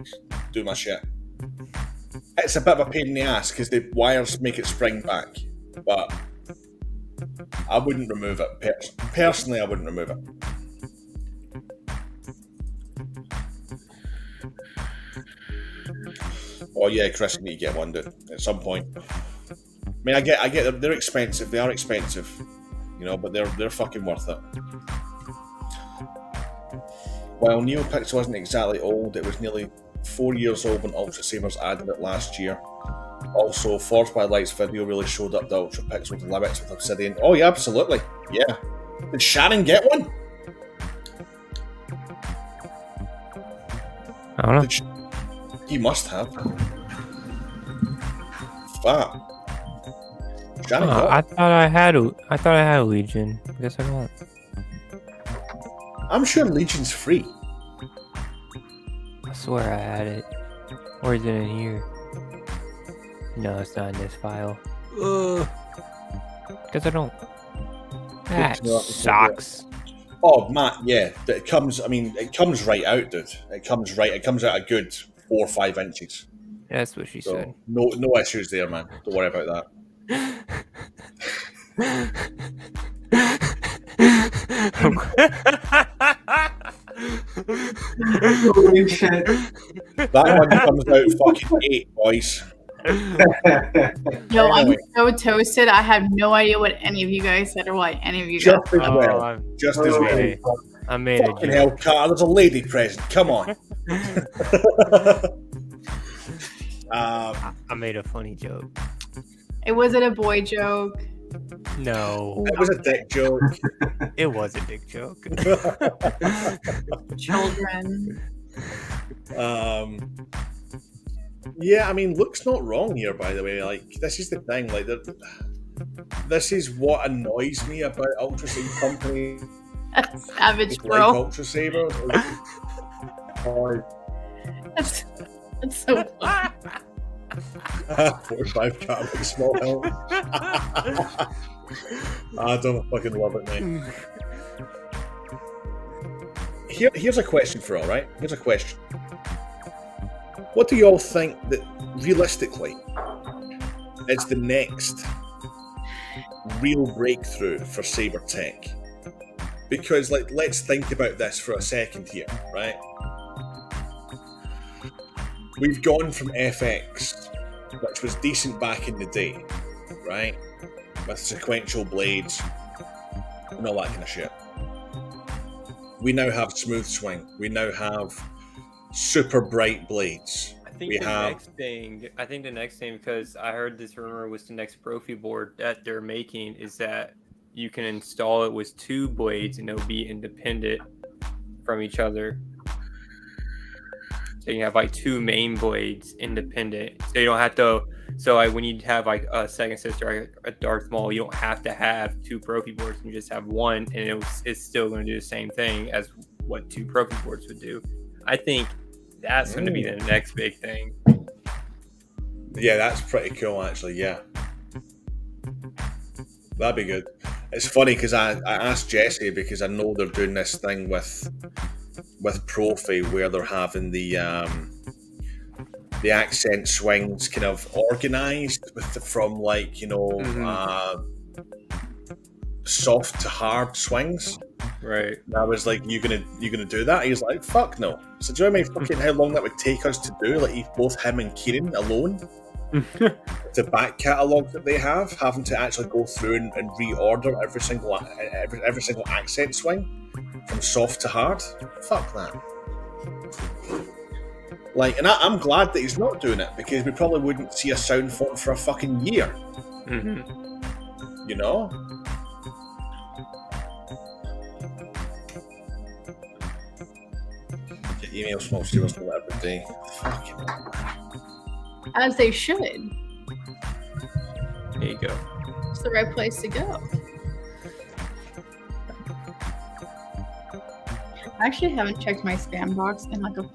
do my shit. It's a bit of a pain in the ass because the wires make it spring back, but I wouldn't remove it. Personally, I wouldn't remove it. Oh yeah, Chris, you need to get one, dude, at some point. I mean, I get them. They're expensive. They are expensive, you know, but they're fucking worth it. While Xenopixel wasn't exactly old, it was nearly 4 years old when Ultra Sabers added it last year. Also, Forged by Light's video really showed up the Ultra Pixel limits with Obsidian. Oh yeah, absolutely. Yeah. Did Shannon get one? I don't know. He must have. Fuck. Shannon got I thought I had a Legion. I guess I don't. I'm sure Legion's free. I swear I had it. Or is it in here? No, it's not in this file. Because I don't. That sucks. Oh, Matt, yeah. It comes right out, dude. It comes out a good 4 or 5 inches. That's what she said. No issues there, man. Don't worry about that. Holy shit. That one comes out fucking 8, boys. Yo, I'm so toasted. I have no idea what any of you guys said or why any of you guys Just as well. Just as well. I made it. Fucking hell, Carl, there's a lady present. Come on. I made a funny joke. It wasn't a boy joke. No. It was a dick joke. It was a dick joke. Children. Yeah, I mean, Luke's not wrong here, by the way. Like, this is the thing. Like, this is what annoys me about Ultra Saber Company. Savage, like bro. Ultra Saber. That's so funny. 45 Catholic small help. I don't fucking love it, mate. Here's a question for all, right? Here's a question. What do you all think that realistically is the next real breakthrough for Saber tech? Because let's think about this for a second here, right? We've gone from FX, which was decent back in the day, right? With sequential blades and all that kind of shit. We now have smooth swing. We now have super bright blades. I think the next thing, because I heard this rumor was the next Proffie board that they're making, is that you can install it with 2 blades and it'll be independent from each other. So you have like 2 main blades independent. So you don't have to. So like when you have like a second sister or a Darth Maul, you don't have to have 2 Proffie boards. You just have one, and it's still going to do the same thing as what 2 Proffie boards would do. I think that's going to be the next big thing. Yeah, that's pretty cool, actually. Yeah, that'd be good. It's funny because I asked Jesse because I know they're doing this thing with Proffie where they're having the accent swings kind of organized from like soft to hard swings. Right. And I was like, you gonna do that? He's like, fuck no. So do you know how long that would take us to do? Like both him and Kieran alone. The back catalogue that they have, having to actually go through and reorder every single accent swing from soft to hard. Fuck that. Like, and I'm glad that he's not doing it because we probably wouldn't see a sound font for a fucking year. You know? Get emails from Steelers every day. Fucking hell. As they should. There you go. It's the right place to go. I actually haven't checked my spam box in like a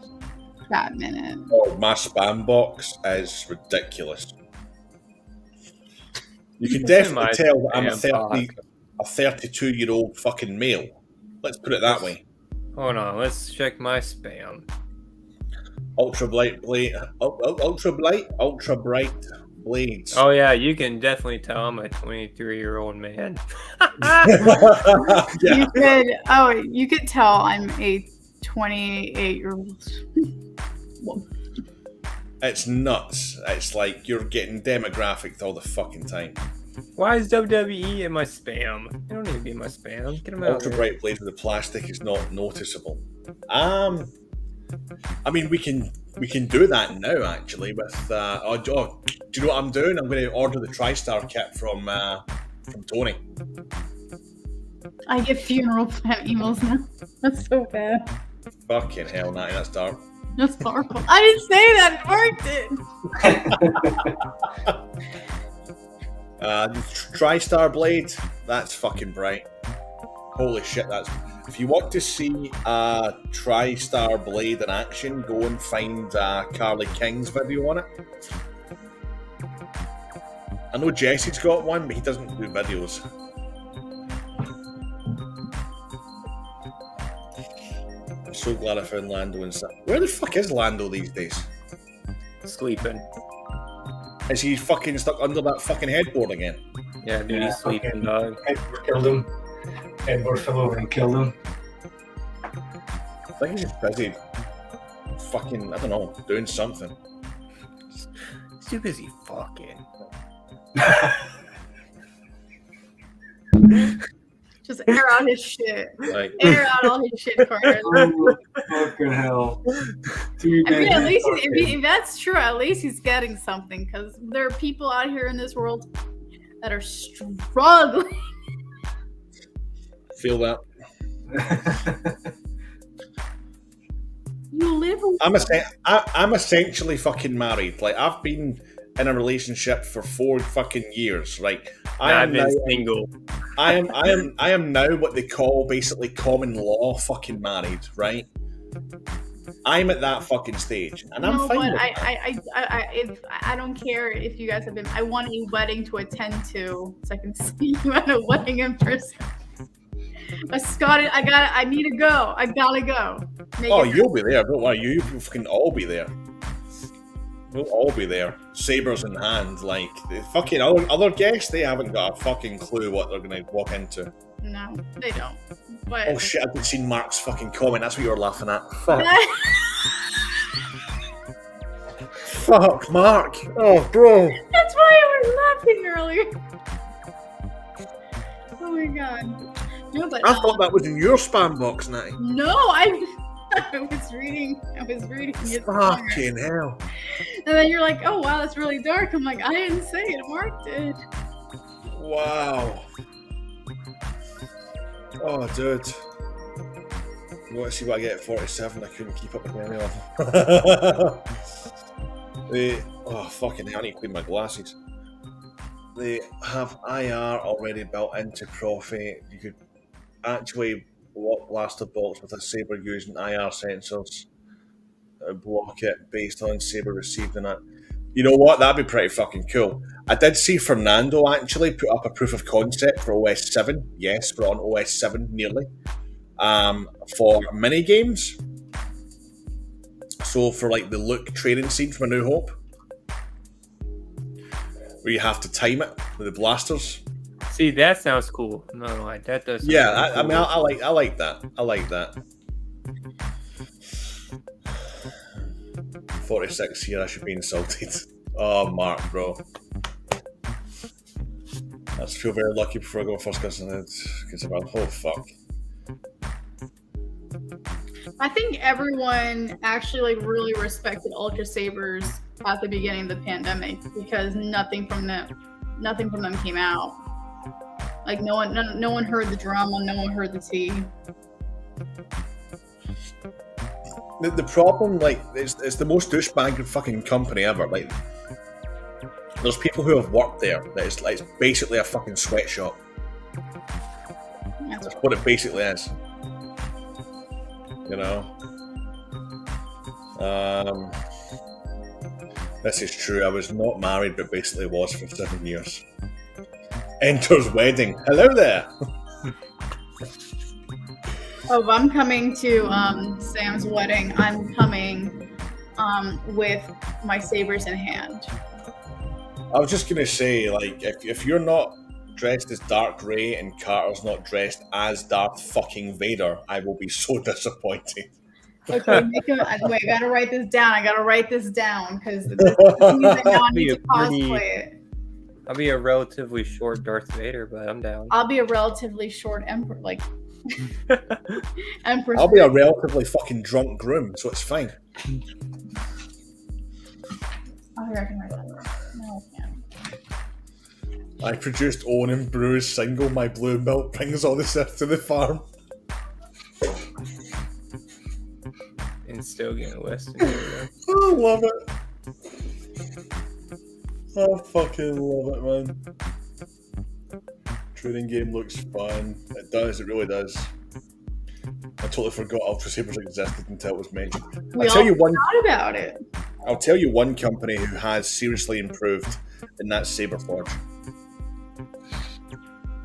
fat minute. Oh, my spam box is ridiculous. You can definitely tell that I'm a 32-year-old fucking male. Let's put it that way. Hold on, let's check my spam. Ultra bright blades. Oh yeah, you can definitely tell I'm a 23-year-old man. You could tell I'm a 28-year-old. It's nuts. It's like you're getting demographic all the fucking time. Why is WWE in my spam? You don't need to be in my spam. Get them out. Ultra bright blades with the plastic is not noticeable. I mean, we can do that now actually. With do you know what I'm doing? I'm going to order the TriStar kit from Tony. I get funeral plan emails now. That's so bad. Fucking hell, Natty, that's dark. That's horrible. I didn't say that. It worked. TriStar blade. That's fucking bright. Holy shit, that's. If you want to see a TriStar blade in action, go and find Carly King's video on it. I know Jesse's got one, but he doesn't do videos. I'm so glad I found Lando and stuff. Where the fuck is Lando these days? Sleeping. Is he fucking stuck under that fucking headboard again? Yeah, dude, he's sleeping, dog. Edward killed him. Edward fell over and killed him. I think he's just busy fucking, I don't know, doing something. He's too busy fucking. Just air out his shit. Like, Air out all his shit, Carter. Oh, fucking hell. I mean, at least if that's true, at least he's getting something because there are people out here in this world that are struggling. Feel that. You live. I'm essentially fucking married. Like I've been in a relationship for 4 fucking years. Right? I've been single. I am now what they call basically common law fucking married. Right? I'm at that fucking stage, and I'm fine. But I don't care if you guys have been. I want a wedding to attend to, so I can see you at a wedding in person. I need to go. I gotta go. You'll be there. Don't worry. You fucking all be there. We'll all be there. Sabers in hand. Like, the fucking other guests, they haven't got a fucking clue what they're going to walk into. No, they don't. But oh shit, I haven't seen Mark's fucking comment. That's what you were laughing at. Fuck. Fuck, Mark. Oh, bro. That's why I was laughing earlier. Oh my god. No, but I thought that was in your spam box, Natty. No, I was reading it. Fucking hell. And then you're like, oh wow, that's really dark. I'm like, I didn't say it, Mark did. Wow. Oh, dude. You want to see what I get at 47? I couldn't keep up with any of them. Oh, fucking hell, I need to clean my glasses. They have IR already built into Proffie. You could actually block blaster bolts with a saber using IR sensors. Block it based on saber received in it. You know what? That'd be pretty fucking cool. I did see Fernando actually put up a proof of concept for OS 7. Yes, we're on OS 7 nearly. For mini games. So for like the Luke training scene from A New Hope, where you have to time it with the blasters. See, that sounds cool. No, like that does. Yeah, I mean, I like that. I like that. 46 here. I should be insulted. Oh, Mark, bro. I feel very lucky before I go first cousin. It's about oh fuck. I think everyone actually like really respected Ultra Sabers at the beginning of the pandemic because nothing from them came out. Like no one heard the drama, no one heard the tea. The problem, like, it's the most douchebag fucking company ever. Like, there's people who have worked there that it's like it's basically a fucking sweatshop. That's what it basically is. You know. This is true. I was not married, but basically was for 7 years. Enter's wedding. Hello there. Oh, if I'm coming to Sam's wedding, I'm coming with my sabers in hand. I was just gonna say, like, if you're not dressed as Dark Ray and Carter's not dressed as Darth fucking Vader, I will be so disappointed. Okay, wait, I gotta write this down because this means I now need to cosplay it. I'll be a relatively short Darth Vader, but I'm down. I'll be a relatively short Emperor, like Empress. I'll be a relatively fucking drunk groom, so it's fine. I reckon I can. No, I can't. I produced Owen and Brew's single, My Blue Milk Brings All the Earth to the Farm. And still getting Western. I love it. I fucking love it, man. Training game looks fun. It does, it really does. I totally forgot Ultra Sabers existed until it was mentioned. We all forgot about it. I'll tell you one company who has seriously improved, and that's Saberforge.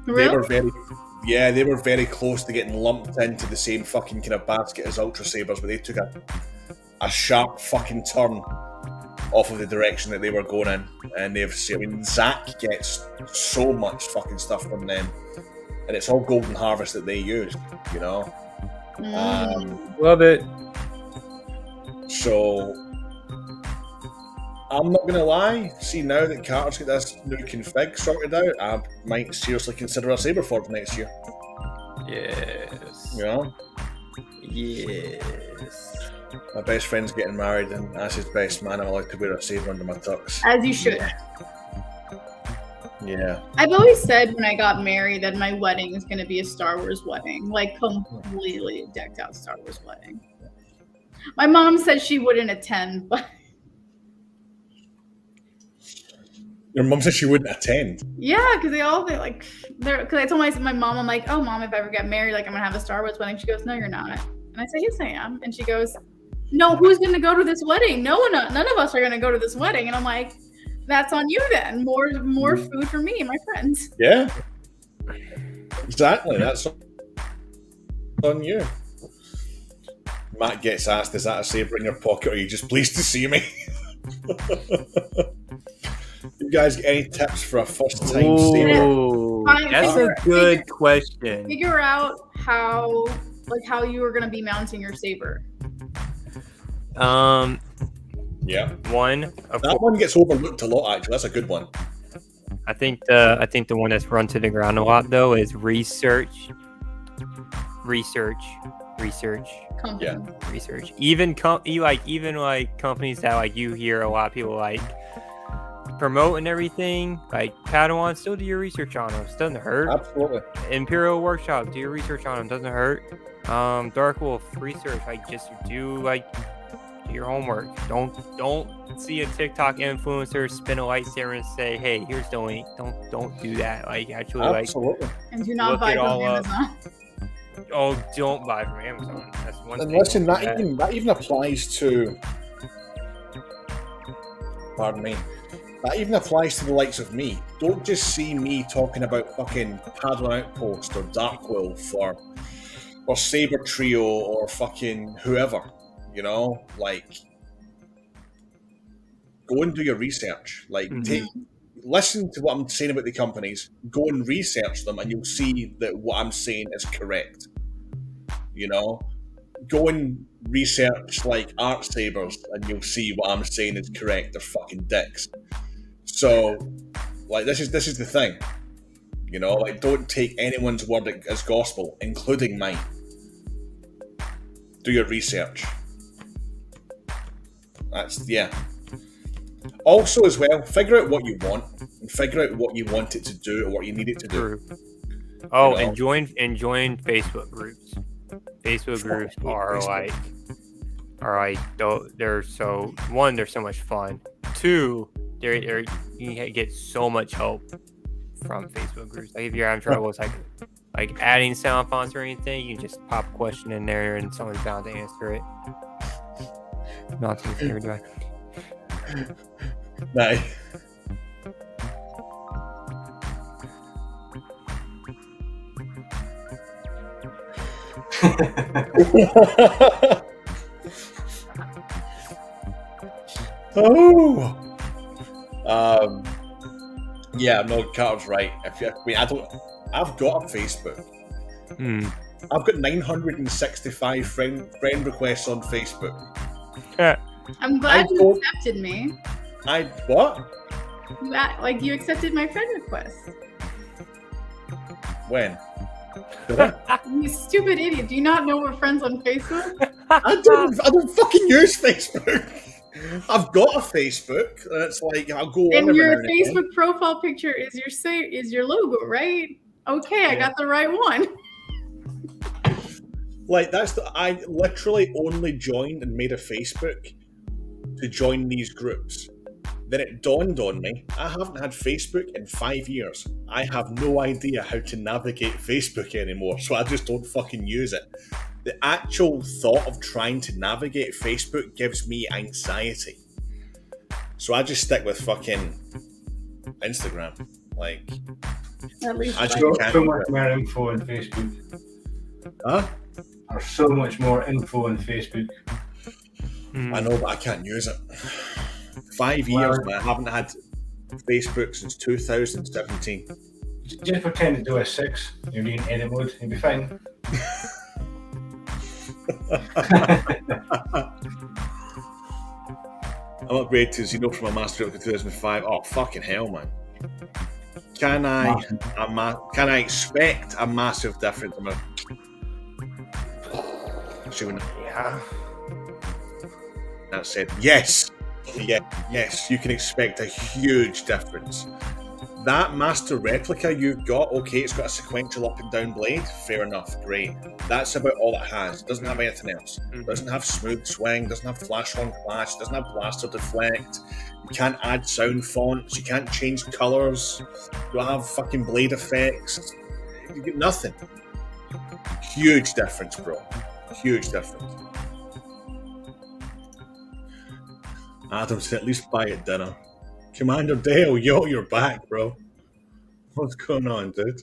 Really? They were very close to getting lumped into the same fucking kind of basket as Ultra Sabers, but they took a sharp fucking turn off of the direction that they were going in. And Zach gets so much fucking stuff from them, and it's all Golden Harvest that they use, you know? Love it. So, I'm not gonna lie. See, now that Carter's got this new config sorted out, I might seriously consider a Saberforge next year. Yes. You know? Yes. My best friend's getting married, and as his best man, I'm allowed to wear a saber under my tux. As you should. Yeah. I've always said when I got married that my wedding is going to be a Star Wars wedding, like completely decked out Star Wars wedding. My mom said she wouldn't attend, but Your mum said she wouldn't attend. yeah, because because I told my mom, I'm like, oh mom, if I ever get married, like I'm gonna have a Star Wars wedding. She goes, no, you're not. And I say, yes, I am. And she goes, no, who's gonna go to this wedding? None of us are gonna go to this wedding. And I'm like, that's on you then. More food for me and my friends. Yeah. Exactly. That's on you. Matt gets asked, is that a saber in your pocket, or are you just pleased to see me? You guys get any tips for a first time saber? That's a good question. Figure out how you are gonna be mounting your saber. Yeah. That one gets overlooked a lot, actually. That's a good one. I think the one that's run to the ground a lot though is research. Company. Yeah. Research. Even companies that like you hear a lot of people like promote and everything, like Padawan, still do your research on them. It doesn't hurt. Absolutely. Imperial Workshop, do your research on them. Doesn't hurt. Dark Wolf research. Just do your homework. Don't see a TikTok influencer spin a lightsaber and say, "Hey, here's the link." Don't do that. Actually, Absolutely. And do not buy from Amazon. Oh, don't buy from Amazon. That's one And thing. listen, that even applies to. Pardon me. That even applies to the likes of me. Don't just see me talking about fucking Padawan Outpost or Dark Wolf or Saber Trio or fucking whoever. You know, go and do your research. Listen to what I'm saying about the companies. Go and research them, and you'll see that what I'm saying is correct. You know, go and research art sabers, and you'll see what I'm saying is correct. They're fucking dicks. So, this is the thing. You know, don't take anyone's word as gospel, including mine. Do your research. Also, as well, figure out what you want and figure out what you want it to do or what you need it to do. Oh, and join Facebook groups. Facebook groups they're so much fun. 2, you can get so much help from Facebook groups. If you're having trouble with adding sound fonts or anything, you can just pop a question in there and someone's bound to answer it. Not to be do I? No. Yeah, no, Carter's right. I've got a Facebook. I've got 965 friend requests on Facebook. I'm glad you accepted me. What? You accepted my friend request. When? You stupid idiot! Do you not know we're friends on Facebook? I don't fucking use Facebook. I've got a Facebook, and it's I'll go on. And your Facebook profile picture is your logo, right? Okay, I got the right one. I literally only joined and made a Facebook to join these groups. Then it dawned on me, I haven't had Facebook in 5 years. I have no idea how to navigate Facebook anymore, so I just don't fucking use it. The actual thought of trying to navigate Facebook gives me anxiety. So I just stick with fucking Instagram. At least I just so much more info on Facebook. Huh? There's so much more info on Facebook. I know, but I can't use it. 5 years, man. I haven't had Facebook since 2017. Just pretend to do a 6. You're doing edit mode. You'll be fine. I'm upgraded to Xeno from a Master up to 2005. Oh, fucking hell, man. Can I expect a massive difference? Yeah. That said, yes, you can expect a huge difference. That Master Replica you've got, okay, it's got a sequential up and down blade, fair enough, great. That's about all it has. It doesn't have anything else. It doesn't have smooth swing, doesn't have flash on flash, doesn't have blaster deflect. You can't add sound fonts, you can't change colours, you don't have fucking blade effects. You get nothing. Huge difference, bro. Huge difference. Adam said, at least buy it dinner. Commander Dale, you're back, bro. What's going on, dude?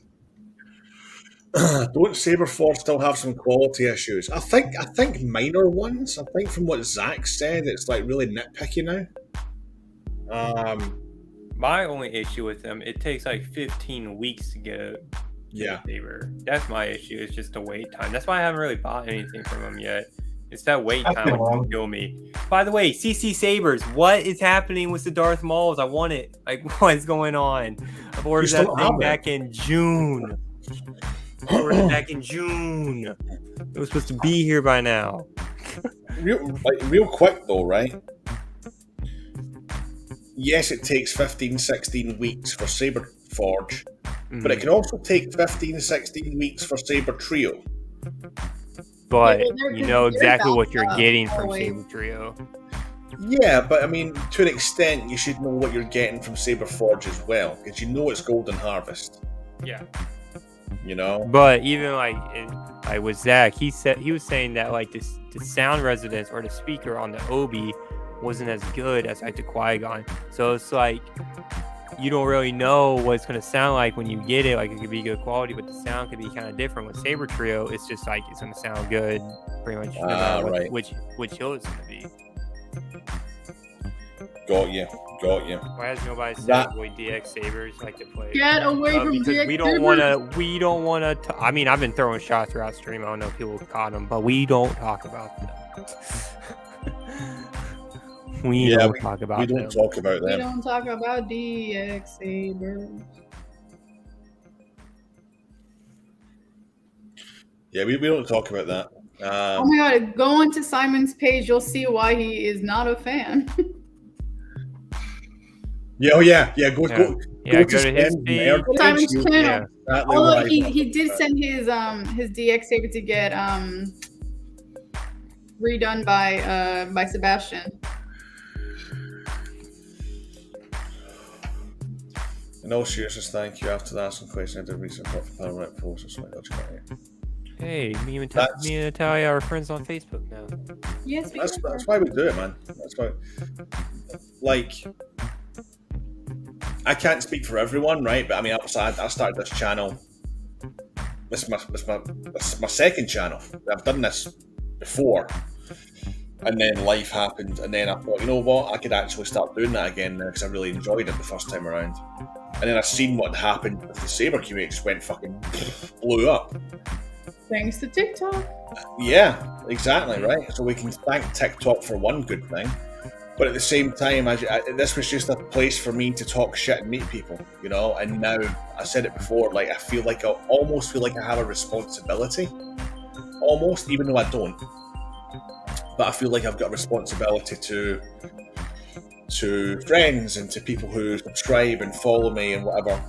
Don't Saberforge still have some quality issues? I think minor ones. I think from what Zach said, it's really nitpicky now. My only issue with them, it takes 15 weeks to get a saber. That's my issue. It's just the wait time. That's why I haven't really bought anything from them yet. It's that wait time that will kill me. By the way, CC Sabers, what is happening with the Darth Mauls? I want it. What is going on? I've ordered that thing back in June. It was supposed to be here by now. Real quick though, right? Yes, it takes 15, 16 weeks for Saberforge, but it can also take 15, 16 weeks for Saber Trio. but well, they're- you know they're exactly what about you're that, getting from always. Saber Trio. Yeah, but I mean, to an extent, you should know what you're getting from Saber Forge as well, because you know it's Golden Harvest. Yeah. You know. But even like with Zach, he was saying that like the sound resonance or the speaker on the Obi wasn't as good as like the Qui-Gon. So it's like you don't really know what it's gonna sound like when you get it. Like it could be good quality, but the sound could be kind of different. With Saber Trio, it's just like it's gonna sound good, pretty much no matter right. which hill it's gonna be. Got you. Why has nobody said That- boy DX Sabers like to play? Get away from Because DX we don't Sabers. want to. I mean, I've been throwing shots throughout stream. I don't know if people caught them, but we don't talk about them. we don't talk about We them. don't talk about We them. don't talk about DX Sabers. Yeah, we don't talk about that. Oh my god, go onto Simon's page, you'll see why he is not a fan. Yeah, go Yeah, to go to his Sven page. Air Simon's page, channel. Yeah. exactly Although what he did send his DX Saber to get redone by Sebastian. In all seriousness, thank you. After that, some questions I did recently for Panoramic Post or something. Hey, me and That's- Natalia are friends on Facebook now. Yes, we That's are. why we do it, man. That's why. Like, I can't speak for everyone, right? But I mean, I started this channel. This is my second channel. I've done this before, and then life happened, and then I thought, you know what, I could actually start doing that again because I really enjoyed it the first time around. And then I seen what happened with the Saber community, just went fucking blew up. Thanks to TikTok. Yeah, exactly, right? So we can thank TikTok for one good thing, but at the same time, this was just a place for me to talk shit and meet people, you know? And now, I said it before, like, I almost feel like I have a responsibility, almost, even though I don't. But I feel like I've got a responsibility to friends and to people who subscribe and follow me and whatever,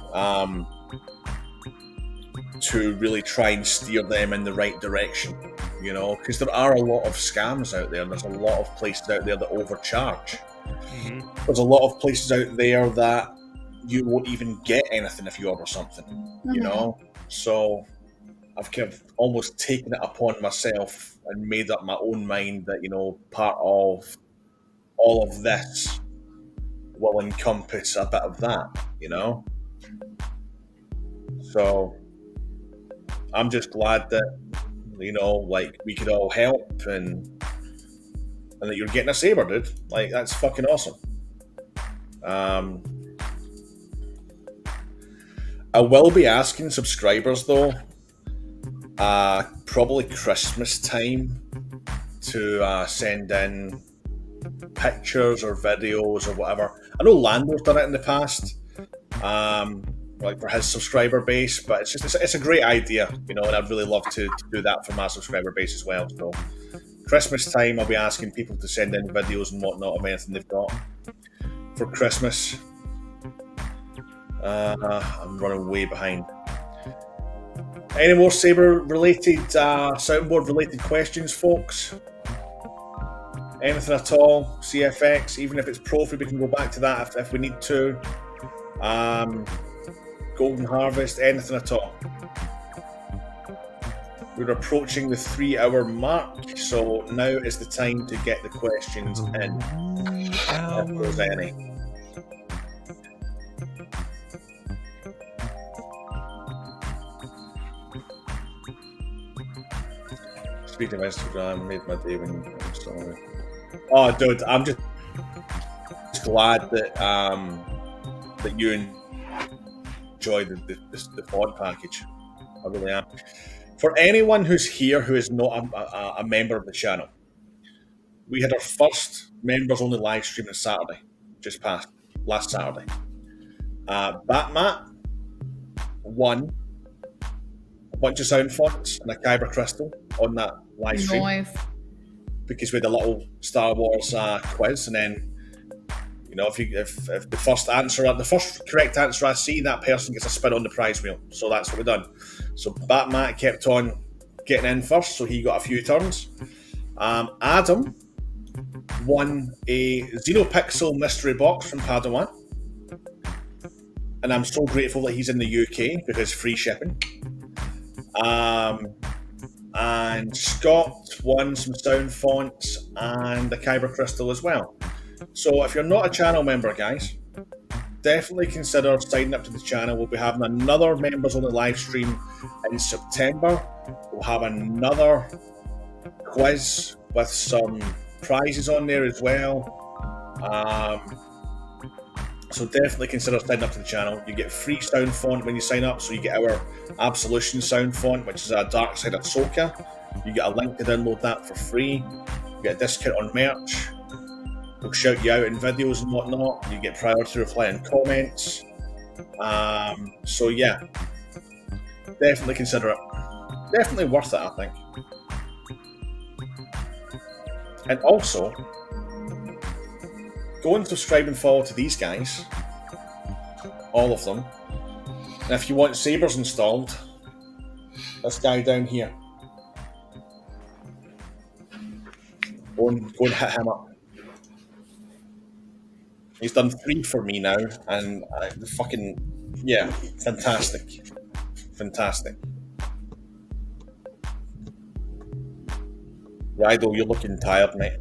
to really try and steer them in the right direction, you know, because there are a lot of scams out there, and there's a lot of places out there that overcharge. Mm-hmm. There's a lot of places out there that you won't even get anything if you order something, you know. So I've kind of almost taken it upon myself and made up my own mind that, you know, part of all of this will encompass a bit of that, you know. So I'm just glad that, you know, like, we could all help and that you're getting a saber, dude. Like, that's fucking awesome. I will be asking subscribers though, probably Christmas time, to send in pictures or videos or whatever. I know Lando's done it in the past, like for his subscriber base, but it's a great idea, you know, and I'd really love to do that for my subscriber base as well. So Christmas time, I'll be asking people to send in videos and whatnot of anything they've got for Christmas. I'm running way behind. Any more Saber related, soundboard related questions, folks? Anything at all? CFX, even if it's Proffie, we can go back to that if we need to. Golden Harvest, anything at all. We're approaching the 3-hour mark, so now is the time to get the questions in, if there's any. Speaking of Instagram, made my day when you saw it. Oh, dude, I'm just glad that that you enjoy the font package. I really am. For anyone who's here who is not a member of the channel, we had our first members only live stream on Saturday, just past last Saturday. Batmat won a bunch of sound fonts and a Kyber crystal on that live stream. Nice. Because we had a little Star Wars quiz, and then, you know, if the first correct answer I see, that person gets a spin on the prize wheel. So that's what we've done. So Batman kept on getting in first, so he got a few turns. Adam won a Xenopixel mystery box from Padawan. And I'm so grateful that he's in the UK because free shipping. And Scott won some sound fonts and a Kyber crystal as well. So if you're not a channel member, guys, definitely consider signing up to the channel. We'll be having another members only live stream in September. We'll have another quiz with some prizes on there as well. So definitely consider signing up to the channel. You get free sound font when you sign up, so you get our Absolution sound font, which is a Dark Side of Ahsoka. You get a link to download that for free. You get a discount on merch. We'll shout you out in videos and whatnot. You get priority reply in comments. So yeah, definitely consider it. Definitely worth it, I think. And also, go and subscribe and follow to these guys, all of them. And if you want sabers installed, this guy down here, go and hit him up. He's done 3 for me now, and fantastic. Rido, you're looking tired, mate.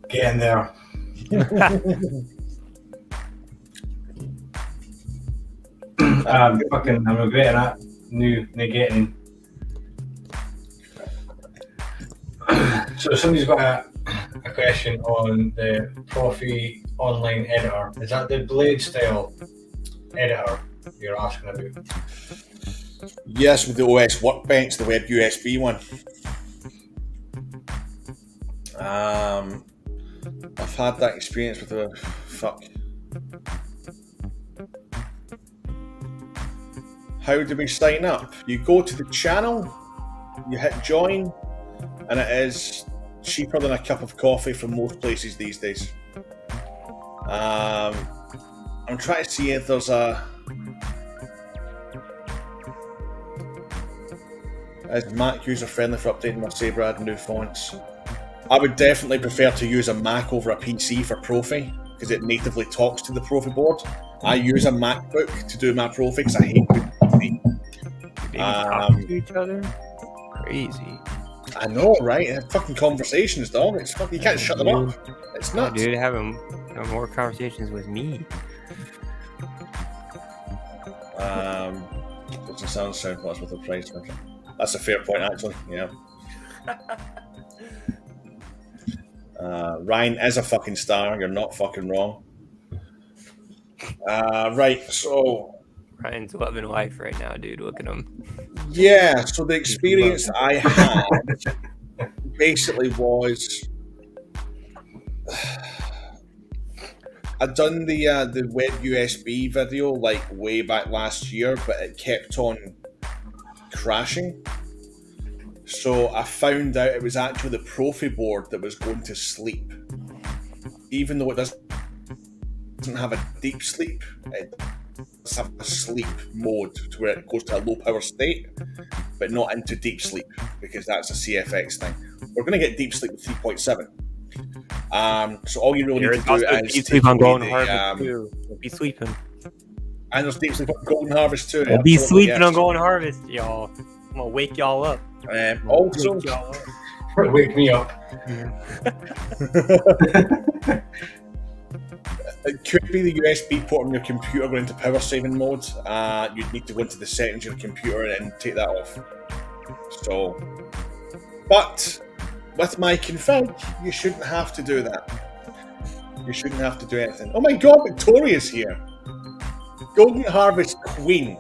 Get in there. I'm regretting that new negating. So somebody's got a question on the Proffie online editor. Is that the blade style editor you're asking about? Yes, with the OS Workbench, the web USB one. I've had that experience with the How do we sign up? You go to the channel, you hit join, and it is cheaper than a cup of coffee from most places these days. I'm trying to see if there's is Mac user friendly for updating my Saber, adding new fonts. I would definitely prefer to use a Mac over a PC for Proffie because it natively talks to the Proffie board. I use a MacBook to do my Proffie because I hate PC. Talking to each other? Crazy. I know, right? Fucking conversations, dog. It's fucking, you can't shut them up. It's nuts. Dude, having more conversations with me. Doesn't sound much with the price. That's a fair point, actually. Yeah. Ryan is a fucking star. You're not fucking wrong. Right, so Ryan's loving life right now, dude. Look at him. Yeah, so the experience I had basically was I'd done the web USB video like way back last year, but it kept on crashing. So I found out it was actually the Proffie board that was going to sleep. Even though it doesn't have a deep sleep, it does have a sleep mode to where it goes to a low power state, but not into deep sleep, because that's a CFX thing. We're going to get deep sleep with 3.7. So all you really need to do is deep sleep on Golden Harvest too. We'll be sleeping. And there's deep sleep on Golden Harvest too. We'll be sleeping on Golden Harvest, y'all. I'm gonna wake y'all up. Also, wake me up. It could be the USB port on your computer going into power saving mode. You'd need to go into the settings of your computer and take that off. So, but with my config, you shouldn't have to do that. You shouldn't have to do anything. Oh my god, Victoria's here! Golden Harvest Queen.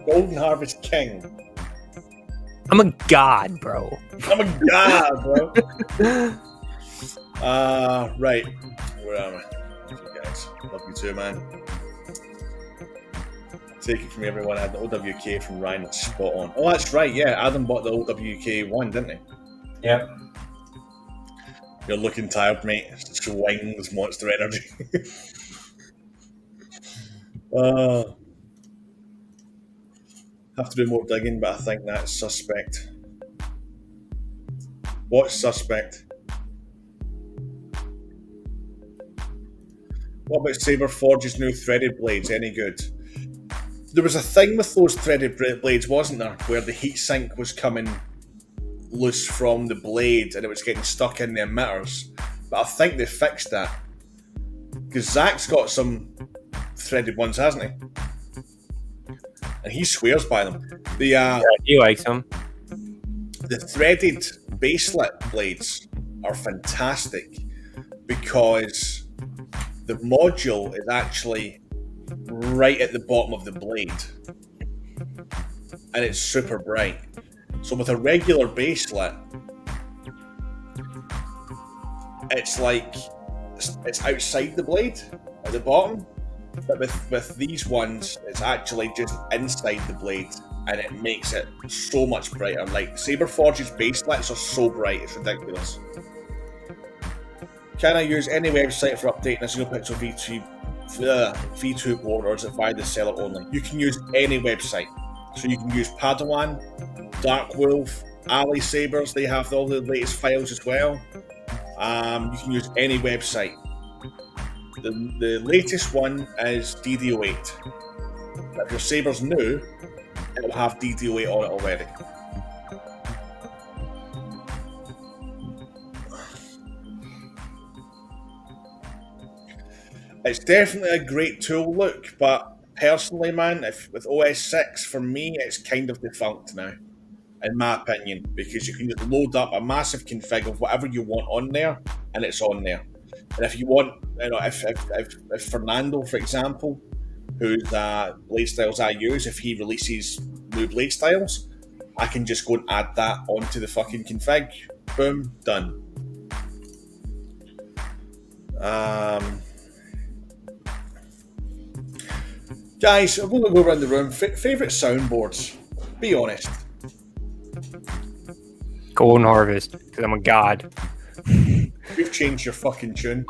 Golden Harvest King. I'm a god, bro. I'm a god, bro. Right. Where am I? Thank you guys. Love you too, man. Take it from everyone. I had the OWK from Ryan. That's spot on. Oh, that's right. Yeah, Adam bought the OWK one, didn't he? Yep. You're looking tired, mate. Swings Monster Energy. Have to do more digging, but I think that's suspect. What's suspect? What about Saberforge's new threaded blades? Any good? There was a thing with those threaded blades, wasn't there, where the heatsink was coming loose from the blade and it was getting stuck in the emitters. But I think they fixed that. Because Zach's got some threaded ones, hasn't he? And he swears by them. He likes them. The threaded baselit blades are fantastic because the module is actually right at the bottom of the blade and it's super bright. So with a regular baselit, it's like it's outside the blade at the bottom, but with these ones it's actually just inside the blade and it makes it so much brighter. Like Saberforge's baselets are so bright, it's ridiculous. Can I use any website for updating a Xenopixel V2 board, or is it via the seller only? You can use any website. So you can use Padawan, Dark Wolf, Ali Sabers, they have all the latest files as well. You can use any website. The latest one is DD08. But if your Saber's new, it will have DD08 on it already. It's definitely a great tool, look, but personally, man, with OS 6, for me, it's kind of defunct now, in my opinion, because you can just load up a massive config of whatever you want on there, and it's on there. And if you want, if Fernando, for example, whose blade styles I use, if he releases new blade styles, I can just go and add that onto the fucking config. Boom, done. Guys, I'm going to go around the room. Favourite soundboards? Be honest. Golden Harvest, because I'm a god. You've changed your fucking tune.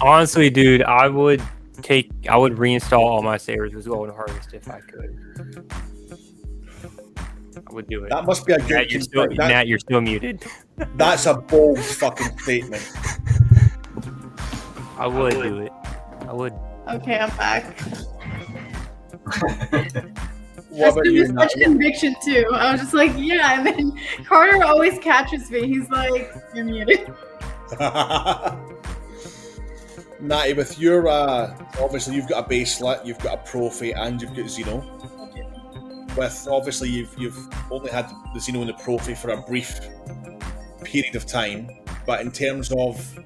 Honestly, dude, I would reinstall all my sabers with Golden Harvest if I could. I would do it. That must be a good... Matt, you're still muted. That's a bold fucking statement. I would do it. I would. Okay, I'm back. What about you, such conviction too. I was just like, yeah, and then Carter always catches me. He's like, you're muted. Natty, with your obviously you've got a baselet, you've got a Proffie, and you've got Xeno. With obviously you've only had the Xeno and the Proffie for a brief period of time, but in terms of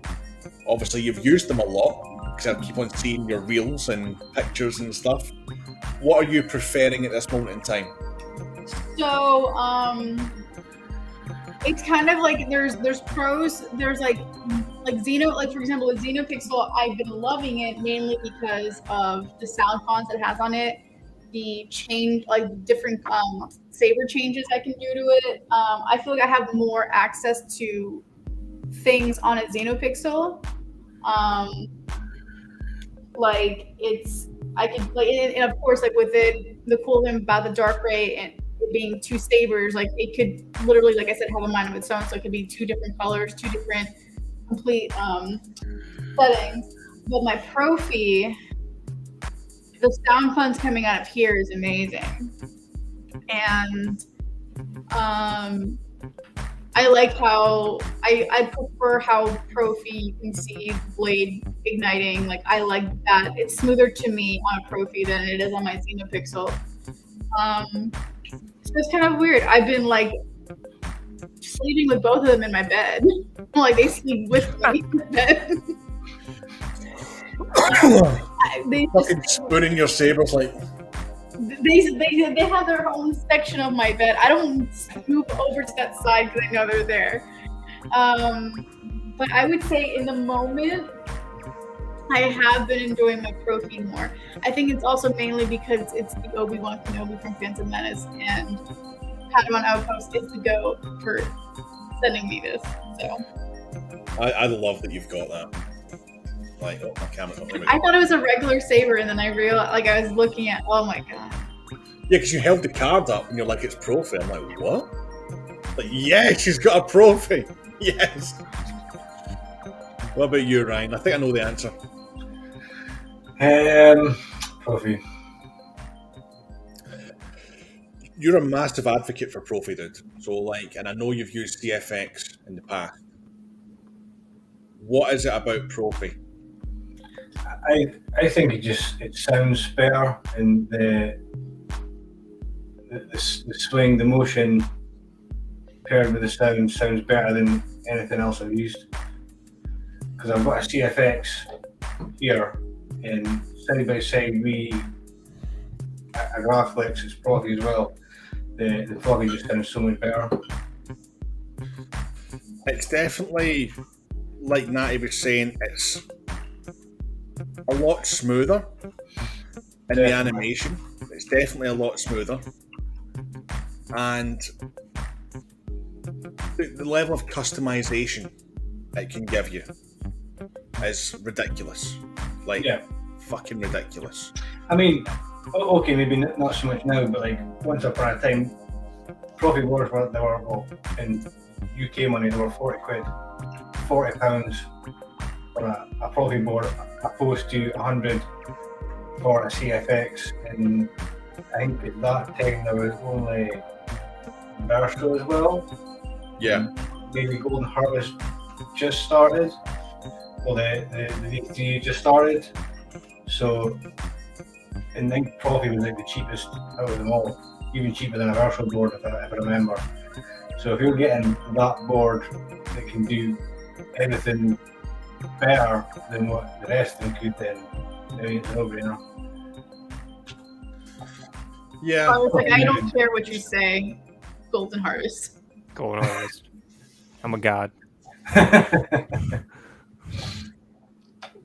obviously you've used them a lot because I keep on seeing your reels and pictures and stuff. What are you preferring at this moment in time? So, it's kind of like there's pros. There's like Xeno, like for example, with Xenopixel, I've been loving it mainly because of the sound fonts it has on it, the change, like different saber changes I can do to it. I feel like I have more access to things on a Xenopixel. Like I can like, and of course, like with it, the cool thing about the dark gray and it being two sabers, like it could literally, like I said, have a mind of its own. So it could be two different colors, two different complete settings. But my Proffie, the sound fonts coming out of here is amazing, and I like how I prefer how Proffie you can see the blade igniting. Like I like that. It's smoother to me on a Proffie than it is on my Xenopixel. So it's kind of weird. I've been like sleeping with both of them in my bed. Like they sleep with me in bed. They fucking spooning your sabers like. They have their own section of my bed. I don't scoop over to that side because I know they're there. But I would say in the moment, I have been enjoying my Proffie more. I think it's also mainly because it's the Obi-Wan Kenobi from Phantom Menace, and Padawan Outpost is the go for sending me this. So I love that you've got that. Like, oh, my camera's not I thought it was a regular saber, and then I realized, like, I was looking at, oh my god. because you held the card up and you're like, it's Proffie. I'm like, what? Like, yes, she's got a Proffie. Yes. What about you, Ryan? I think I know the answer. Proffie. You're a massive advocate for Proffie, dude. So, like, and I know you've used CFX in the past. What is it about Proffie? I think it sounds better, and the swing, the motion paired with the sounds better than anything else I've used. Because I've got a CFX here, and side by side a Graflex is Proffie as well. The Proffie just sounds so much better. It's definitely, like Natty was saying, it's a lot smoother in the animation. It's definitely a lot smoother. And the level of customization it can give you is ridiculous. Like, fucking ridiculous. I mean, okay, maybe not so much now, but like once upon a time, Proffie boards were in UK money, they were 40 quid, £40 for a Proffie board, opposed to 100 for a CFX. And I think at that time there was only Verso as well. Yeah. Maybe Golden Harvest just started, or the VT just started. So, and I think Proffie was like the cheapest out of them all, even cheaper than a Verso board if I remember. So if you're getting that board that can do everything better than what the rest of them could, then it's a no-brainer. Yeah. I was like, I don't care what you say. Golden Harvest. Golden Harvest. I'm a god.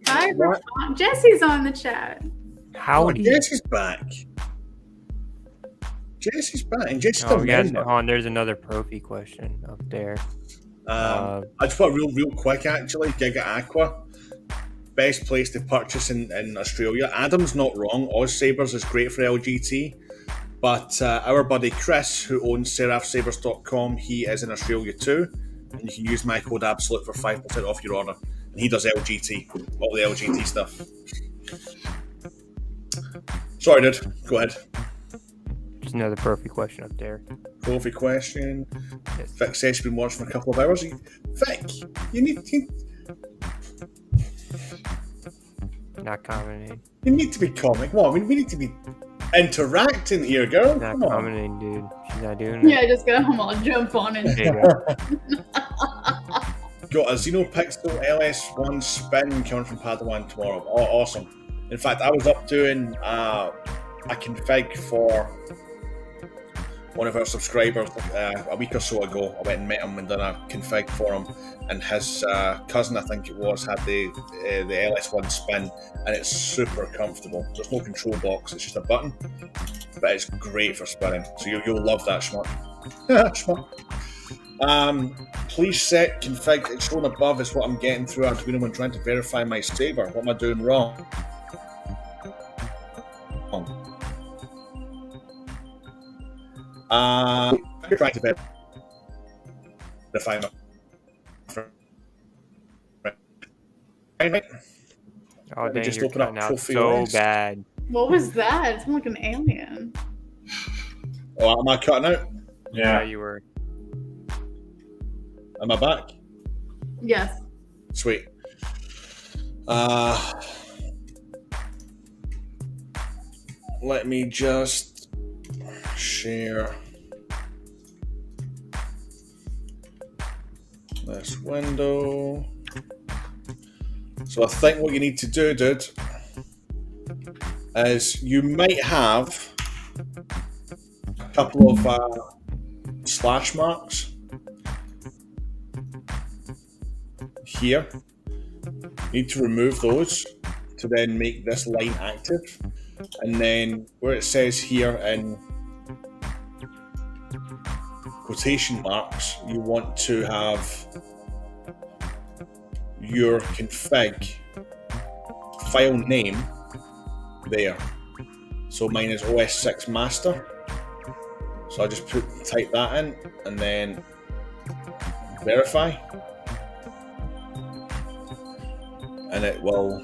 Hi, Jesse's on the chat. Howdy. Jesse's back. Jesse's back. And Jesse's there's another Proffie question up there. I just put real quick actually. Giga Aqua. Best place to purchase in Australia. Adam's not wrong. Ozsabers is great for LGT. But our buddy Chris, who owns seraphsabers.com, he is in Australia too. And you can use my code ABSOLUTE for 5% off your order. And he does LGT, all the LGT stuff. Sorry, dude. Go ahead. There's another Proffie question up there. Proffie question. Yes. Vic says you've been watching for a couple of hours. Vic, you need to... Not commenting. You need to be commenting. Come on, we need to be interacting here, girl. Not Come commenting, dude. She's not doing it. Yeah, I just got him. I'll jump on it. Got a Xenopixel LS1 spin coming from Padawan tomorrow. Oh, awesome. In fact, I was up doing a config for one of our subscribers a week or so ago. I went and met him and done a config for him, and his cousin, I think it was, had the LS1 spin, and it's super comfortable. There's no control box, it's just a button, but it's great for spinning. So you'll love that, schmuck. Schmuck. Please set config. It's shown above is what I'm getting through Arduino when trying to verify my saber. What am I doing wrong? Trying to verify my. Oh, dang, just you're open up cutting out Proffie so OS. bad. What was that? It sounded like an alien. Oh, am I cutting out? Yeah, you were. Am I back? Yes. Sweet. Let me just share this window. So I think what you need to do, dude, is you might have a couple of slash marks here. You need to remove those to then make this line active. And then where it says here in quotation marks, you want to have your config file name there. So mine is OS6 master. So I'll just type that in and then verify. And it will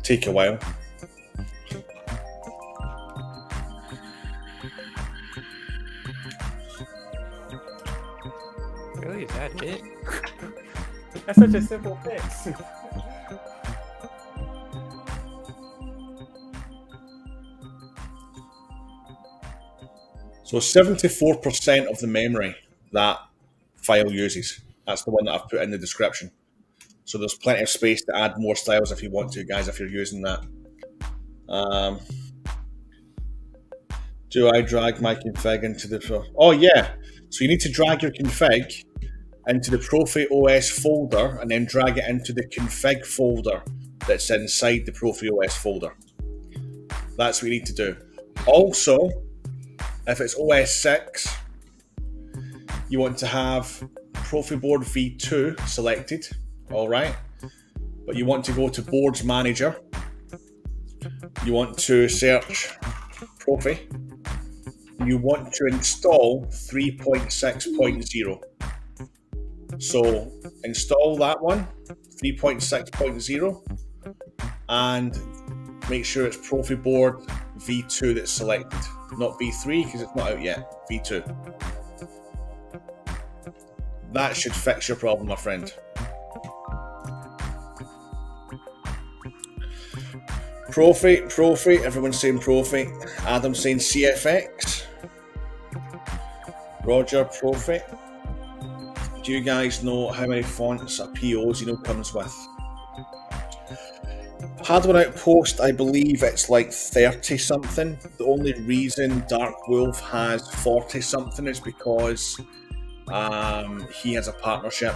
take a while. Really? Is that it? That's such a simple fix. So 74% of the memory that file uses. That's the one that I've put in the description. So there's plenty of space to add more styles if you want to, guys, if you're using that. Do I drag my config into the... Oh, yeah. So you need to drag your config into the Proffie OS folder and then drag it into the config folder that's inside the Proffie OS folder. That's what you need to do. Also, if it's OS 6, you want to have Proffie board V2 selected, all right? But you want to go to Boards Manager. You want to search Proffie. You want to install 3.6.0. So install that one, 3.6.0, and make sure it's Proffie board V2 that's selected, not V3 because it's not out yet, V2. That should fix your problem, my friend. Proffie, everyone's saying Proffie. Adam's saying CFX. Roger, Proffie. Do you guys know how many fonts a PO Xeno comes with? Hardware Outpost, I believe it's like 30 something. The only reason Dark Wolf has 40 something is because he has a partnership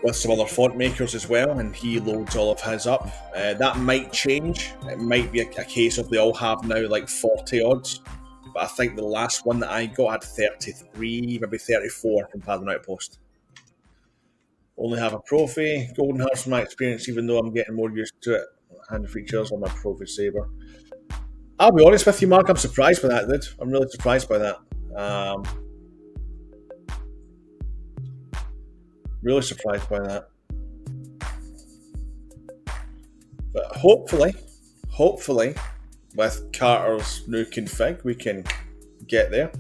with some other font makers as well, and he loads all of his up. That might change. It might be a case of they all have now like 40 odds. But I think the last one that I got had 33, maybe 34 from Pattern Outpost. Only have a Proffie. Golden Hearts from my experience, even though I'm getting more used to it. Hand features on my Proffie Saber. I'll be honest with you, Mark, I'm surprised by that, dude. I'm really surprised by that. Really surprised by that. But hopefully, with Carter's new config, we can get there.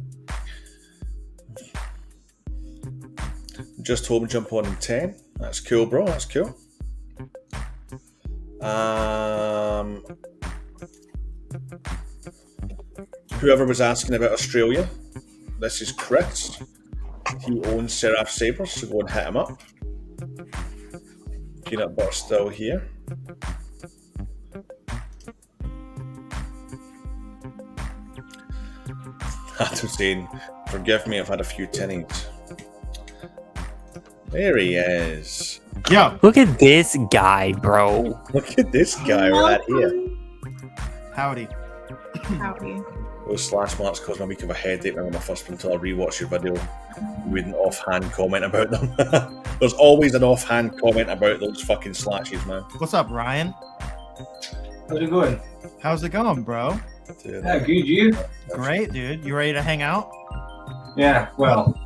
Just home jump on in 10. That's cool, bro. That's cool. Whoever was asking about Australia, this is Chris. He owns Seraph Sabers, so go and hit him up. Peanut butter still here. Adam saying, forgive me, I've had a few tinnies. There he is. Yo, look at this guy, bro. Look at this guy right here. Howdy. Howdy. Those slash marks caused me a week of a headache when I first until I rewatched your video with an offhand comment about them. There's always an offhand comment about those fucking slashes, man. What's up, Ryan? How's it going? How's it going, bro? Dude, Yeah, good, you? Great, dude. You ready to hang out? Yeah, well,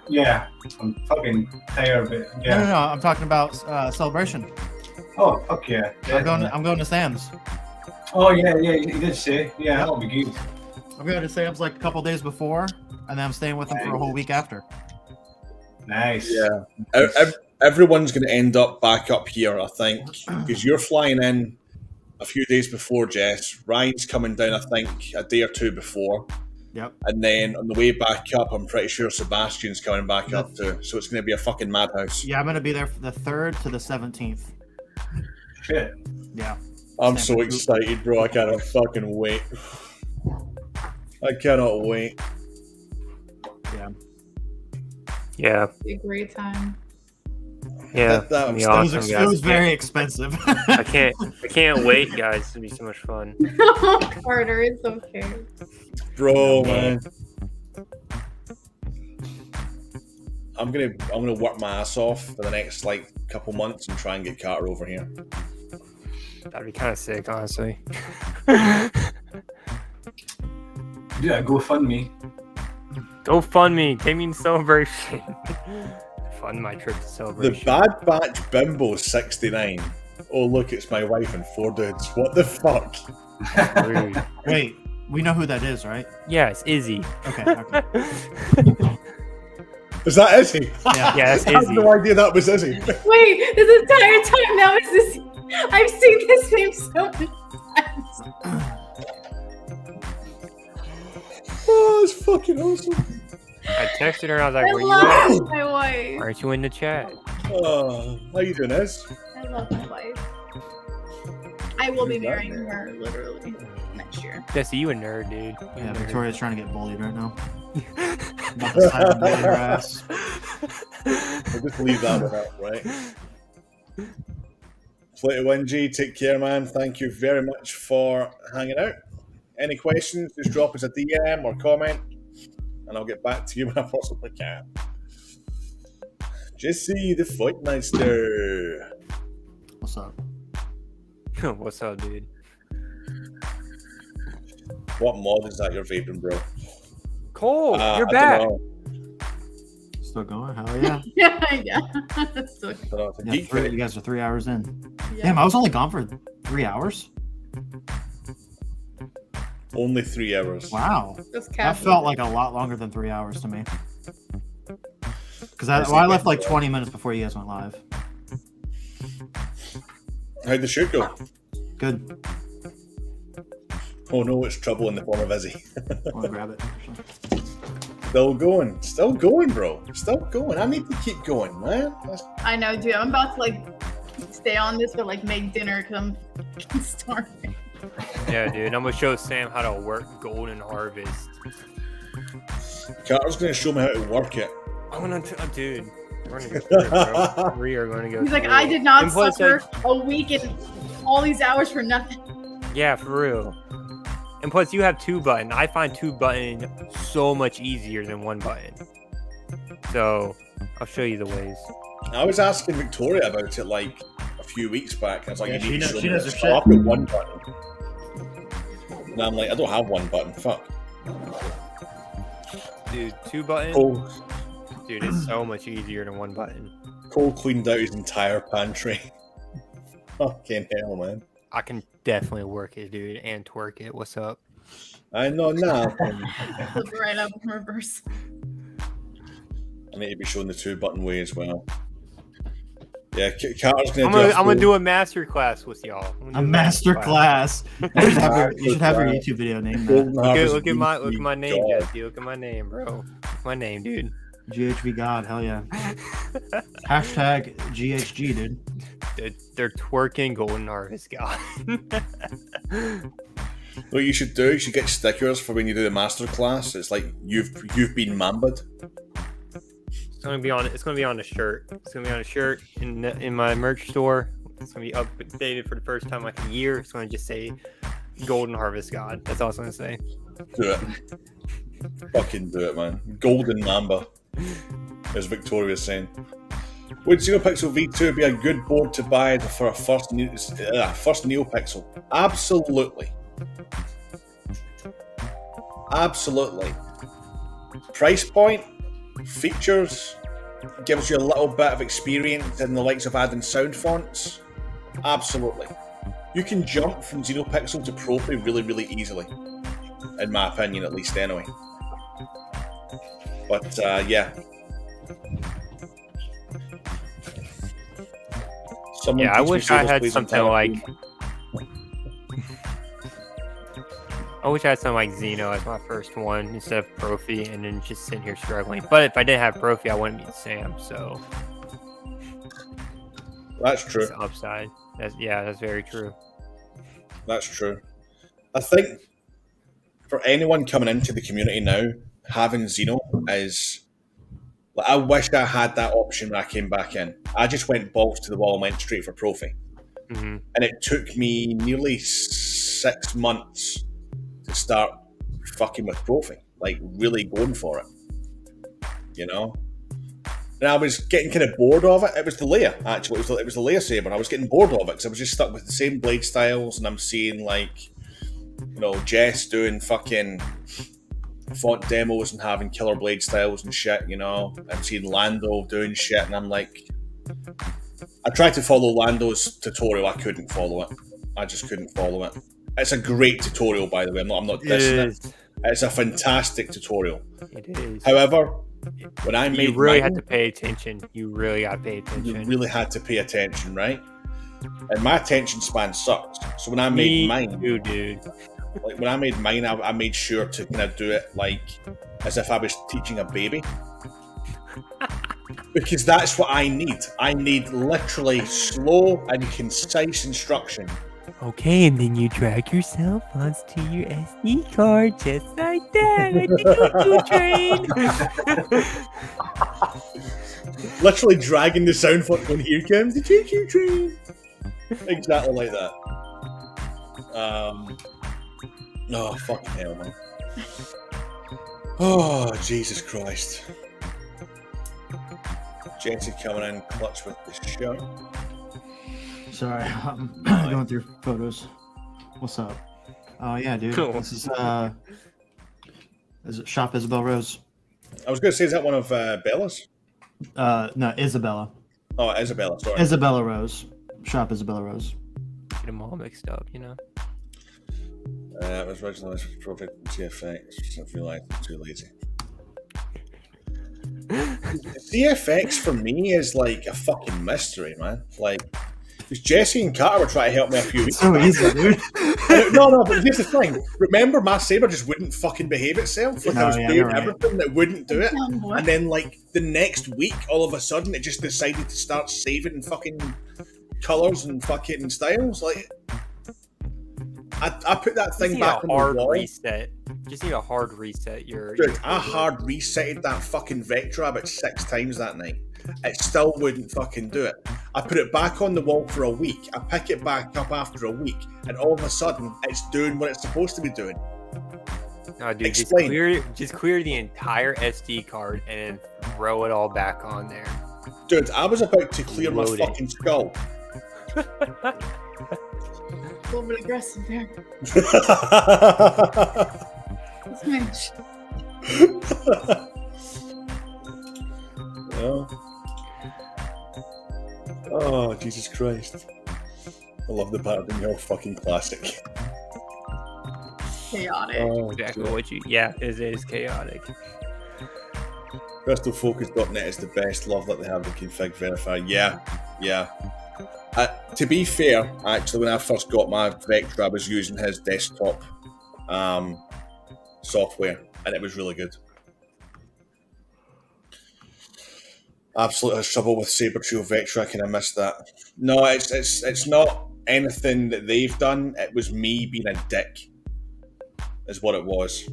yeah. I'm fucking tired, but yeah. No. I'm talking about celebration. Oh, fuck yeah. I'm going to Sam's. Oh, yeah, you did say. Yeah, that'll be good. I'm going to Sam's like a couple days before, and then I'm staying with him for a whole week after. Nice. Yeah. Everyone's going to end up back up here, I think, because you're flying in a few days before, Jess. Ryan's coming down, I think, a day or two before. Yep. And then on the way back up, I'm pretty sure Sebastian's coming back up too. So it's going to be a fucking madhouse. Yeah, I'm going to be there from the 3rd to the 17th. Shit. Yeah. I'm so excited, bro. I cannot fucking wait. I cannot wait. Yeah. Be a great time. Yeah. That was awesome, it was very expensive. I can't wait, guys. It's gonna be so much fun. Carter, it's okay. Bro, man. I'm gonna work my ass off for the next like couple months and try and get Carter over here. That'd be kind of sick, honestly. Yeah, GoFundMe. GoFundMe, take me in celebration. Fund my trip to The celebration. Bad Batch Bimbo 69. Oh, look, it's my wife and 4 dudes. What the fuck? Rude. Wait, we know who that is, right? Yeah, it's Izzy. Okay. Is that Izzy? Yeah. Yeah, that's I had Izzy. no idea that was Izzy. Wait, this entire time now is this. I've seen this name so many times. Oh, that's fucking awesome. I texted her and I was like, I where you at? love my wife. Aren't you in the chat? Oh, how you doing, Iz? I love my wife. I will be marrying her literally next year. Jesse, you a nerd, dude. You a Yeah, nerd. Victoria's trying to get bullied right now. About to slap and bully her ass. We'll just leave that one out, right? Play to win, G. Take care, man. Thank you very much for hanging out. Any questions, just drop us a DM or comment, and I'll get back to you when I possibly can. Jesse, the Fight Meister. What's up? What's up, dude? What mod is that you're vaping, bro? Cole, you're I back. don't Still going? Hell yeah. Yeah. So, know. I don't know. It's a Yeah, geek you thing. guys are 3 hours in. yeah. Damn, I was only gone for 3 hours? Only 3 hours. Wow. That's That casual. felt like a lot longer than 3 hours to me. Because I left like 20 minutes before you guys went live. How'd the shoot go? Good. Oh no, it's trouble in the form of Izzy. I want to grab it. Still going, bro. Still going. I need to keep going, man. I know, dude. I'm about to like stay on this, but like make dinner because I'm starving. Yeah, dude. I'm gonna show Sam how to work Golden Harvest. Carter's going to show me how to work it. I'm gonna, dude. We're gonna go through it, bro. We are gonna go. He's like, through I it. did not And plus, suffer a week and all these hours for nothing. Yeah, for real. And plus, you have 2 button. I find 2 button so much easier than 1 button. So, I'll show you the ways. I was asking Victoria about it like a few weeks back. I was like, Yeah, you need to she show me knows this. her So shit. I've got 1 button. And I'm like, I don't have 1 button. Fuck. Dude, 2 button? Cole, Dude, it's so much easier than 1 button. Cole cleaned out his entire pantry. Fucking hell, man. I can definitely work it, dude, and twerk it. What's up? I know now. Flip it right up in reverse. I need to be showing the 2 button way as well. Yeah, Carter's going to I'm gonna do a master class with y'all. I'm gonna A do master class. You should have your YouTube video name that. Look at my name, Jesse. Look at my name, bro. My name, dude. GHB God, hell yeah. Hashtag GHG, dude. They're twerking Golden Harvest God. What you should do, you should get stickers for when you do the master class. It's like you've been mamba'd. It's gonna be on a shirt. It's gonna be on a shirt in my merch store. It's gonna be updated for the first time like a year. It's gonna just say Golden Harvest God. That's all it's gonna say. Do it. Fucking do it, man. Golden Mamba, as Victoria's saying. Would Xenopixel V2 be a good board to buy for a first Neopixel? Absolutely. Absolutely. Price point, features, gives you a little bit of experience in the likes of adding sound fonts. Absolutely. You can jump from Xenopixel to Proffie really, really easily. In my opinion, at least, anyway. But, yeah. Someone Yeah, I teach me wish I Solo's had Plays something Entire like. Team. I wish I had something like Xeno as my first one instead of Proffie, and then just sitting here struggling. But if I didn't have Proffie, I wouldn't beat Sam. So That's true. it's the upside. That's very true. That's true. I think for anyone coming into the community now, having Xeno is... Like, I wish I had that option when I came back in. I just went balls to the wall and went straight for Proffie. Mm-hmm. And it took me nearly 6 months to start fucking with Proffie. Like, really going for it. You know? And I was getting kind of bored of it. It was the layer, actually. It was the layer saber. I was getting bored of it because I was just stuck with the same blade styles, and I'm seeing like, you know, Jess doing fucking font demos and having killer blade styles and shit. You know, I'm seeing Lando doing shit, and I'm like, I tried to follow Lando's tutorial. I couldn't follow it. I just couldn't follow it. It's a great tutorial, by the way. I'm not dissing it. It's a fantastic tutorial. It is. However, when I made you really mine, had to pay attention. You really got to pay attention. You really had to pay attention, right? And my attention span sucks. So when I made mine, dude. Like when I made mine, I made sure to kind of do it like as if I was teaching a baby. Because that's what I need. I need literally slow and concise instruction. Okay, and then you drag yourself onto your SD card just like that, like the choo-choo train. Literally dragging the sound font when here comes the choo-choo train. Exactly like that. Oh, fucking hell, man. Oh, Jesus Christ. Jesse coming in clutch with the show. Sorry, I'm going through photos. What's up? Oh yeah, dude. Cool. This is it Shop Isabel Rose? I was going to say, is that one of Bella's? No, Isabella. Oh, Isabella, sorry. Isabella Rose. Shop Isabella Rose. Get them all mixed up, you know. It was originally Proffie CFX. I feel like I'm too lazy. CFX for me is like a fucking mystery, man. Like, because Jesse and Carter were trying to help me a few weeks So easy, dude. No, but here's the thing. Remember, my saber just wouldn't fucking behave itself. Like, I was doing everything that wouldn't do it. And then, like, the next week, all of a sudden, it just decided to start saving fucking colours and fucking styles. Like, I put that thing back on the wall. Reset. Just need a hard reset. Dude, I hard resetted that fucking Vectra about 6 times that night. It still wouldn't fucking do it. I put it back on the wall for a week. I pick it back up after a week, and all of a sudden, it's doing what it's supposed to be doing. No, dude, Explain. just clear the entire SD card and then throw it all back on there. Dude, I was about to clear my fucking skull. A little bit aggressive there. Yeah. Oh, Jesus Christ. I love the Pattern Hill fucking classic. Chaotic. Oh, exactly what you... Yeah, it is chaotic. CrystalFocus.net is the best. Love that they have the config verifier. Yeah. To be fair, actually, when I first got my Vectra, I was using his desktop software, and it was really good. Absolutely has trouble with Saber Trio Vectra. I kind of missed that. No, it's not anything that they've done. It was me being a dick, is what it was.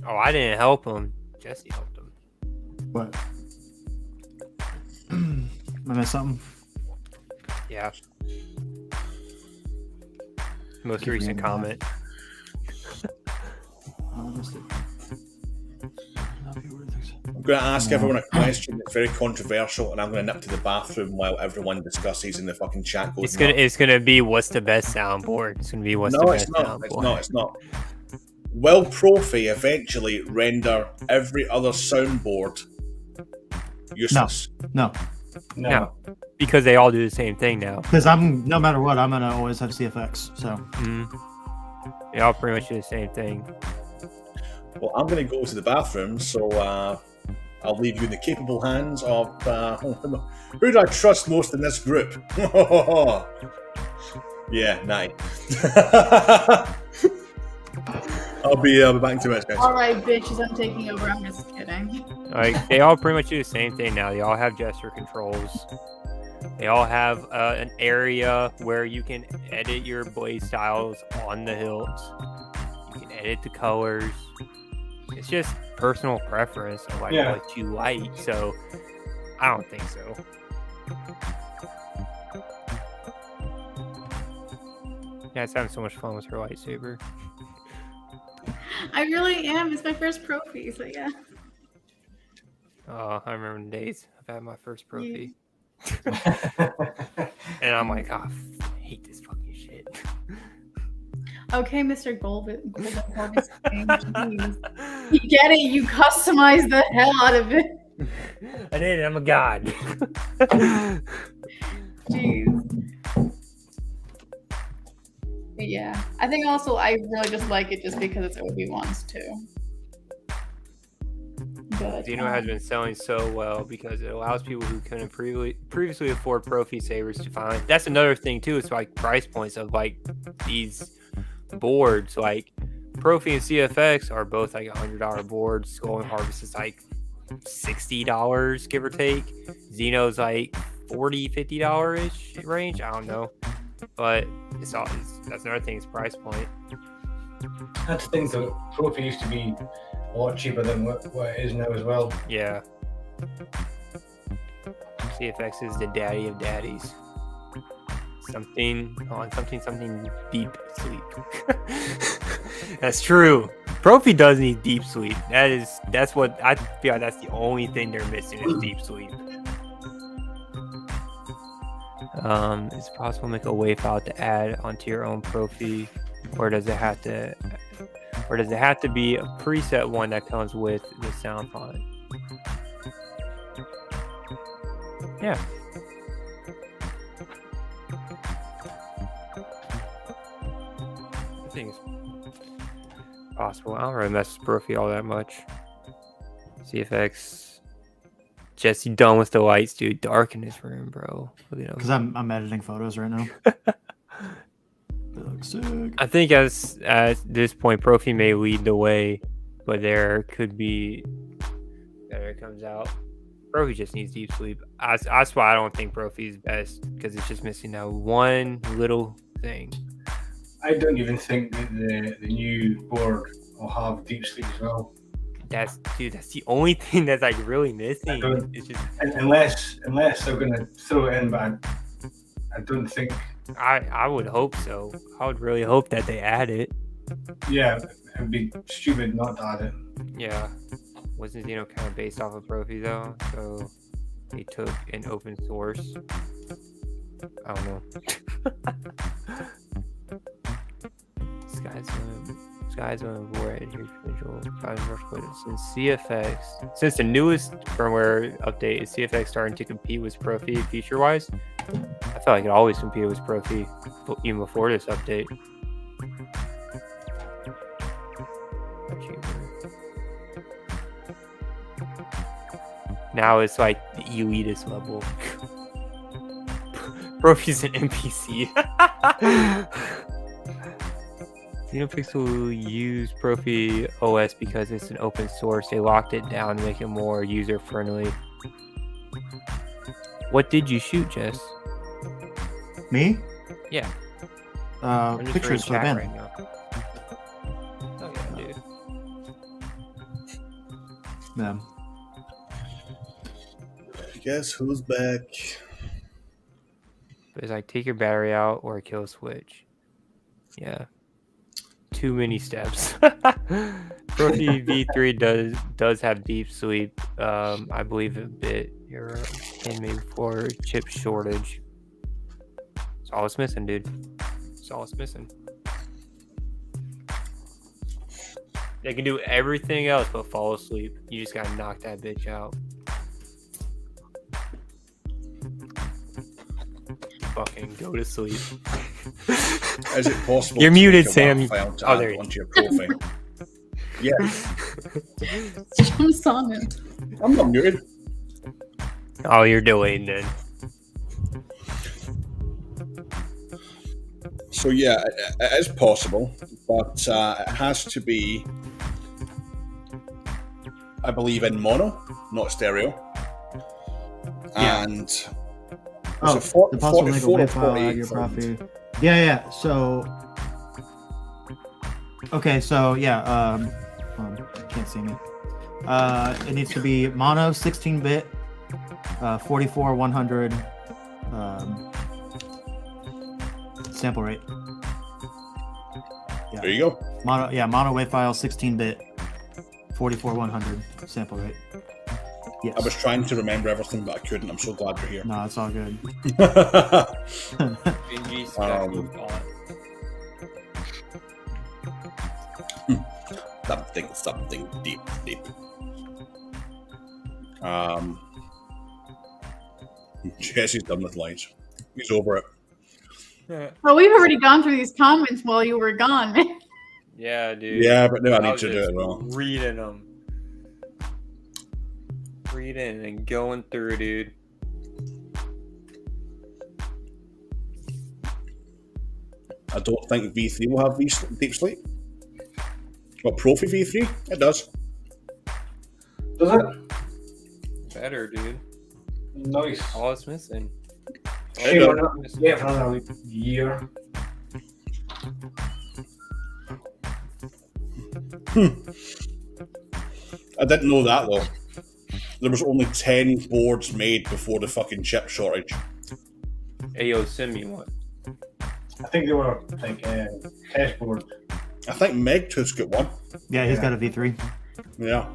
Oh, I didn't help him. Jesse helped him. What? I missed something? Yeah. Most recent comment. I missed it. I'm going to ask everyone a question that's very controversial, and I'm going to nip to the bathroom while everyone discusses in the fucking chat. It's gonna be what's the best soundboard. It's gonna be what's the best soundboard. It's not. Will Proffie eventually render every other soundboard useless? No. Because they all do the same thing now. Because no matter what, I'm gonna always have CFX. So they all pretty much do the same thing. Well, I'm going to go to the bathroom, so I'll leave you in the capable hands of who do I trust most in this group? Yeah, night. I'll be back in 2 minutes, guys. All right, bitches, I'm taking over. I'm just kidding. Like, they all pretty much do the same thing now. They all have gesture controls. They all have an area where you can edit your blade styles on the hilts. You can edit the colors. It's just personal preference of what you like. So I don't think so. Yeah, it's having so much fun with her lightsaber. I really am. It's my first Proffie, so yeah. Oh, I remember the days. I've had my first Proffie. And I'm like, I hate this fucking shit. Okay, Mr. Golden Harvest King, jeez. You get it, you customize the hell out of it. I did it, I'm a god. Jeez. But yeah, I think also I really just like it just because it's Obi-Wan's too. But, Xeno has been selling so well because it allows people who couldn't previously afford Proffie sabers to find. That's another thing too. It's like price points of like these boards. Like Proffie and CFX are both like $100 boards. Skull and Harvest is like $60, give or take. Xeno's like $40-$50 ish range. I don't know, but that's another thing. It's price point. That's the thing though. Proffie used to be a lot cheaper than what it is now as well. Yeah. CFX is the daddy of daddies. Something deep sleep. That's true. Proffie does need deep sleep. That's what I feel like that's the only thing they're missing is deep sleep. Is it possible to make a WAV file to add onto your own Proffie, or does it have to be a preset one that comes with the sound font? Yeah. I think it's possible. I don't really mess with Proffie all that much. CFX. Jesse done with the lights, dude. Dark in his room, bro. Because I'm editing photos right now. They look sick. I think at this point, Proffie may lead the way, but there could be better it comes out. Proffie just needs deep sleep. That's why I don't think Proffie is best, because it's just missing that one little thing. I don't even think that the new board will have deep sleep as well. That's the only thing that's like really missing. It's just unless they're gonna throw it in, but I don't think. I would hope so. I would really hope that they add it. Yeah, it'd be stupid not to add it. Yeah, wasn't kind of based off of Proffie though? So they took an open source. I don't know. Skies on board here visual since CFX. Since the newest firmware update, is CFX starting to compete with Proffie feature wise? I felt like it always competed with Proffie even before this update. Now it's like the elitist level. Proffie's an NPC. Xenopixel used Proffie OS because it's an open source. They locked it down to make it more user friendly. What did you shoot, Jess? Me? Yeah. Pictures for Ben. Right now. Oh yeah, dude. Yeah. Guess who's back? It's like take your battery out or kill switch. Yeah. Too many steps. Proffie V3 does have deep sleep. I believe a bit here and maybe for chip shortage. That's all it's missing, dude. That's all it's missing. They can do everything else but fall asleep. You just gotta knock that bitch out. Fucking go to sleep. Is it possible? You're to muted, make a Sam. WAV file to Oh, add there you onto your profile? Yeah. I'm sorry. I'm not muted. Oh, you're delayed then. So yeah, it is possible, but it has to be, I believe, in mono, not stereo. Yeah. And the possible make a WAV file out of your 48 Proffie. Yeah. So, okay. So yeah. Can't see me. It needs to be mono 16-bit, 44/100 sample rate. Yeah. There you go. Mono WAV file 16-bit, 44/100 sample rate. Yes. I was trying to remember everything, but I couldn't. I'm so glad you're here. No, it's all good. Benji's special thought. Something deep. Jesse's done with lines. He's over it. Well, we've already gone through these comments while you were gone, man. Yeah, dude. Yeah, but now I need was to do just it well. Reading them. Reading and going through, dude. I don't think V3 will have deep sleep. Well, Proffie V3? It does. Does it? Better, dude. Nice. All it's missing. Shame we're not yet for another year. I didn't know that though. There was only 10 boards made before the fucking chip shortage. Hey, yo, send me one. I think they were like test board. I think Megtooth's got one. Yeah, he's got a V3. Yeah.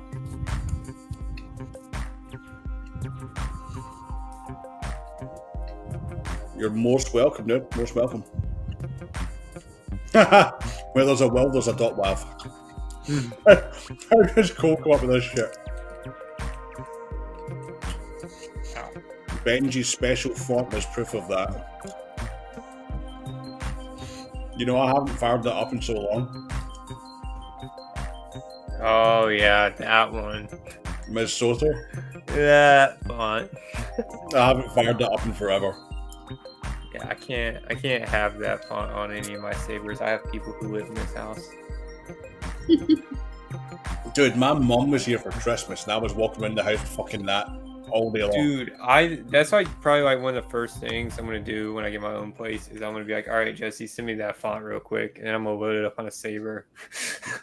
You're most welcome, dude. Most welcome. Where there's a will, there's a dot wav. How does Cole come up with this shit? Benji's special font is proof of that. You know, I haven't fired that up in so long. Oh, yeah, that one. Ms. Soto? That font. I haven't fired that up in forever. Yeah, I can't have that font on any of my sabers. I have people who live in this house. Dude, my mum was here for Christmas and I was walking around the house fucking that all day long. Dude, that's like probably like one of the first things I'm gonna do when I get my own place is I'm gonna be like, all right, Jesse, send me that font real quick, and I'm gonna load it up on a saber.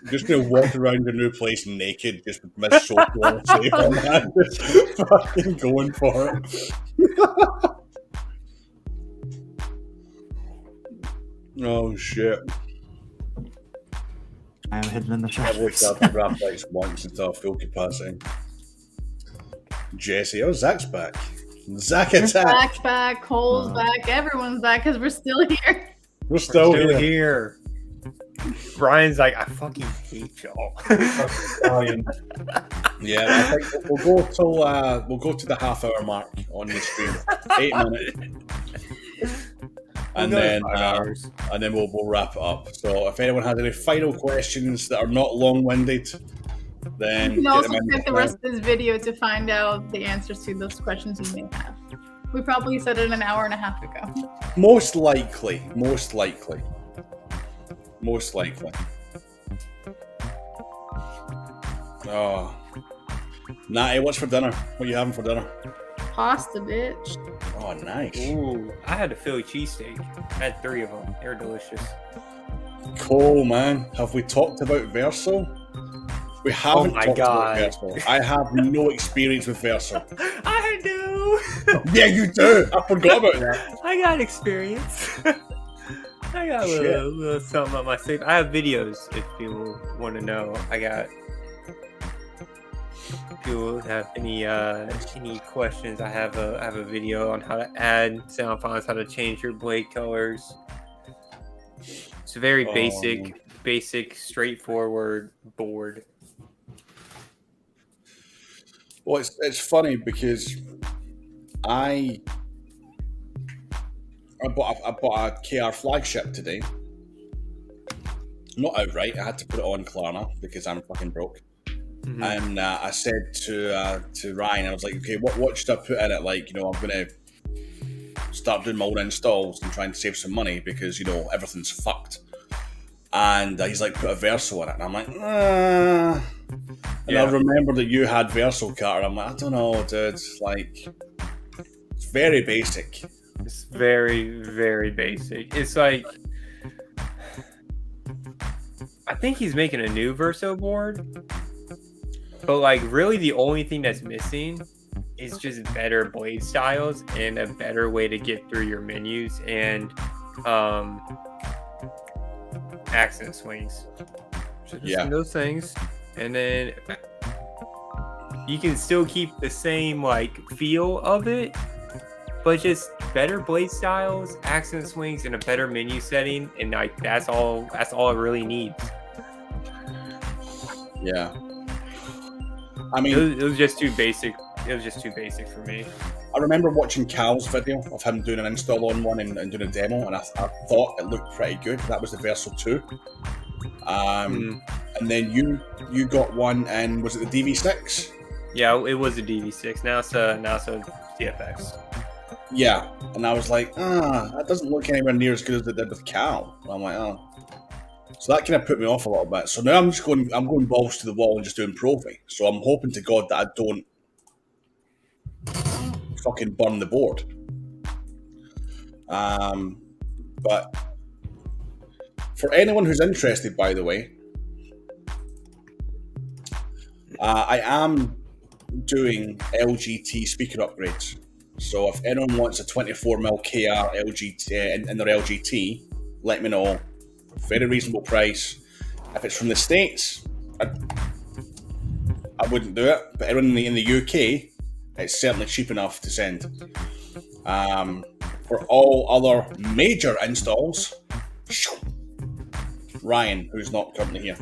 Just gonna walk around your new place naked, just with my soap on a saber, man. Just fucking going for it. Oh shit. I am hidden in the shadows. I've looked up the graphics once until full capacity. Jesse, oh, Zach's back. Zach attack. Zach's back, Cole's back, everyone's back because we're still here. We're still here. Brian's like, I fucking hate y'all. Yeah, I think we'll go to the half-hour mark on the stream. 8 minutes. And then we'll wrap it up. So if anyone has any final questions that are not long-winded, then you can also check the rest of this video to find out the answers to those questions you may have. We probably said it an hour and a half ago. Most likely. Oh, Natty, what's for dinner? What are you having for dinner? Pasta, bitch. Oh, nice. Ooh, I had a Philly cheesesteak. I had 3 of them. They were delicious. Cool, man. Have we talked about Verso? We haven't talked about Verso. I have no experience with Verso. I do. Yeah, you do. I forgot about that. I got experience. I got a little something on my sleeve. I have videos if people want to know. If people have any questions, I have a video on how to add sound files, how to change your blade colors. It's a very basic, straightforward board. Well, it's funny because I bought a KR flagship today. Not outright. I had to put it on Klarna because I'm fucking broke. Mm-hmm. And I said to Ryan, I was like, okay, what should I put in it? Like, I'm going to start doing my own installs and trying to save some money because, everything's fucked. And he's like, put a Verso in it. And I'm like, And I remember that you had Verso cut. And I'm like, I don't know, dude. Like, it's very basic. It's very, very basic. It's like, I think he's making a new Verso board. But, like, really the only thing that's missing is just better blade styles and a better way to get through your menus and accent swings. Just those things. And then you can still keep the same like feel of it, but just better blade styles, accent swings, and a better menu setting, and like that's all it really needs. Yeah. I mean, it was just too basic. It was just too basic for me. I remember watching Cal's video of him doing an install on one and doing a demo, and I thought it looked pretty good. That was the Verso 2. And then you got one, and was it the DV6? Yeah, it was a DV6. Now it's a CFX. Yeah, and I was like, that doesn't look anywhere near as good as it did with Cal. I'm like, oh. So that kind of put me off a little bit. So now I'm going balls to the wall and just doing Proffie. So I'm hoping to God that I don't fucking burn the board. But for anyone who's interested, by the way, I am doing LGT speaker upgrades. So if anyone wants a 24mm KR LGT in their LGT, let me know. Very reasonable price. If it's from the States, I wouldn't do it. But everyone in the UK, it's certainly cheap enough to send. For all other major installs, Ryan, who's not currently here,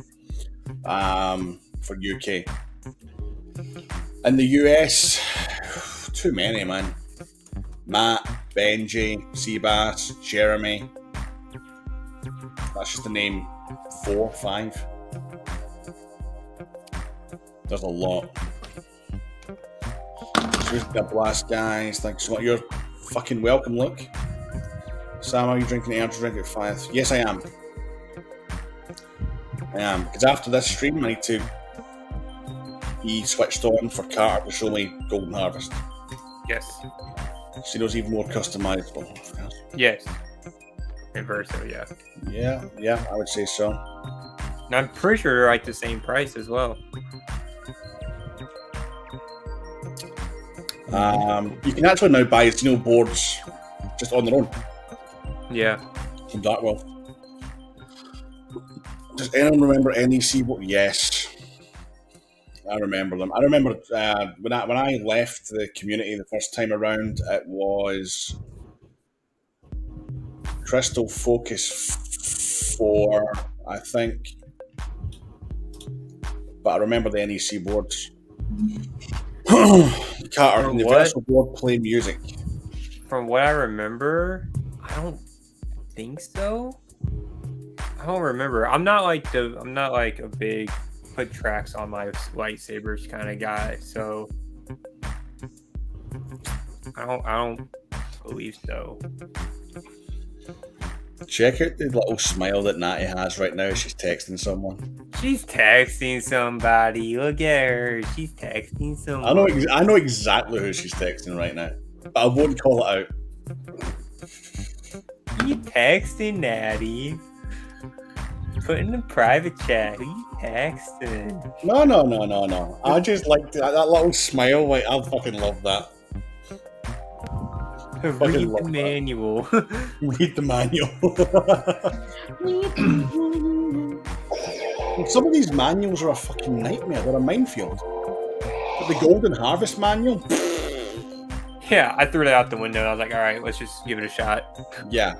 for UK. In the US, too many, man. Matt, Benji, Seabass, Jeremy. That's just the name 4, 5. There's a lot. Here's the blast, guys. Thanks so much. You're fucking welcome, look. Sam, are you drinking the energy drink at 5? Yes, I am. I am. Because after this stream, I need to be switched on for Carter to show me Golden Harvest. Yes. See those even more customizable. Yes. In Verso, yeah. Yeah, I would say so. And I'm pretty sure they're like the same price as well. You can actually now buy Xeno boards just on their own. Yeah. From Darkworld. Does anyone remember NEC board? Yes. I remember them. I remember when I left the community the first time around, it was Crystal Focus 4, I think. But I remember the NEC boards. Carter, Universal board play music. From what I remember, I don't think so. I don't remember. I'm not like a big put tracks on my lightsabers kind of guy, so I don't believe so. Check out the little smile that Natty has right now. She's texting someone. She's texting somebody. Look at her. She's texting someone. I know exactly who she's texting right now, but I won't call it out. You texting Natty? Put in the private chat. Who you texting? No. I just like that little smile. Like, I fucking love that. Read the manual. Read the manual. Some of these manuals are a fucking nightmare. They're a minefield. But the Golden Harvest manual. Yeah, I threw it out the window. And I was like, all right, let's just give it a shot. Yeah.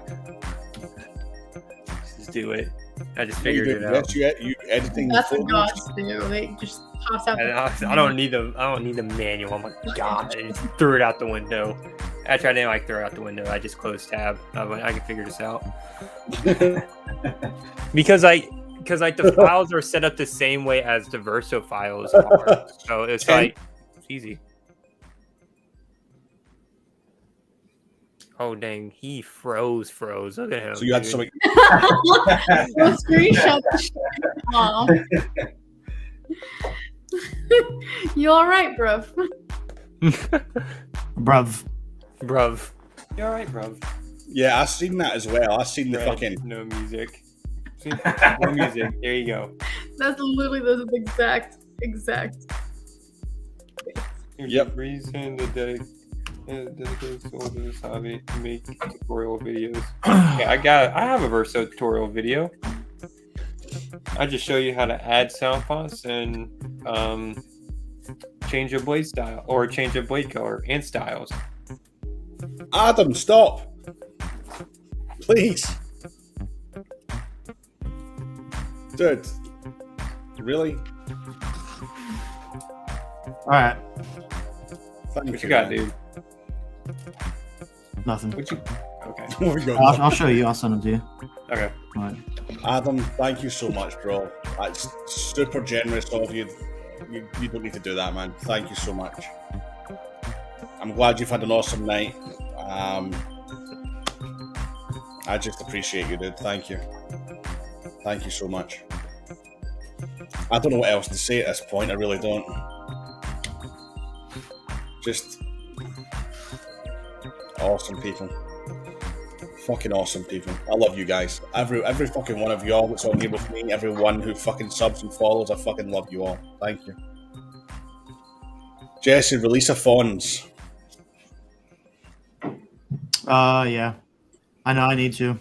Just do it. I just figured it out. You editing. That's what gods do. They just toss out. I don't need the manual. I'm like, God, I just threw it out the window. Actually, I didn't like throw it out the window. I just closed tab. I went, I can figure this out. because the files are set up the same way as the Verso files are. So it's like it's easy. Oh dang, he froze. Look at him. So you had something. Screenshot. You all right, bruv? Bruv. You all right, bruv? Yeah, I've seen that as well. I've seen the fucking no music. No music. There you go. That's literally those exact. Yep. Reason the dedicated soul to this hobby to make tutorial videos. Yeah, I have a Verso tutorial video. I just show you how to add sound fonts and change your blade style or change your blade color and styles. Adam, stop. Please. Dude. Really? All right. What you got, dude? Nothing. What you? Okay. I'll show you. I'll send them to you. Okay. All right. Adam, thank you so much, bro. That's super generous of you. You don't need to do that, man. Thank you so much. I'm glad you've had an awesome night. I just appreciate you, dude. Thank you. Thank you so much. I don't know what else to say at this point. I really don't. Just awesome people. Fucking awesome people. I love you guys. Every fucking one of y'all that's on here with me, everyone who fucking subs and follows, I fucking love you all. Thank you. Jesse, release a Fonz. Yeah. I know I need to.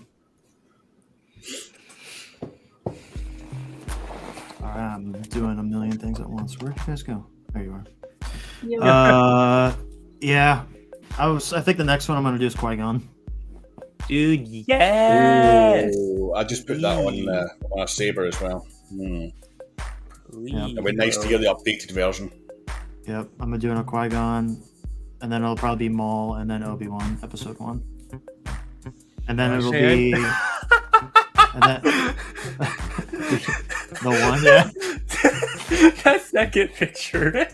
Alright, I'm doing a million things at once. Where'd you guys go? There you are. Yeah. I think the next one I'm gonna do is Qui-Gon. Dude, yes. Ooh, I just put that on a saber as well. Yep. It'd be nice to hear the updated version. Yep, I'm doing a Qui-Gon, and then it'll probably be Maul, and then Obi-Wan, episode 1. And then it'll be... and then... the one, yeah. That second picture.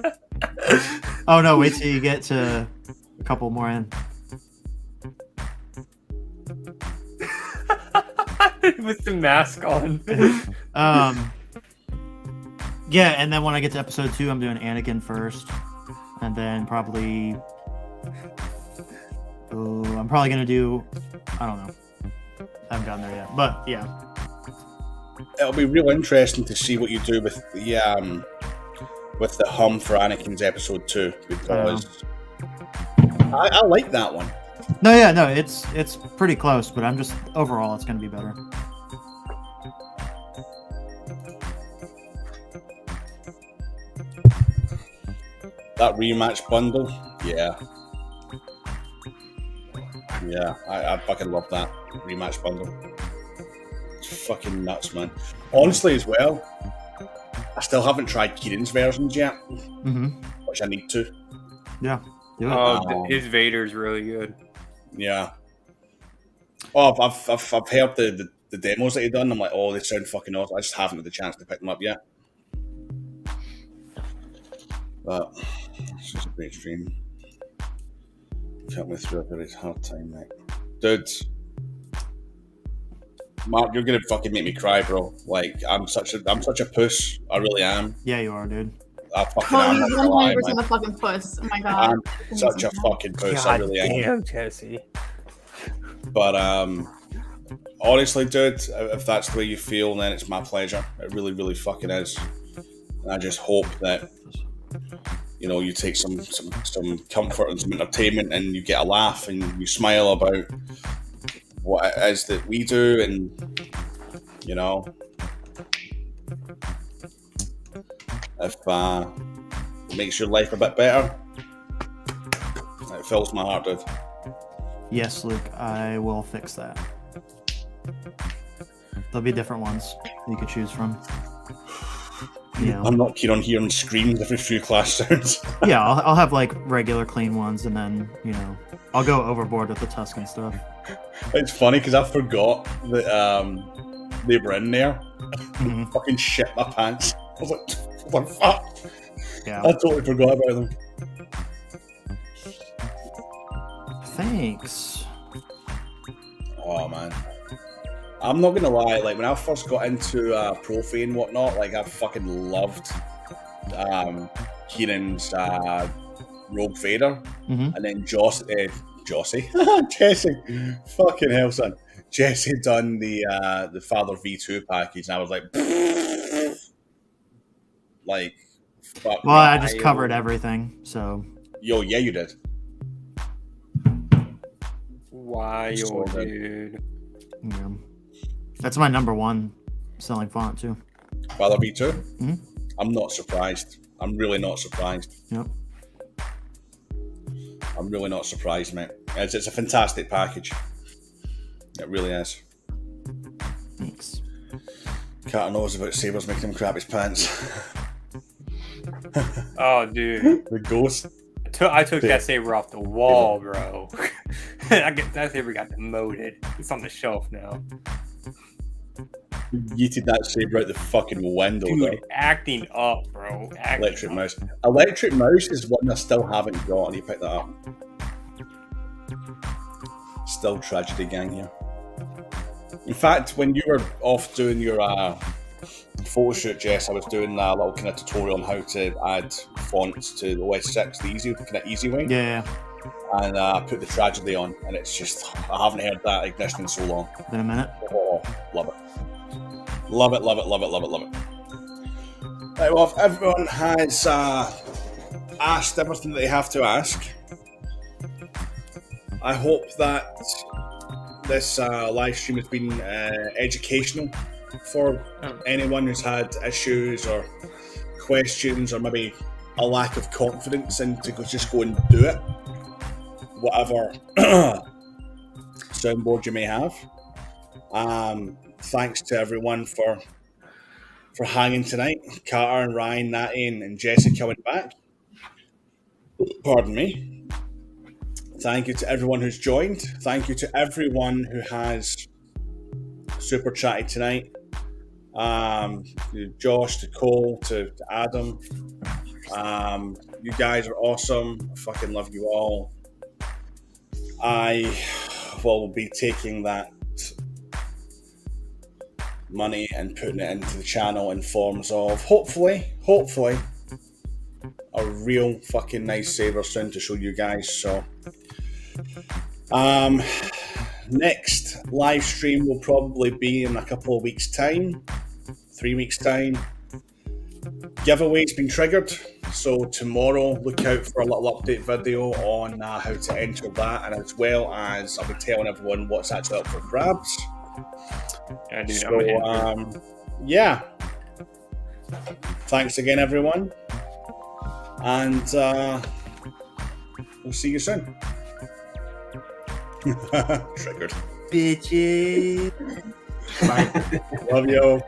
Oh, no, wait till you get to a couple more in. With the mask on. Yeah, and then when I get to episode 2, I'm doing Anakin first, and then probably I'm probably gonna do, I don't know, I haven't gotten there yet, but yeah, it'll be real interesting to see what you do with the hum for Anakin's episode 2, because I like that one. No, it's pretty close, but I'm just overall it's gonna be better. That rematch bundle, yeah, I fucking love that rematch bundle. It's fucking nuts, man. Honestly, as well, I still haven't tried Kieran's versions yet, which I need to. Yeah. His Vader's really good. Yeah. Oh, I've heard the demos that he done. I'm like, oh, they sound fucking awesome. I just haven't had the chance to pick them up yet. But it's just a great stream. Can't me through a very hard time, mate. Dude, Mark, you're gonna fucking make me cry, bro. Like, I'm such a puss. I really am. Yeah, you are, dude. I fucking am. He's 100% a fucking puss. Oh my god. I'm such a fucking puss. I really am. Damn, Jesse. But honestly, dude, if that's the way you feel, then it's my pleasure. It really, really fucking is. And I just hope that, you know, you take some comfort and some entertainment, and you get a laugh and you smile about what it is that we do, and you know, if it makes your life a bit better, it fills my heart, dude. Yes, Luke, I will fix that. There'll be different ones you could choose from. Yeah. I'm not keen on hearing screams every few class sounds. Yeah, I'll have like regular clean ones, and then, you know, I'll go overboard with the Tuscan stuff. It's funny because I forgot that they were in there. Fucking shit my pants. I was like, fuck. Yeah. I totally forgot about them. Thanks. Oh man, I'm not gonna lie. Like, when I first got into Proffie and whatnot, like, I fucking loved Kieran's Rogue Vader, and then Jesse, fucking hell, son. Jesse done the Father V2 package, and I was like, fuck. Well, I just covered everything, so. Yo, yeah, you did. Wild, dude. Yeah. That's my #1 selling font too. Father V2? I'm not surprised. I'm really not surprised. Yep. I'm really not surprised, mate. It's a fantastic package. It really is. Thanks. Carter knows about Sabers making him crap his pants. Oh, dude. The ghost. I took that saber off the wall, bro. That saber got demoted. It's on the shelf now. Yeeted that saber out the fucking window, Dude, though. acting up, bro. Electric mouse. Electric mouse is one I still haven't got, and you picked that up. Still tragedy gang here. In fact, when you were off doing your photo shoot, Jess, I was doing a little kind of tutorial on how to add fonts to the OS 6, the easy kind of easy way. Yeah. And I put the tragedy on, and it's just, I haven't heard that Ignition in so long. Been a minute. Oh, love it. Love it, love it, love it, love it, love it. Right, well, if everyone has asked everything that they have to ask, I hope that this live stream has been educational for anyone who's had issues or questions or maybe a lack of confidence in to just go and do it. Whatever soundboard you may have. Thanks to everyone for hanging tonight. Carter and Ryan, Natty and Jesse coming back. Pardon me. Thank you to everyone who's joined. Thank you to everyone who has super chatted tonight. To Josh, to Cole, to Adam. You guys are awesome. I fucking love you all. I will be taking that money and putting it into the channel in forms of hopefully a real fucking nice saber soon to show you guys. So next live stream will probably be in a couple of weeks time, 3 weeks time. Giveaway's been triggered, so tomorrow look out for a little update video on how to enter that, and as well as I'll be telling everyone what's actually up for grabs. Yeah, dude, So, yeah. Thanks again, everyone. And we'll see you soon. Triggered. Bitches. Bye. Love you.